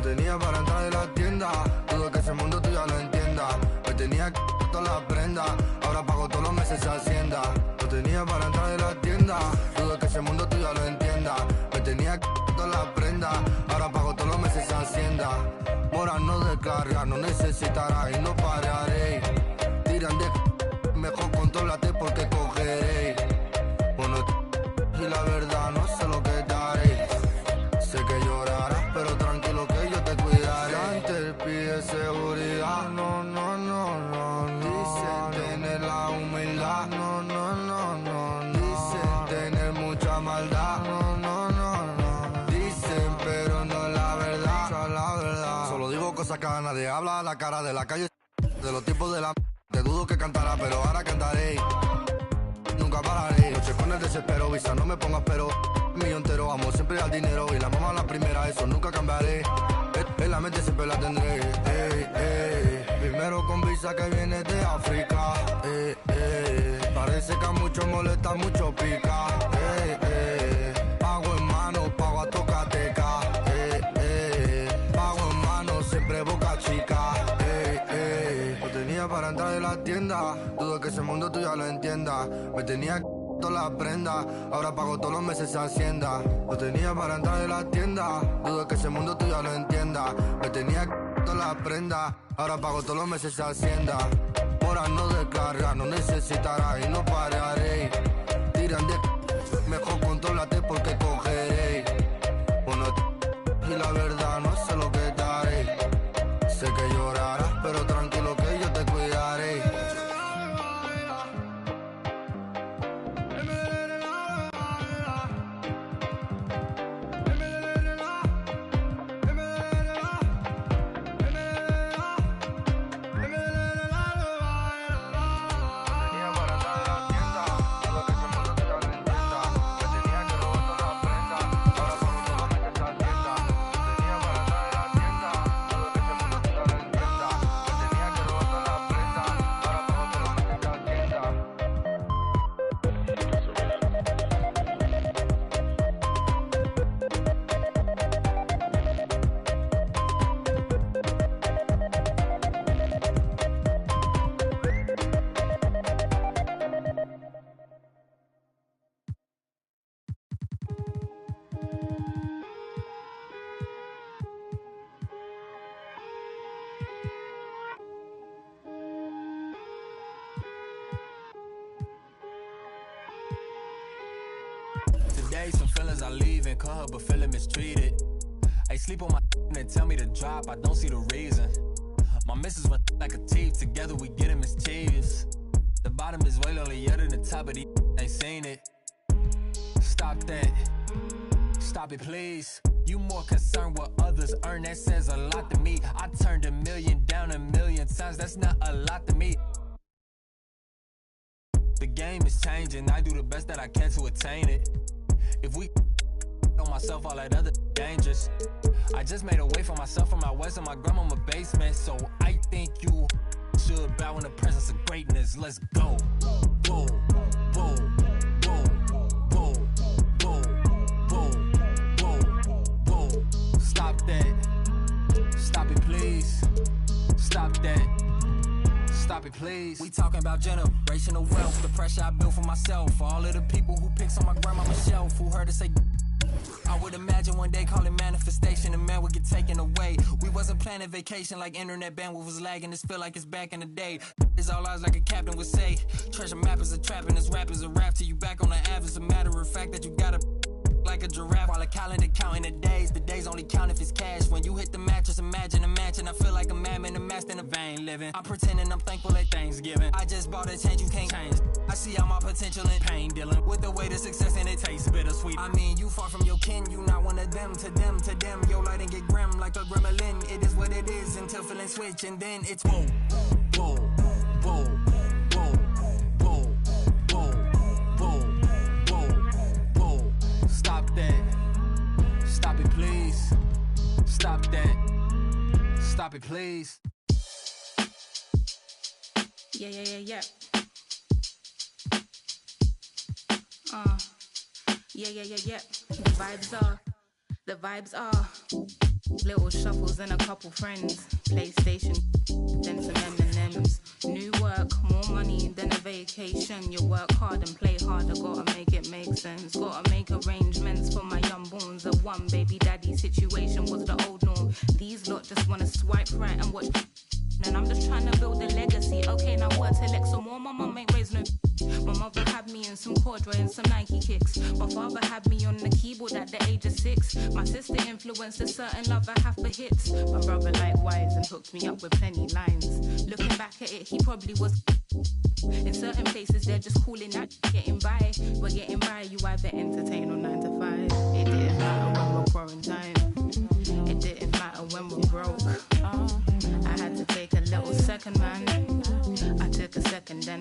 [SPEAKER 12] Lo tenía para entrar en la tienda. Dudo que ese mundo tú ya lo entiendas. Me tenía que todas las prendas. Ahora pago todos los meses Hacienda. Lo tenía para entrar en la tienda. Dudo que ese mundo tú ya lo entiendas. Me tenía que todas las prendas. Ahora pago todos los meses Hacienda. Mora no descarga, no necesitará y no pararé. Tiran de mejor contrólate porque cogeré. Bueno, y la verdad no sé lo que daré. Sé que llorarás, pero tranquilo que yo te cuidaré. Antes pide seguridad, no, no, no, no, no. Dicen tener la humildad, no, no, no, no, no. Dicen tener mucha maldad, no, no, no, no. Dicen, pero no es la verdad, la verdad. Solo digo cosas que a nadie habla, la cara de la calle, de los tipos de la... Te dudo que cantará, pero ahora cantaré. Nunca pararé. Noche con el desespero, visa, no me pongas pero. Mío entero, amo siempre al dinero. Y la mamá la primera, eso nunca cambiaré. En la mente siempre la tendré. Primero con visa que viene de África. Parece que a muchos molesta, mucho pica. Pago en mano, pago a tocateca. Pago en mano, siempre boca chica. Para entrar en la tienda, dudo que ese mundo tú ya lo entiendas. Me tenía que todas las prendas, ahora pago todos los meses Hacienda. Lo tenía para entrar en la tienda, dudo que ese mundo tú ya lo entiendas. Me tenía que todas las prendas, ahora pago todos los meses Hacienda. Ahora no descarga, no necesitará y no pararé. Tiran de mejor contrólate porque cogeré. Bueno, y la verdad no sé lo que daré. Sé que llorarás, pero tranquilo que yo te cuidaré.
[SPEAKER 13] Today, some feelings I leave and call her, but feeling mistreated. I sleep on my and tell me to drop, I don't see the reason. My missus went like a thief, together we get mischievous. The bottom is way lonelier than the top of the ain't seen it. Stop that, stop it please. You more concerned what others earn, that says a lot to me. I turned $1 million down 1,000,000 times, that's not a lot to me. The game is changing, I do the best that I can to attain it. If we on myself, all that other dangerous. I just made a way for myself from my west and my grandmama basement. So I think you should bow in the presence of greatness. Let's go. Whoa, whoa, whoa, whoa, whoa, whoa, whoa, whoa. Stop that. Stop it, please. Stop that. Stop it, please. We talking about generational wealth, the pressure I built for myself, for all of the people who picks on my grandmama's shelf, who heard her say I would imagine one day call it manifestation and man would get taken away. We wasn't planning vacation like internet bandwidth was lagging. This feel like it's back in the day. It's all eyes like a captain would say. Treasure map is a trap and this rap is a rap till you back on the app. It's a matter of fact that you gotta like a giraffe while a calendar counting the days. The days only count if it's cash. When you hit the mattress, imagine a match and I feel like a madman amassed in a vain living. I'm pretending I'm thankful at Thanksgiving. I just bought a change you can't change. I see all my potential in pain dealing with the way to success and it tastes bittersweet. I mean, you far from your kin, you not one of them. To them, to them, your light and get grim like a gremlin. It is what it is until feeling switch and then it's whoa, whoa, whoa, whoa, whoa, whoa, whoa, whoa, whoa. Stop that. Stop it, please. Stop that. Stop it, please.
[SPEAKER 21] Yeah, yeah, yeah, yeah. Yeah, yeah, yeah, yeah. The vibes are. Little shuffles and a couple friends. PlayStation, then some M&Ms. New work, more money than a vacation. You work hard and play harder, gotta make it make sense. Gotta make arrangements for my young borns. A one baby daddy situation was the old norm. These lot just wanna swipe right and watch. And I'm just trying to build a legacy. Okay, now what to elect some more? My mum ain't raised no. My mother had me in some corduroy and some Nike kicks. My father had me on the keyboard at the age of 6. My sister influenced a certain love I have for hits. My brother likewise and hooked me up with plenty lines. Looking back at it, he probably was. In certain places, they're just calling that getting by. But getting by, you either entertain or 9 to 5. It didn't matter when we're quarantined. It didn't matter when we're broke. I had to take a little second, man. I took a second, then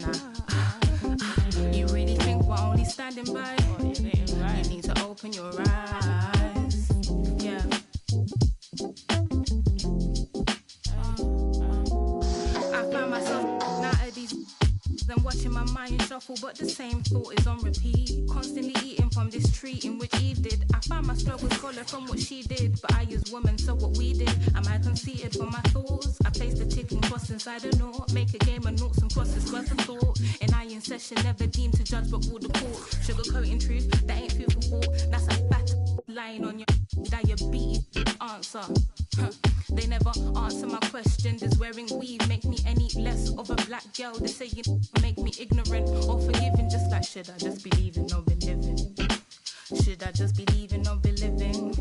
[SPEAKER 21] you really think we're only standing by? You need to open your eyes. Yeah. I found myself out of these and watching my mind shuffle, but the same thought is on repeat. Constantly eating from this tree in which Eve did. I found my struggles follow from what she did, but I as woman, so what we did. Am I conceited for my thoughts? I placed a ticking cross inside a knot. Make a game of noughts and crosses worth of thought. And I in session, never deemed to judge but rule the court. Sugarcoating truth, that ain't food for thought. That's a fat lying on your diabetes answer. They never answer my question. Does wearing weave make me any less of a black girl? They say you make me ignorant or forgiving. Just like, should I just be leaving or be living? Should I just be leaving or be living?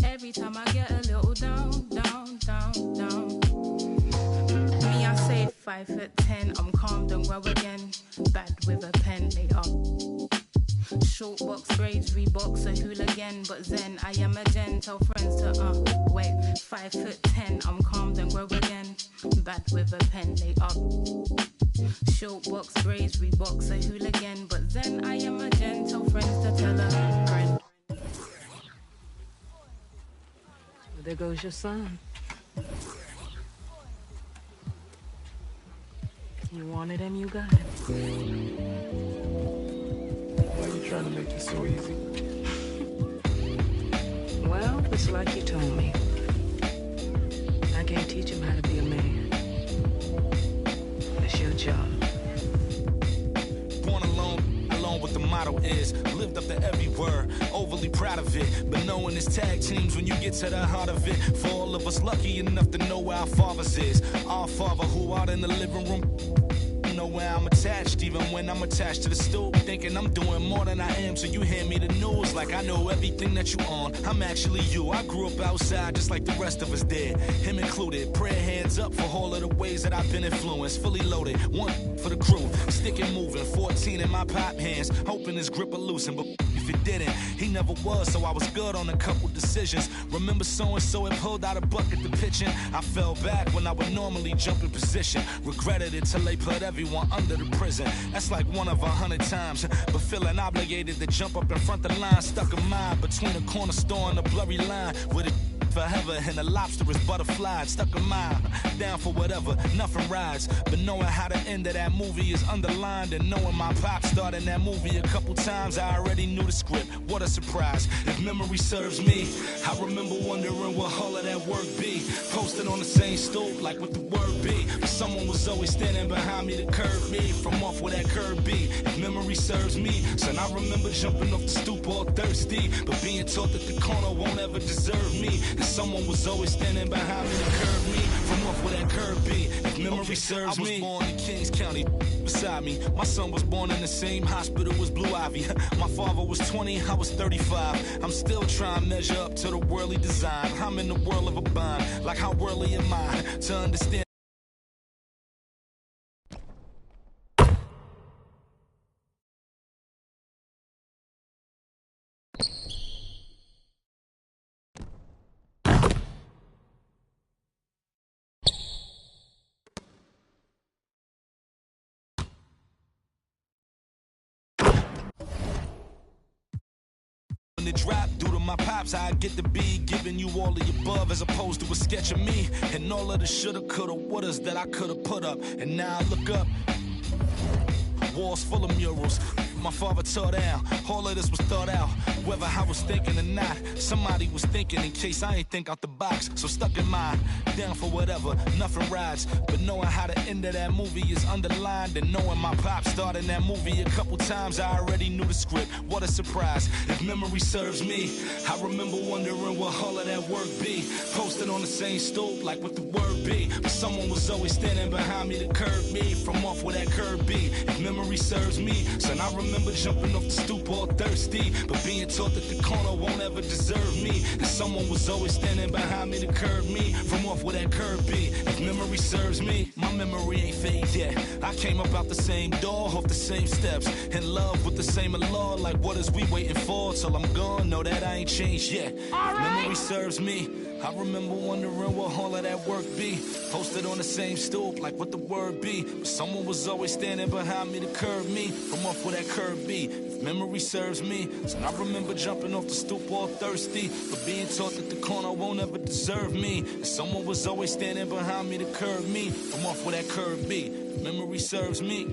[SPEAKER 21] Every time I get a little down, down, down, down. Me, I say 5'10", I'm calm, don't grow again. Bad with a pen, they are. Short box braids, Reeboks, a hooligan, but Zen, I am a gen. Tell friends to wait. 5'10", I'm calm, don't grow again. Bad with a pen, they up. Short box braids, Reeboks, a hooligan, but Zen, I am a gen. Tell friends to tell a friend.
[SPEAKER 22] There goes your son. You wanted him, you got him.
[SPEAKER 23] Why are you trying to make this so easy?
[SPEAKER 22] Well, it's like you told me. I can't teach him how to be a man. It's your job.
[SPEAKER 24] Born alone what the motto is. Lived up to every word, overly proud of it. But knowing it's tag teams when you get to the heart of it. For all of us lucky enough to know where our fathers is. Our father who out in the living room. Know where I'm attached, even when I'm attached to the stool. Thinking I'm doing more than I am, so you hand me the news like I know everything that you on. I'm actually you. I grew up outside just like the rest of us did, him included. Prayer hands up for all of the ways that I've been influenced. Fully loaded, one for the crew, sticking moving. 14 in my pop hands, hoping his grip will loosen, but if it didn't, he never was, so I was good on a couple decisions. Remember so-and-so had pulled out a bucket to pitching. I fell back when I would normally jump in position. Regretted it till they put everyone under the prison. That's like 1 of 100 times. But feeling obligated to jump up in front of the line. Stuck a mind between a corner store and a blurry line. With it forever and a lobster is butterfly. Stuck a mile, down for whatever, nothing rides. But knowing how the end of that movie is underlined, and knowing my pop starred in that movie a couple times, I already knew the script. What a surprise. If memory serves me, I remember wondering what all of that work be. Posted on the same stoop like what the word be. But someone was always standing behind me to curb me from off where that curb be. If memory serves me, son, I remember jumping off the stoop all thirsty, but being taught that the corner won't ever deserve me. Someone was always standing behind me to curb me from off where that curb be. If memory serves me, I was born in Kings County beside me. My son was born in the same hospital as Blue Ivy. My father was 20, I was 35. I'm still trying to measure up to the worldly design. I'm in the world of a bind. Like how worldly am I to understand? The drop due to my pops, I get to be giving you all of the above as opposed to a sketch of me and all of the shoulda, coulda, wouldas that I coulda put up. And now I look up, walls full of murals, my father tore down. All of this was thought out, whether I was thinking or not. Somebody was thinking in case I ain't think out the box. So stuck in mind, down for whatever, nothing rides. But knowing how the end of that movie is underlined, and knowing my pop starred in that movie a couple times, I already knew the script. What a surprise. If memory serves me, I remember wondering what all of that work be. Posted on the same stoop, like what the word be. But someone was always standing behind me to curb me from off where that curb be. If memory serves me, son, I remember jumping off the stoop all thirsty, but being taught that the corner won't ever deserve me. And someone was always standing behind me to curb me from off where that curb be. If memory serves me, my memory ain't fade yet. I came up out the same door, off the same steps, in love with the same law. Like what is we waiting for till I'm gone? Know that I ain't changed yet. If memory serves me, I remember wondering what all of that work be. Posted on the same stoop, like what the word be. But someone was always standing behind me to curb me from off where that curb be. If memory serves me, so I remember jumping off the stoop all thirsty, but being taught that the corner won't ever deserve me. And someone was always standing behind me to curb me from off where that curb be. If memory serves me.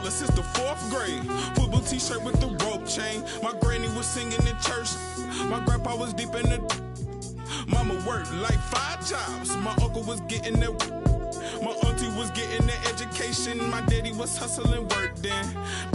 [SPEAKER 1] Since the 4th grade, football t-shirt with the rope chain. My granny was singing in church. My grandpa was deep in the. Mama worked like 5 jobs. My uncle was getting that. My auntie was getting the education. My daddy was hustling work then.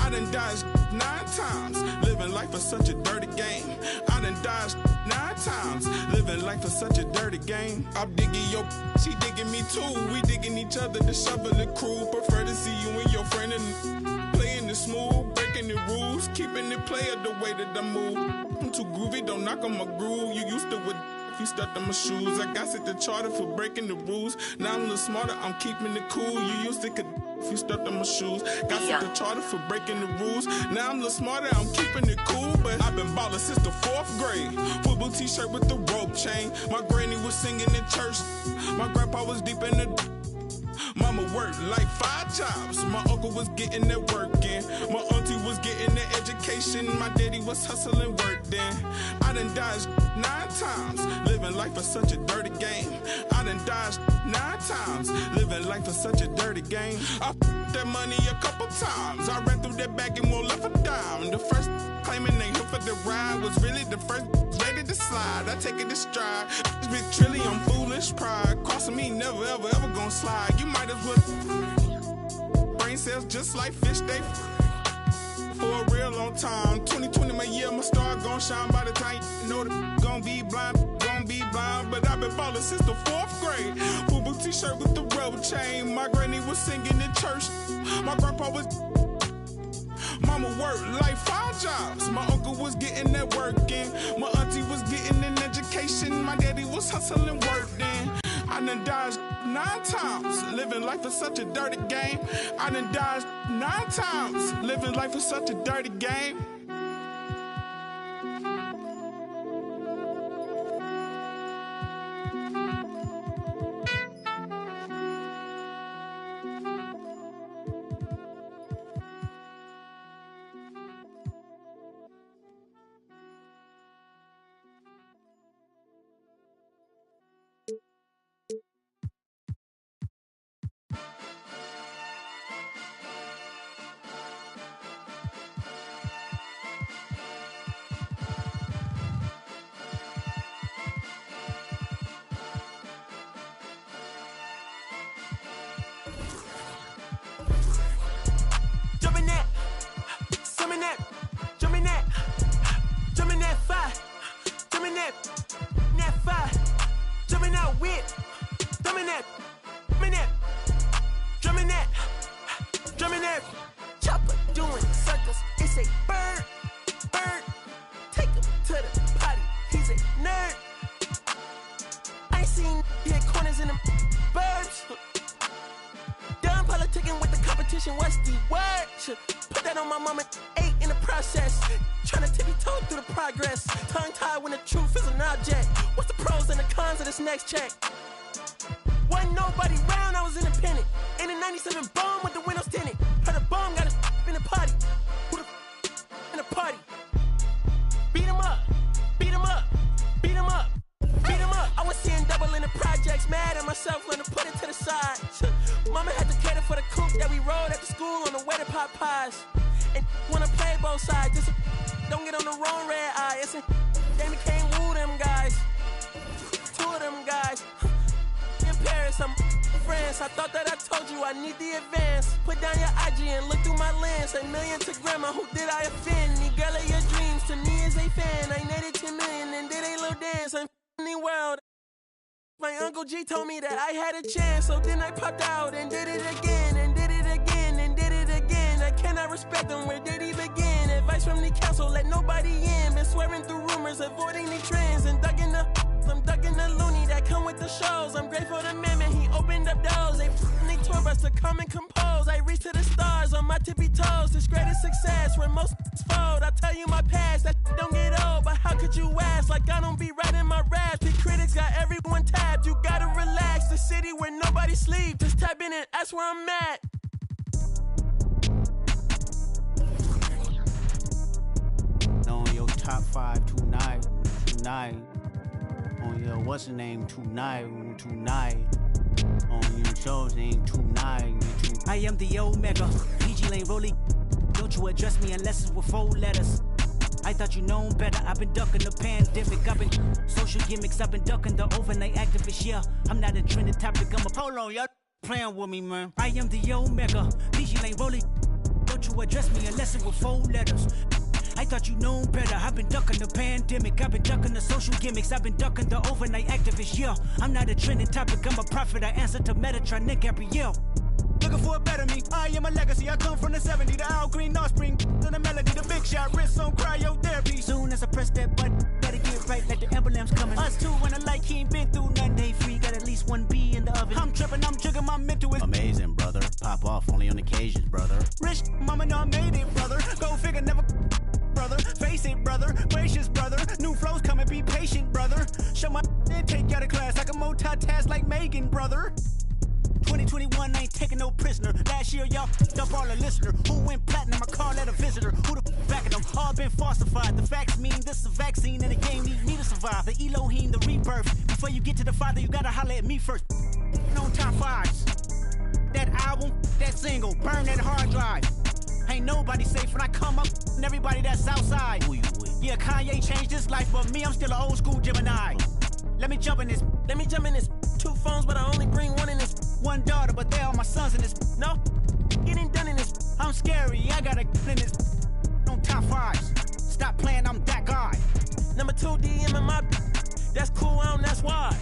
[SPEAKER 1] I done dodged 9 times. Living life is such a dirty game. I done dodged 9 times. Living life is such a dirty game. I'm digging your, she digging me too. We digging each other, the shovel the crew. Prefer to see you and your friend and playing it smooth, breaking the rules, keeping it player the way that I move. I'm too groovy, don't knock on my groove. You used to with if you stepped on my shoes. I got set the charter for breaking the rules. Now I'm a little smarter, I'm keeping it cool. You used to could if you stepped on my shoes. Got set the charter for breaking the rules. Now I'm a little smarter, I'm keeping it cool. But I've been ballin' since the 4th grade. Football t-shirt with the rope chain. My granny was singing in church. My grandpa was deep in the. Mama worked like 5 jobs. My uncle was getting that work in. My auntie was getting the education. My daddy was hustling work then. I done dodged 9 times. Living life is such a dirty game. I done dodged 9 times. Living life is such a dirty game. I that money a couple times. I ran through that bag and won't left a dime. The first claiming they here for the ride was really the first ready to slide. I take it to stride. This bitch trilly on foolish pride. Crossing me never ever ever gonna slide. You might as well. Brain cells just like fish, they for a real long time. 2020 my year, my star gon' shine. By the time you know the gon' be blind. But I've been ballin' since the 4th grade. Football t-shirt with the rope chain. My granny was singing in church. My grandpa was. Mama worked like 5 jobs. My uncle was getting that work in. My auntie was getting an education. My daddy was hustling work then. I done dodged 9 times. Living life is such a dirty game. I done dodged 9 times. Living life is such a dirty game.
[SPEAKER 2] What's the word? Put that on my mama, 8 in the process. Tryna tippy-toe through the progress. Tongue-tied when the truth is an object. What's the pros and the cons of this next check? Wasn't nobody round, I was independent. In a 97 bomb with the windows tinted. Heard a bomb got a in the party. Who the in the party? Beat him up, beat him up, beat him up, beat him up. I was seeing double in the projects, mad at myself when I put it to the side. Mama had to cater for the coupe that we rode at the school on the way to pot pies. And wanna play both sides, just don't get on the wrong red eye. It's a they became woo them guys. Two of them guys. In Paris, I'm friends. I thought that I told you I need the advance. Put down your IG and look through my lens. A million to grandma, who did I offend? The girl of your dreams, to me is a fan. I netted 10 million and did a little dance. I'm in the world. My Uncle G told me that I had a chance, so then I popped out and did it again, and did it again, and did it again. I cannot respect him, where did he begin? Advice from the council, let nobody in. Been swearing through rumors, avoiding the trends, and ducking the loony that come with the shows. I'm grateful to man, he opened up doors. They tour bus to come and compose. I reach to the stars on my tippy toes. This greatest success where most fold. I tell you my past, that don't get old, but how could you ask? Like I don't be writing my raps. The critics got everyone tapped. You gotta relax. The city where nobody sleep. Just tap in and that's where I'm at.
[SPEAKER 4] On your top 5 tonight. On your what's the name tonight. On your show's name tonight. I am the Omega, PG Lane Rolly. Don't you address me unless it's with 4 letters. I thought you known better. I've been ducking the pandemic. I've been social gimmicks. I've been ducking the overnight activists. Yeah, I'm not a trending topic. I'm a hold on, y'all playing with me, man. I am the Omega, PG Lane Rolly. Don't you address me unless it's with 4 letters. I thought you known better. I've been ducking the pandemic. I've been ducking the social gimmicks. I've been ducking the overnight activists. Yeah, I'm not a trending topic. I'm a prophet. I answer to Metatron, Nick Gabrielle. Looking for a better me. I am a legacy. I come from the 70s. The Al Green, offspring. To the melody, the big shot. Wrists on cryotherapy. Soon as I press that button, better get right like the emblem's coming. Us two when I like he ain't been through nothing. Day free. Got at least 1 B in the oven. I'm tripping. I'm jigging. My mental is amazing, brother. Pop off only on occasions, brother.
[SPEAKER 2] Rich mama know I made it, brother. Go figure, never. Brother, face it, brother, gracious, brother. New flows coming, be patient, brother. Show my and take you out of class like a multitask like Megan, brother. 2021, I ain't taking no prisoner. Last year, y'all up all the listener. Who went platinum? I call that a visitor. Who the back of them? All been falsified. The facts mean this is a vaccine and the game need me to survive. The Elohim, the rebirth. Before you get to the Father, you gotta holler at me first. On top 5s. That album, that single, burn that hard drive. Ain't nobody safe when I come up, and everybody that's outside. Yeah, Kanye changed his life, but me, I'm still an old school Gemini. Let me jump in this. 2 phones, but I only bring 1 in this. 1 daughter, but they all my sons in this. No, getting done in this. I'm scary, I gotta in this. On top 5s. Stop playing, I'm that guy. Number 2 DM in my. That's cool, that's why.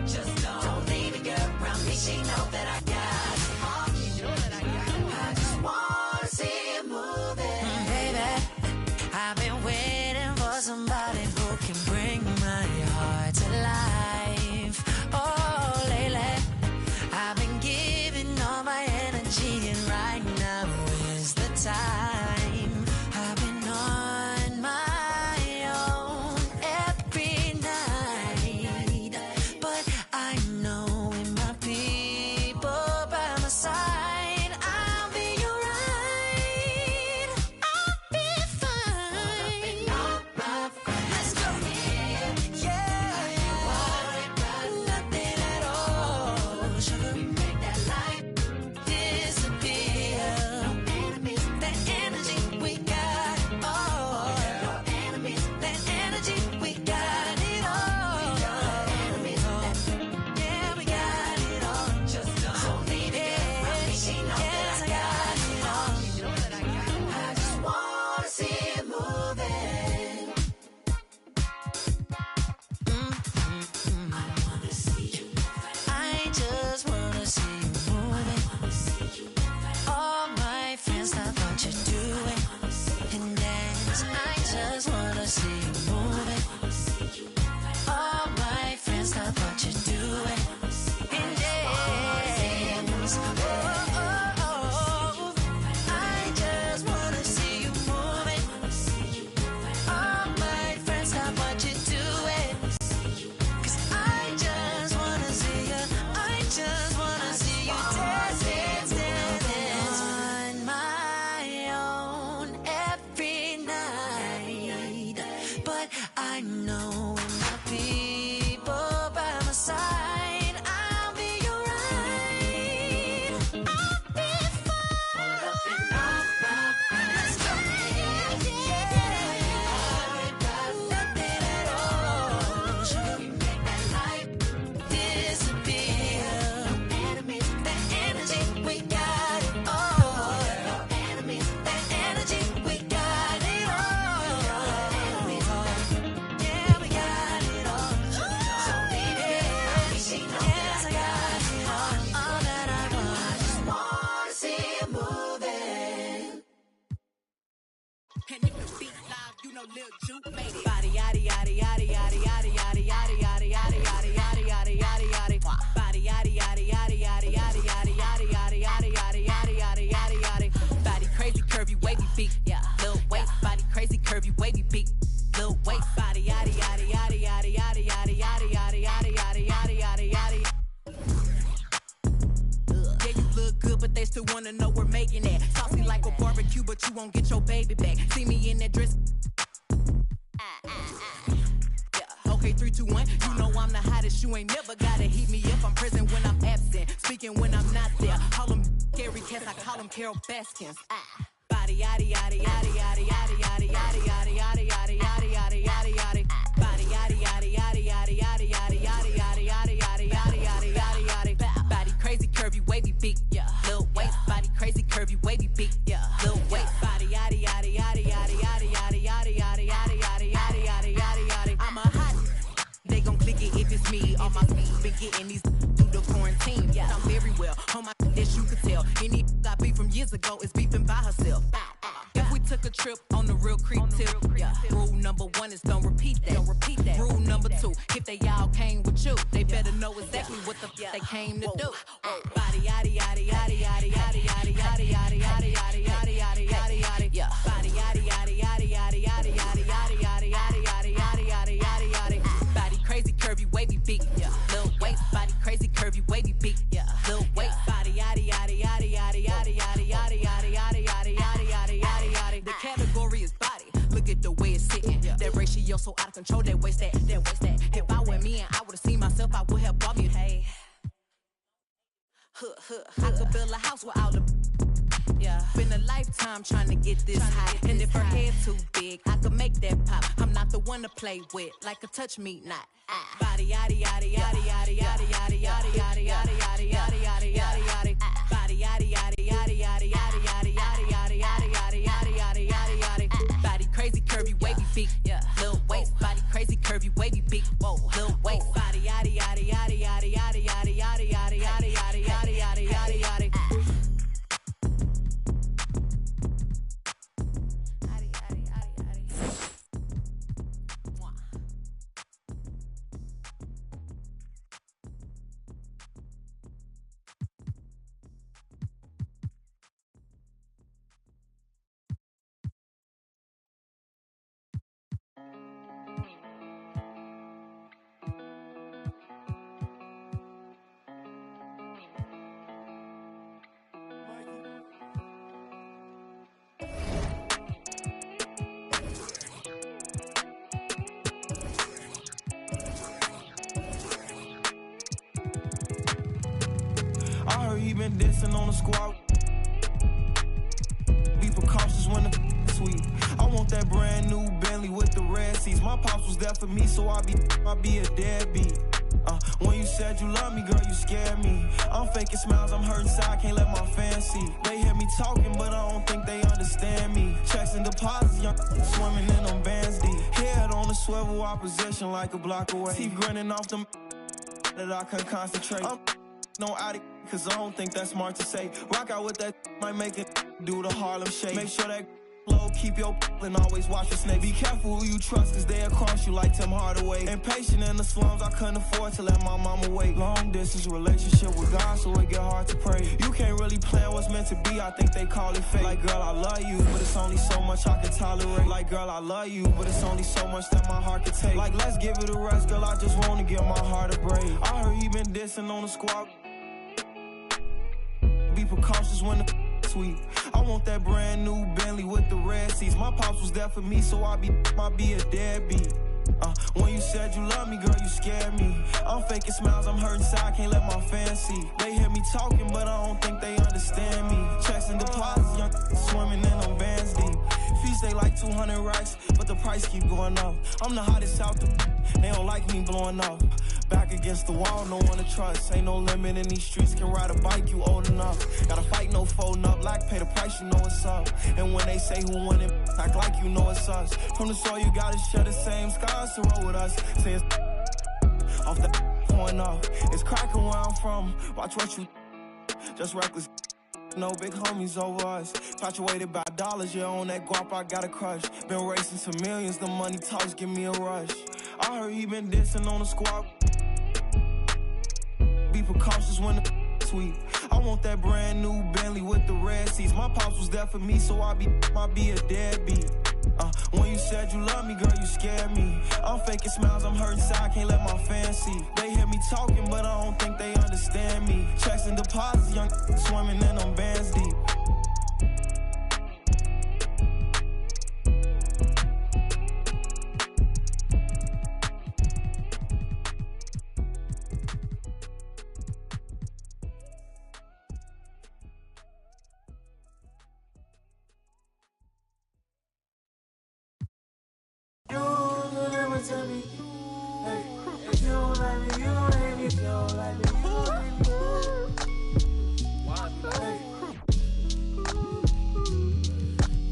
[SPEAKER 12] Just I know my people by my side, I'll be alright. I'll be fine. All up and off my mind. Let's go. Yeah. Got nothing at all. Should we make that light disappear? No enemies, that energy, we got it all. No enemies, that energy, we got it all. Yeah, we got it all. So baby, yes, I got it all that I want. I just wanna see you moving.
[SPEAKER 2] And if the beat live, you know Lil Juke made it. Body yaddy yaddy yaddy yaddy yaddy yaddy yaddy yaddy yaddy yaddy yaddy yaddy yaddy yaddy. Body yaddy yaddy yaddy yaddy yaddy yaddy yaddy yaddy yaddy yaddy yaddy yaddy yaddy yaddy. Body crazy, curvy, wavy beat. Yeah, Lil waist. Body crazy, curvy, wavy beat. Lil waist. Body yaddy yaddy yaddy yaddy yaddy yaddy yaddy yaddy yaddy yaddy yaddy yaddy yaddy. Yeah, you look good, but they still wanna know we're making it. Saucy like a barbecue, but you won't get your baby back. See me in that dress. Yeah. Okay, 3, 2, 1. You know I'm the hottest. You ain't never gotta heat me up. I'm present when I'm absent, speaking when I'm not there. Call them scary cats, I call them Carol Baskins. Body yaddy yaddy yaddy yaddy yaddy yaddy yaddy yaddy yaddy yaddy yaddy yaddy yaddy yaddy. Body yaddy yaddy yaddy yaddy yaddy yaddy yaddy yaddy yaddy yaddy yaddy yaddy yaddy yaddy. Body crazy, curvy, wavy beat. Yeah, Lil waist. Body crazy, curvy, wavy beat. Yeah, Lil waist. Body yaddy yaddy yaddy yaddy yaddy yaddy yaddy yaddy yaddy yaddy yaddy yaddy yaddy yaddy. I'm a hot. They gon' click it if it's me. All my feet been getting these through the quarantine. Yeah, I'm very well on my that you could tell. Any I beef from years ago is beefing by herself. If we took a trip on the real creep tip, yeah. Rule number 1 is don't repeat that. Don't repeat that. Rule number 2, if they all came with you, they better know exactly what the they came to do. Body yaddy yaddy yaddy yaddy yaddy yaddy yaddy yaddy yaddy yaddy yaddy yaddy yaddy yaddy. Yeah. Body yaddy yaddy yaddy yaddy yaddy yaddy yaddy yaddy yaddy yaddy yaddy yaddy yaddy yaddy. Body crazy, curvy, wavy beat. Yeah. Lil waist. Body crazy, curvy, wavy beat. Yeah. Lil waist. Body yaddy yaddy yaddy yaddy yaddy yaddy yaddy yaddy yaddy yaddy yaddy yaddy yaddy yaddy. The category is body. Look at the way it's sitting. That ratio so out of control. That waist that. If I were me and I would've seen myself, I would have bought me. Hey. I could build a house with all the. Yeah, been a lifetime trying to get this high. And if her head too big, I could make that pop. I'm not the one to play with, like a touch me not. Body yaddy yaddy yaddy yaddy yaddy yaddy yaddy yaddy yaddy yaddy yaddy yaddy yaddy yaddy. Body yaddy yaddy yaddy yaddy yaddy yaddy yaddy yaddy yaddy yaddy yaddy yaddy yaddy yaddy. Body crazy, curvy, wavy beat. Yeah, Lil waist. Body crazy, curvy, wavy beat. Whoa, Lil waist. Body yaddy yaddy yaddy yaddy yaddy yaddy yaddy yaddy yaddy yaddy yaddy yaddy yaddy yaddy.
[SPEAKER 6] I heard he been dissing on the squad. Be precautious when the sweet. I want that brand new Bentley with the red seats. My pops was there for me, so I be a deadbeat. When you said you love me, girl, you scared me. I'm faking smiles, I'm hurting inside, can't let my fans see. They hear me talking, but I don't think they understand me. Checks and deposits, young swimming in them bands deep. Head on the swivel, opposition like a block away. Teeth grinning off them that I couldn't concentrate. I'm no addict, cause I don't think that's smart to say. Rock out with that, might make it do the Harlem Shake. Make sure that low, keep your and always watch the snake. Be careful who you trust, cause they'll cross you like Tim Hardaway. Impatient in the slums, I couldn't afford to let my mama wait. Long distance relationship with God, so it get hard to pray. You can't really plan what's meant to be, I think they call it fate. Like, girl, I love you, but it's only so much I can tolerate. Like, girl, I love you, but it's only so much that my heart can take. Like, let's give it a rest, girl, I just wanna give my heart a break. I heard he been dissing on the squad. Be precautious when the sweet. I want that brand new Bentley with the red seats. My pops was there for me, so I be a deadbeat. When you said you love me, girl, you scared me. I'm faking smiles, I'm hurting inside, can't let my fans see. They hear me talking, but I don't think they understand me. Checks and deposits, young swimming in them bands deep. Fees they like 200 racks, but the price keep going up. I'm the hottest out the they don't like me blowing up. Back against the wall, no one to trust. Ain't no limit in these streets, can ride a bike, you old enough. Gotta fight, no folding up, like pay the price, you know it's up. And when they say who won it, act like you know it's us. From the soil, you gotta share the same scars to roll with us. Say it's off the point off. It's cracking where I'm from, watch what you just reckless. No big homies over us. Fluctuated by dollars, yeah, on that guap I got a crush. Been racing to millions, the money talks give me a rush. I heard he been dissing on the squad. Be precautious when the sweet. I want that brand new Bentley with the red seats. My pops was there for me, so I be a deadbeat. When you said you love me, girl, you scared me. I'm faking smiles, I'm hurting inside, can't let my fans see. They hear me talking, but I don't think they understand me. Checks and deposits, young swimming in them bands deep.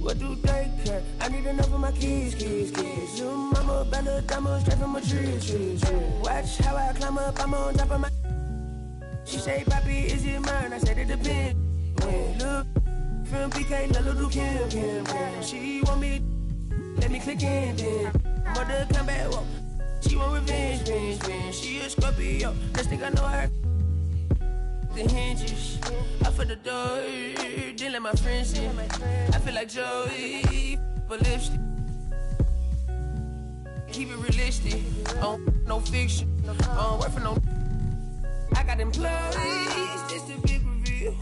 [SPEAKER 2] What do they care? I need enough of my keys. Little mama, better diamond, straight from a tree. Watch how I climb up, I'm on top of my. She say, Papi, is it mine? I said it depends. When look from PK, little Kim. She want me, let me click in then. Mother come back, whoa. She want revenge. She a Scorpio, next thing I know her. The hinges, I for the door, didn't let my friends in. I feel like Joey, but lipstick. Keep it realistic, no fiction, work for no. I got employees, this the big reveal.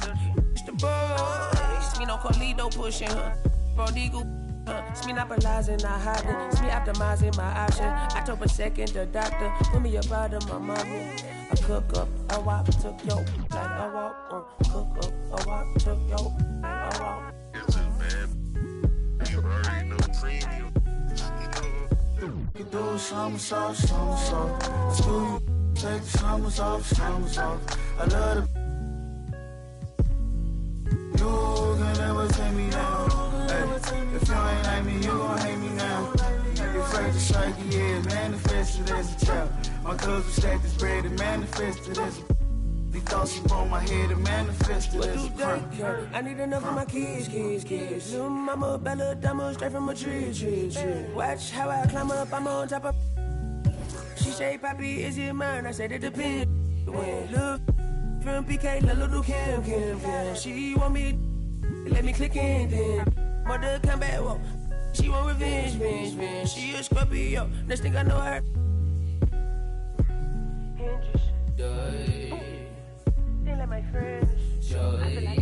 [SPEAKER 2] It's the boys, me no Carlito pushing her. Prodigal, it's me not realizing, not hiding. It's me optimizing my option. I took a second, the doctor put me up out of my mommy. I cook up, I walk, took yo, like I walk, cook up, I walk, took yo, like I walk.
[SPEAKER 9] Yes, man. You already know premium.
[SPEAKER 6] You do somersault. Let's do you. Take the summers off. I love the. You can never take me down. Hey, if you ain't like me, you gon' hate me now. You're afraid to strike, yeah, manifested as a child. My cousin stacked this bread and manifested as a. These thoughts upon my head and manifested as a crime.
[SPEAKER 2] I need enough of my keys. Little mama, Bella, diamond, straight from a tree. Watch how I climb up, I'm on top of. She say, Papi, is it mine? I said it depends. When look from PK, little Kim. She want me, let me click in then. Mother come back, whoa. She want revenge. She a Scorpio, next thing I know her. Hinges, didn't let my friends. I feel like